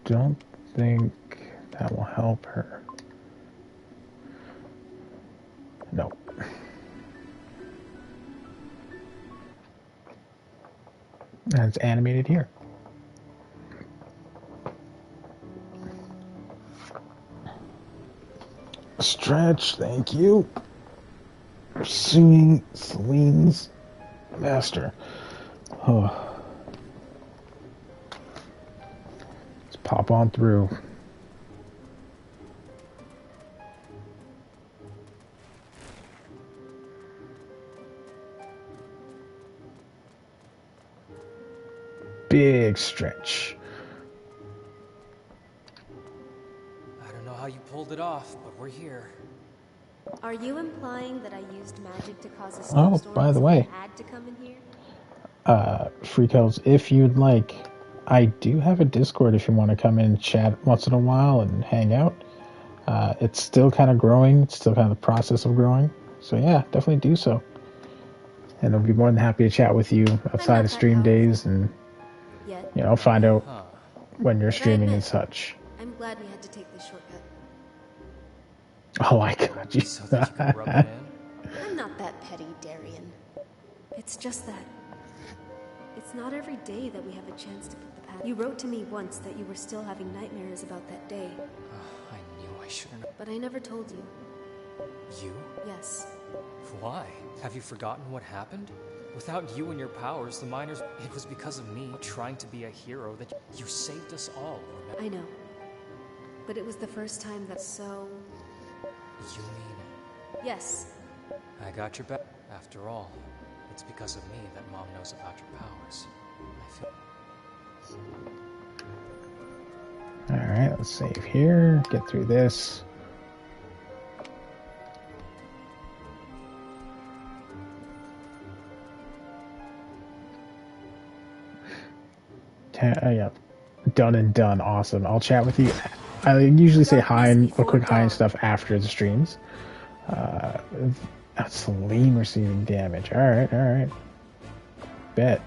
Don't think that will help her. Nope. And it's animated here. Stretch, thank you. Pursuing Celine's master. Oh. Let's pop on through. Big stretch.
I don't know how you pulled it off, but we're here.
Are you implying that I used magic to cause a
Oh,
snowstorm
by the
so
way.
I had to come in here?
Freakos, if you'd like, I do have a Discord if you want to come in and chat once in a while and hang out. It's still kind of growing. It's still kind of the process of growing. So yeah, definitely do so. And I'll be more than happy to chat with you outside of stream days and,
Yet.
you know, find out when you're
But I
streaming and
admit,
such.
I'm glad we had to take this shortcut.
Oh, I got you.
So that you can rub it in?
I'm not that petty, Darian. It's just that it's not every day that we have a chance to put the past. You wrote to me once that you were still having nightmares about that day.
I knew I shouldn't have.
But I never told you.
You?
Yes.
Why? Have you forgotten what happened? Without you and your powers, the miners... It was because of me trying to be a hero that you saved us all, remember?
I know. But it was the first time that so...
You mean...
Yes.
I got your back. After all, it's because of me that Mom knows about your powers. I feel...
Alright, let's save here. Get through this. Yeah, done and done. Awesome. I'll chat with you. I usually say hi and a quick hi and stuff after the streams. That's Celine receiving damage. All right. Bet.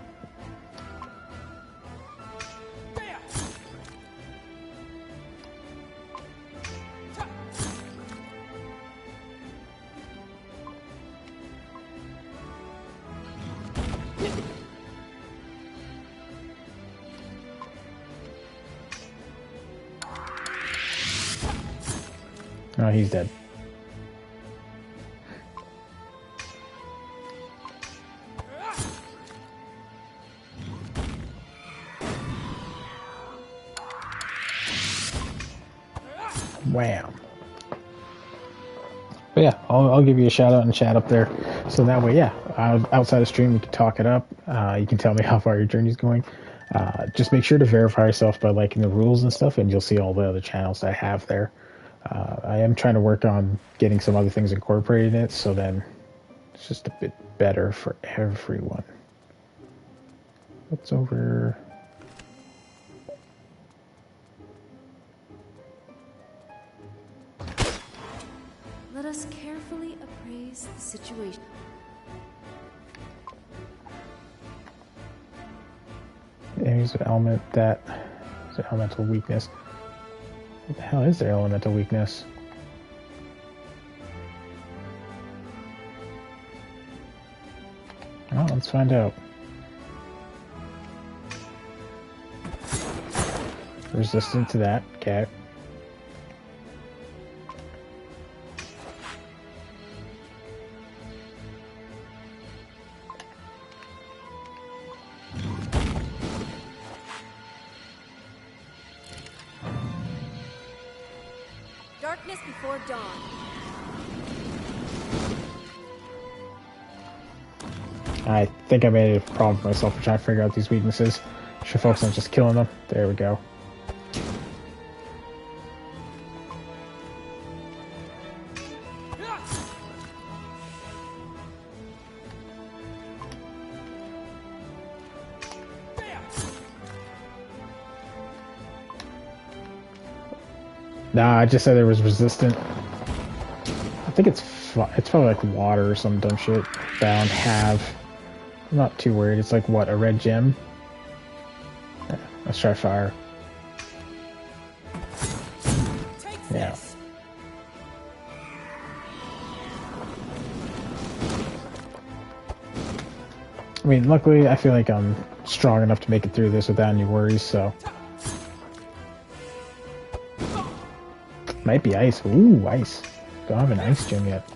Oh, he's dead. Wham. But yeah, I'll give you a shout out and chat up there. So that way, yeah, outside of stream, we can talk it up. You can tell me how far your journey's going. Just make sure to verify yourself by liking the rules and stuff, and you'll see all the other channels I have there. I am trying to work on getting some other things incorporated in it, so then it's just a bit better for everyone. What's over... There's an element that is an elemental weakness. What the hell is their elemental weakness? Well, let's find out. Resistant to that, okay.
Darkness before dawn.
I think I made a problem for myself for trying to figure out these weaknesses. Should focus on just killing them. There we go. Nah, I just said it was resistant. I think it's probably like water or some dumb shit that I don't have. I'm not too worried. It's like, what, a red gem? Yeah, let's try fire. Yeah. I mean, luckily, I feel like I'm strong enough to make it through this without any worries, so. Might be ice. Ooh, ice. Don't have an ice gem yet.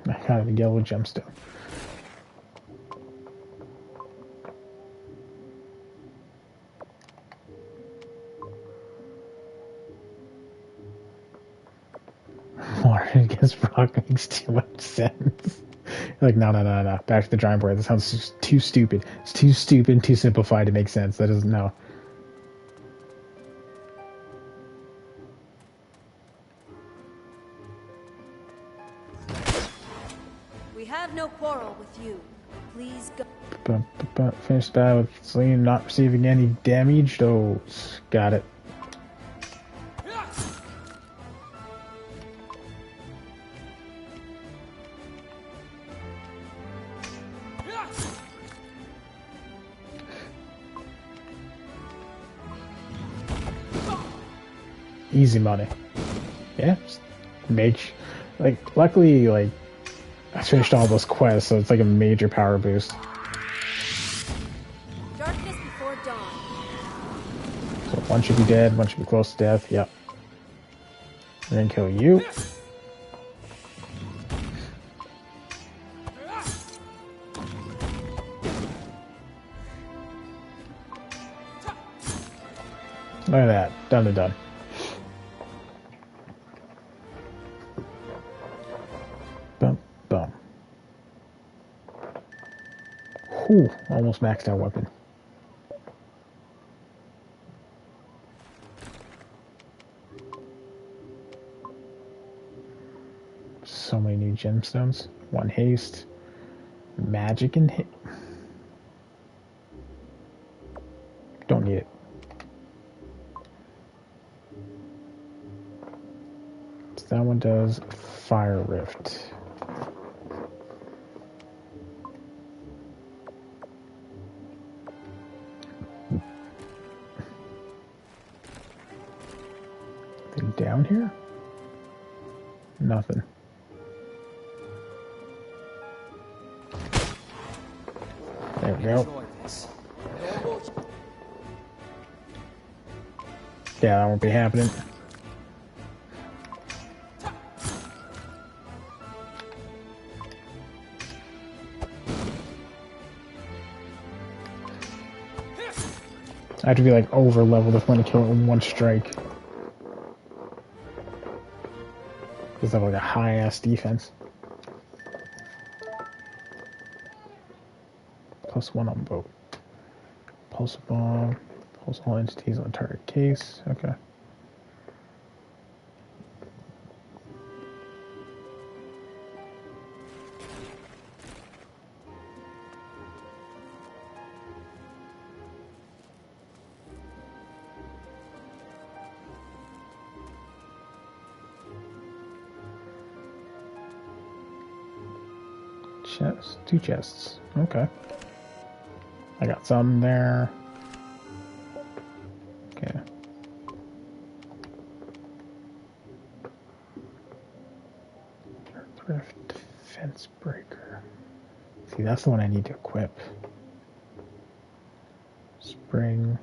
I got a yellow gemstone. Water against rock makes too much sense. Like, no. Back to the drawing board. That sounds just too stupid. It's too stupid and too simplified to make sense. That doesn't know.
We have no quarrel with you. Please go.
Finish the battle with Celine not receiving any damage. Those. Got it. Easy money. Yeah, like, luckily, like, I finished all those quests, so it's like a major power boost.
Darkness before dawn.
So one should be dead, one should be close to death, yep. We're gonna kill you. Look at that, done and done. Boom. Whew, almost maxed out weapon. So many new gemstones. One haste. Magic and hit. Don't need it. So that one does Fire Rift. Down here? Nothing. There we go. Yeah, that won't be happening. I have to be like over leveled if I'm gonna kill it in one strike. Because I have like a high ass defense. +1 on boat. Pulse bomb. Pulse all entities on target case. Okay. Chest, 2 chests. Okay. I got some there. Okay. Thrift Defense Breaker. See, that's the one I need to equip. Spring.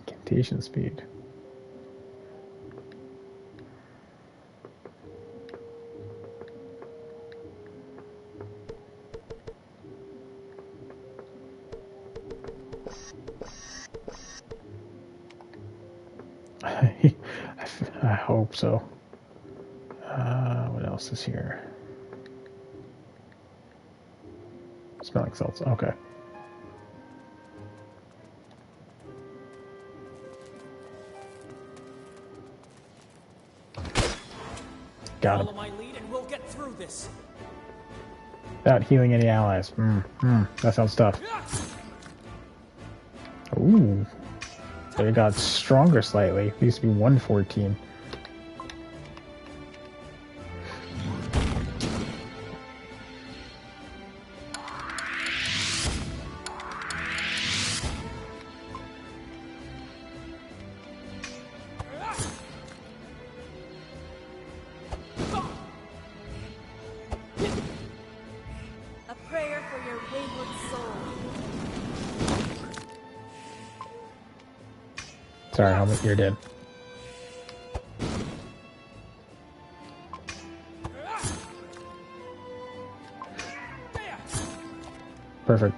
Incantation speed. I hope so. What else is here? Smelling salts. Okay. Got him.
Follow my lead and we'll get through this.
Without healing any allies. That sounds tough. Ooh. They got stronger slightly. It used to be 114.
A prayer for your wayward soul.
Sorry, helmet, you're dead. Perfect.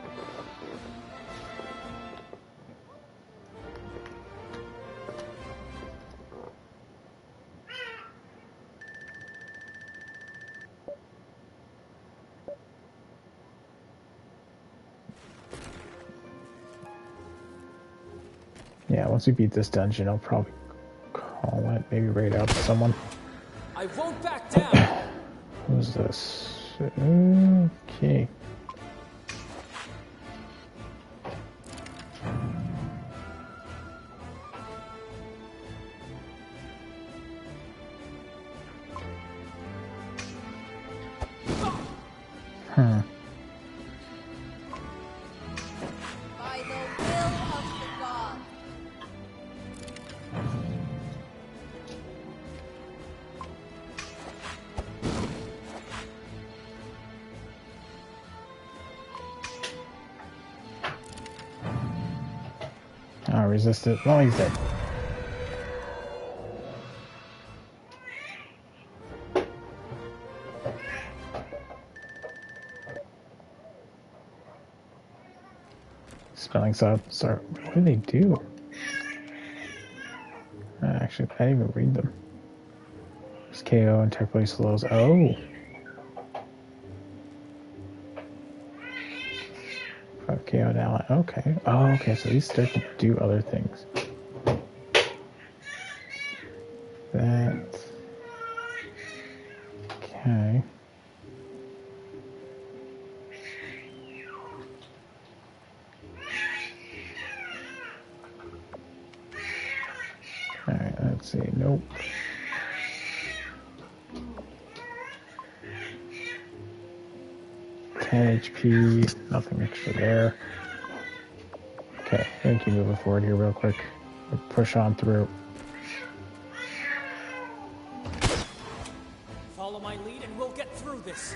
Yeah, once we beat this dungeon, I'll probably call it, maybe raid out to someone.
I won't back down.
Who's this? Okay.
By the will of the gods.
I'll resist it. Well, he's dead. Spelling sub. Sorry, what do they do? Actually, I didn't even read them. It's KO and tech place slows. Oh. 5 KO now. Okay. Oh, okay. So these start to do other things. That. Okay. Alright, let's see. Nope. HP, nothing extra there. Okay, thank you. Moving forward here real quick. We'll push on through.
Follow my lead and we'll get through this.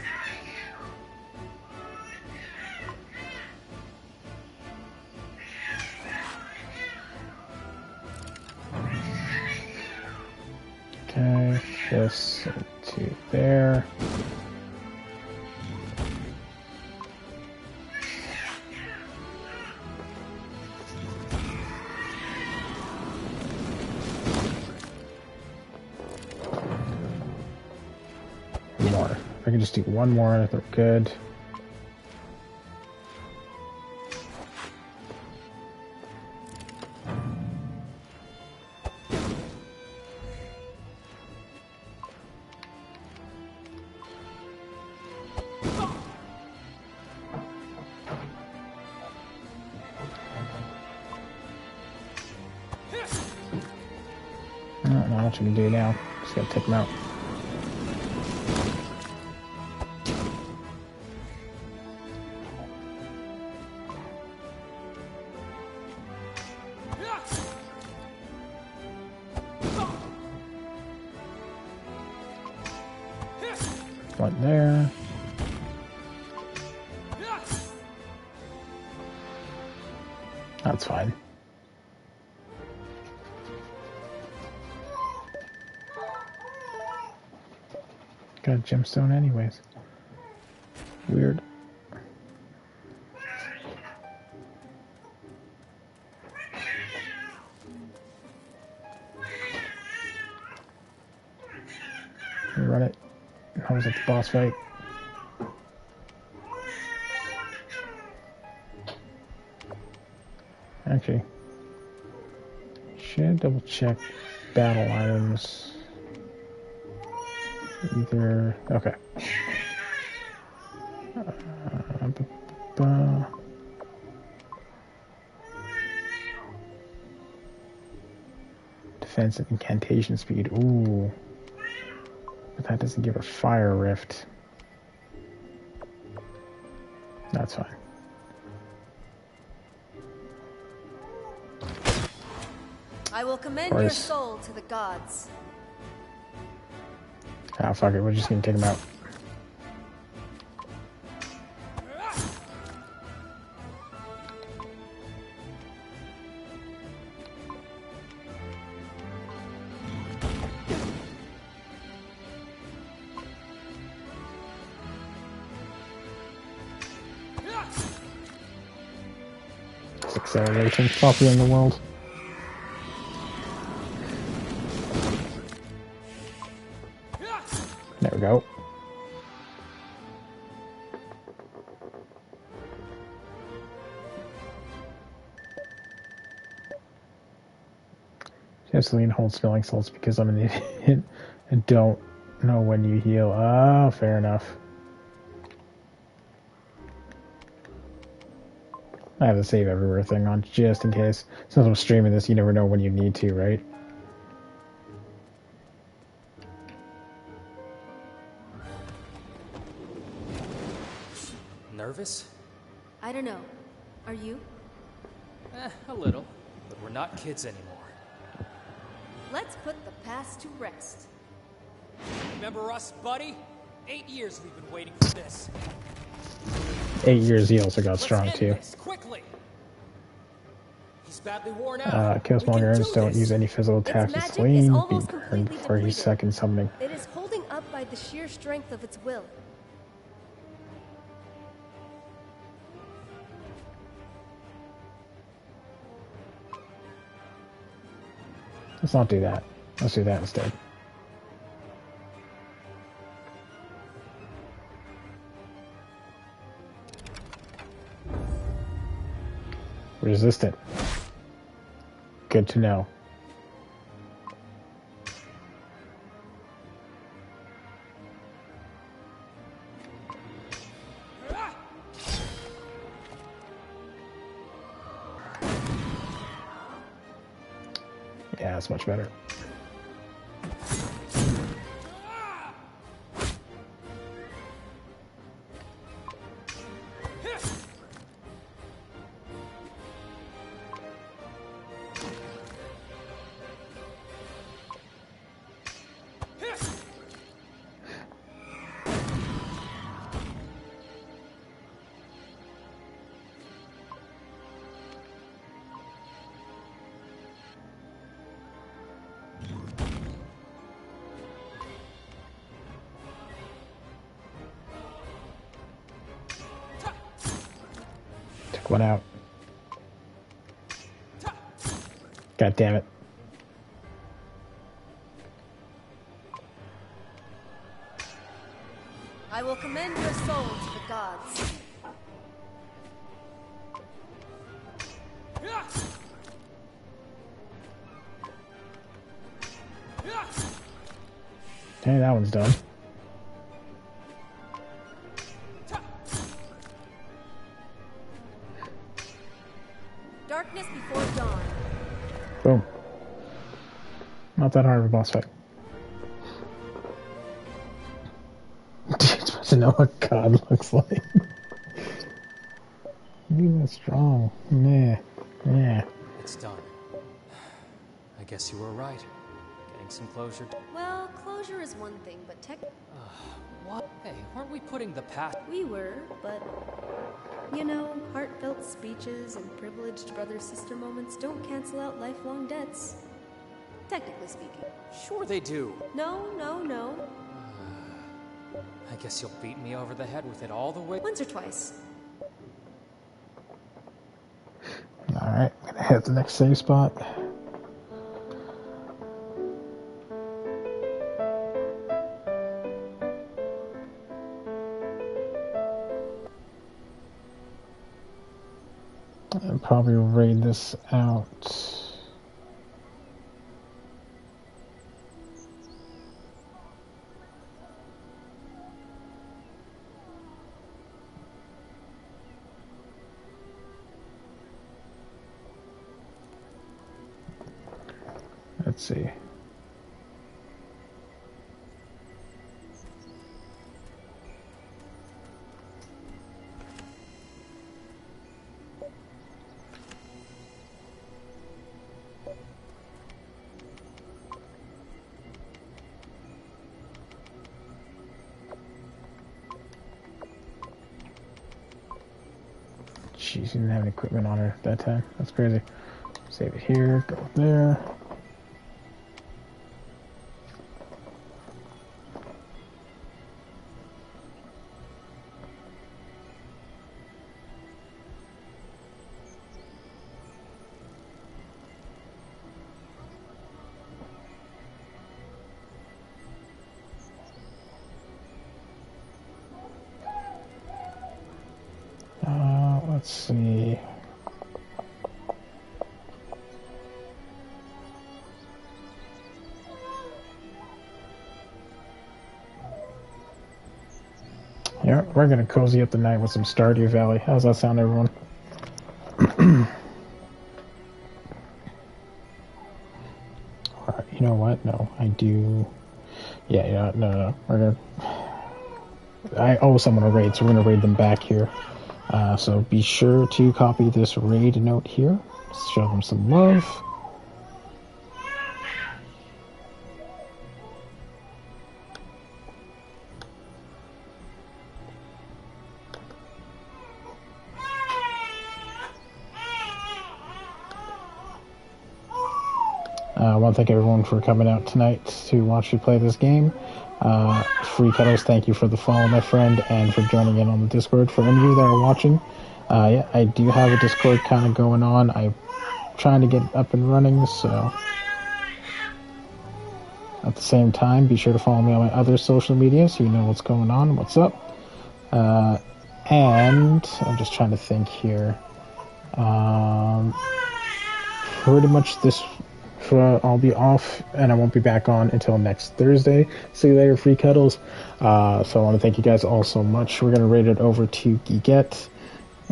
Okay, this to there. More. If I can just do one more, they're good. much we can do now. Just gotta take him out. One there. That's fine. Got a gemstone anyways. Weird. Run it. How was it the boss fight? Actually, should double check battle items. Either okay. Defense and incantation speed. Ooh, but that doesn't give her fire rift. That's fine.
I will commend your soul to the gods.
Ah, fuck it. We're just gonna take him out. Acceleration, popular in the world. There we go. Just lean hold smelling salts because I'm an idiot and don't know when you heal. Oh, fair enough. I have the save everywhere thing on just in case. Since I'm streaming this, you never know when you need to, right?
Nervous?
I don't know. Are you?
A little. But we're not kids anymore.
Let's put the past to rest.
Remember us, buddy? 8 years we've been waiting for this.
8 years he also got strong too.
Quickly. He's badly worn out.
Chaos Mongers don't use any physical attacks with Celine. Be burned before he's second summoning.
It is holding up by the sheer strength of its will.
Let's not do that. Let's do that instead. Resistant. Good to know. Yeah, that's much better. One out. God damn it.
I will commend your soul to the gods.
Okay, that one's done.
Darkness before dawn.
Boom. Not that hard of a boss fight. You're supposed to know what God looks like. Maybe that's strong. Yeah.
It's done. I guess you were right. Getting some closure.
Well, closure is one thing, but
What? Hey, weren't we putting the past?
We were, but you know, heartfelt speeches and privileged brother-sister moments don't cancel out lifelong debts. Technically speaking.
Sure they do.
No.
I guess you'll beat me over the head with it all the way.
Once or twice.
Alright, gonna hit the next save spot. And probably raid this out. Let's see. She didn't have any equipment on her that time. That's crazy. Save it here, go there. Let's see. Yeah, we're gonna cozy up the night with some Stardew Valley. How's that sound, everyone? You know what? No, I do. Yeah, no. We're gonna. I owe someone a raid, so we're gonna raid them back here. So be sure to copy this raid note here. Show them some love. I want to thank everyone for coming out tonight to watch me play this game. Free Cuddles, thank you for the follow, my friend, and for joining in on the Discord. For any of you that are watching, yeah, I do have a Discord kind of going on. I'm trying to get up and running, so at the same time, be sure to follow me on my other social media so you know what's going on, what's up. And I'm just trying to think here. Pretty much this... I'll be off and I won't be back on until next Thursday. See you later, Free Cuddles. So I want to thank you guys all so much. We're going to rate it over to Geekette.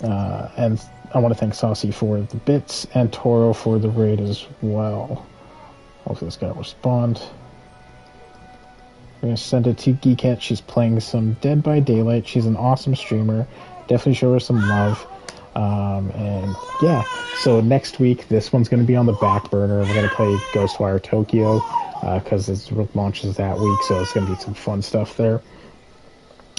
And I want to thank Saucy for the bits and Toro for the raid as well. Hopefully this guy will respond. We're going to send it to Geekette. She's playing some Dead by Daylight. She's an awesome streamer. Definitely show her some love. And yeah, so next week this one's going to be on the back burner. We're going to play Ghostwire Tokyo because it launches that week, so it's going to be some fun stuff there.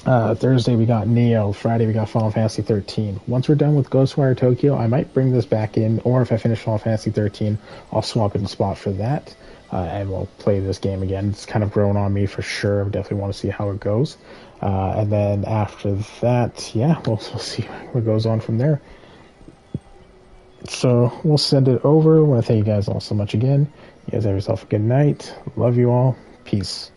Thursday we got Neo. Friday we got Final Fantasy 13. Once we're done with Ghostwire Tokyo, I might bring this back in, or if I finish Final Fantasy 13, I'll swap in a spot for that, and we'll play this game again. It's kind of grown on me for sure. I definitely want to see how it goes. And then after that, yeah, we'll see what goes on from there. So we'll send it over. I want to thank you guys all so much again. You guys have yourself a good night. Love you all. Peace.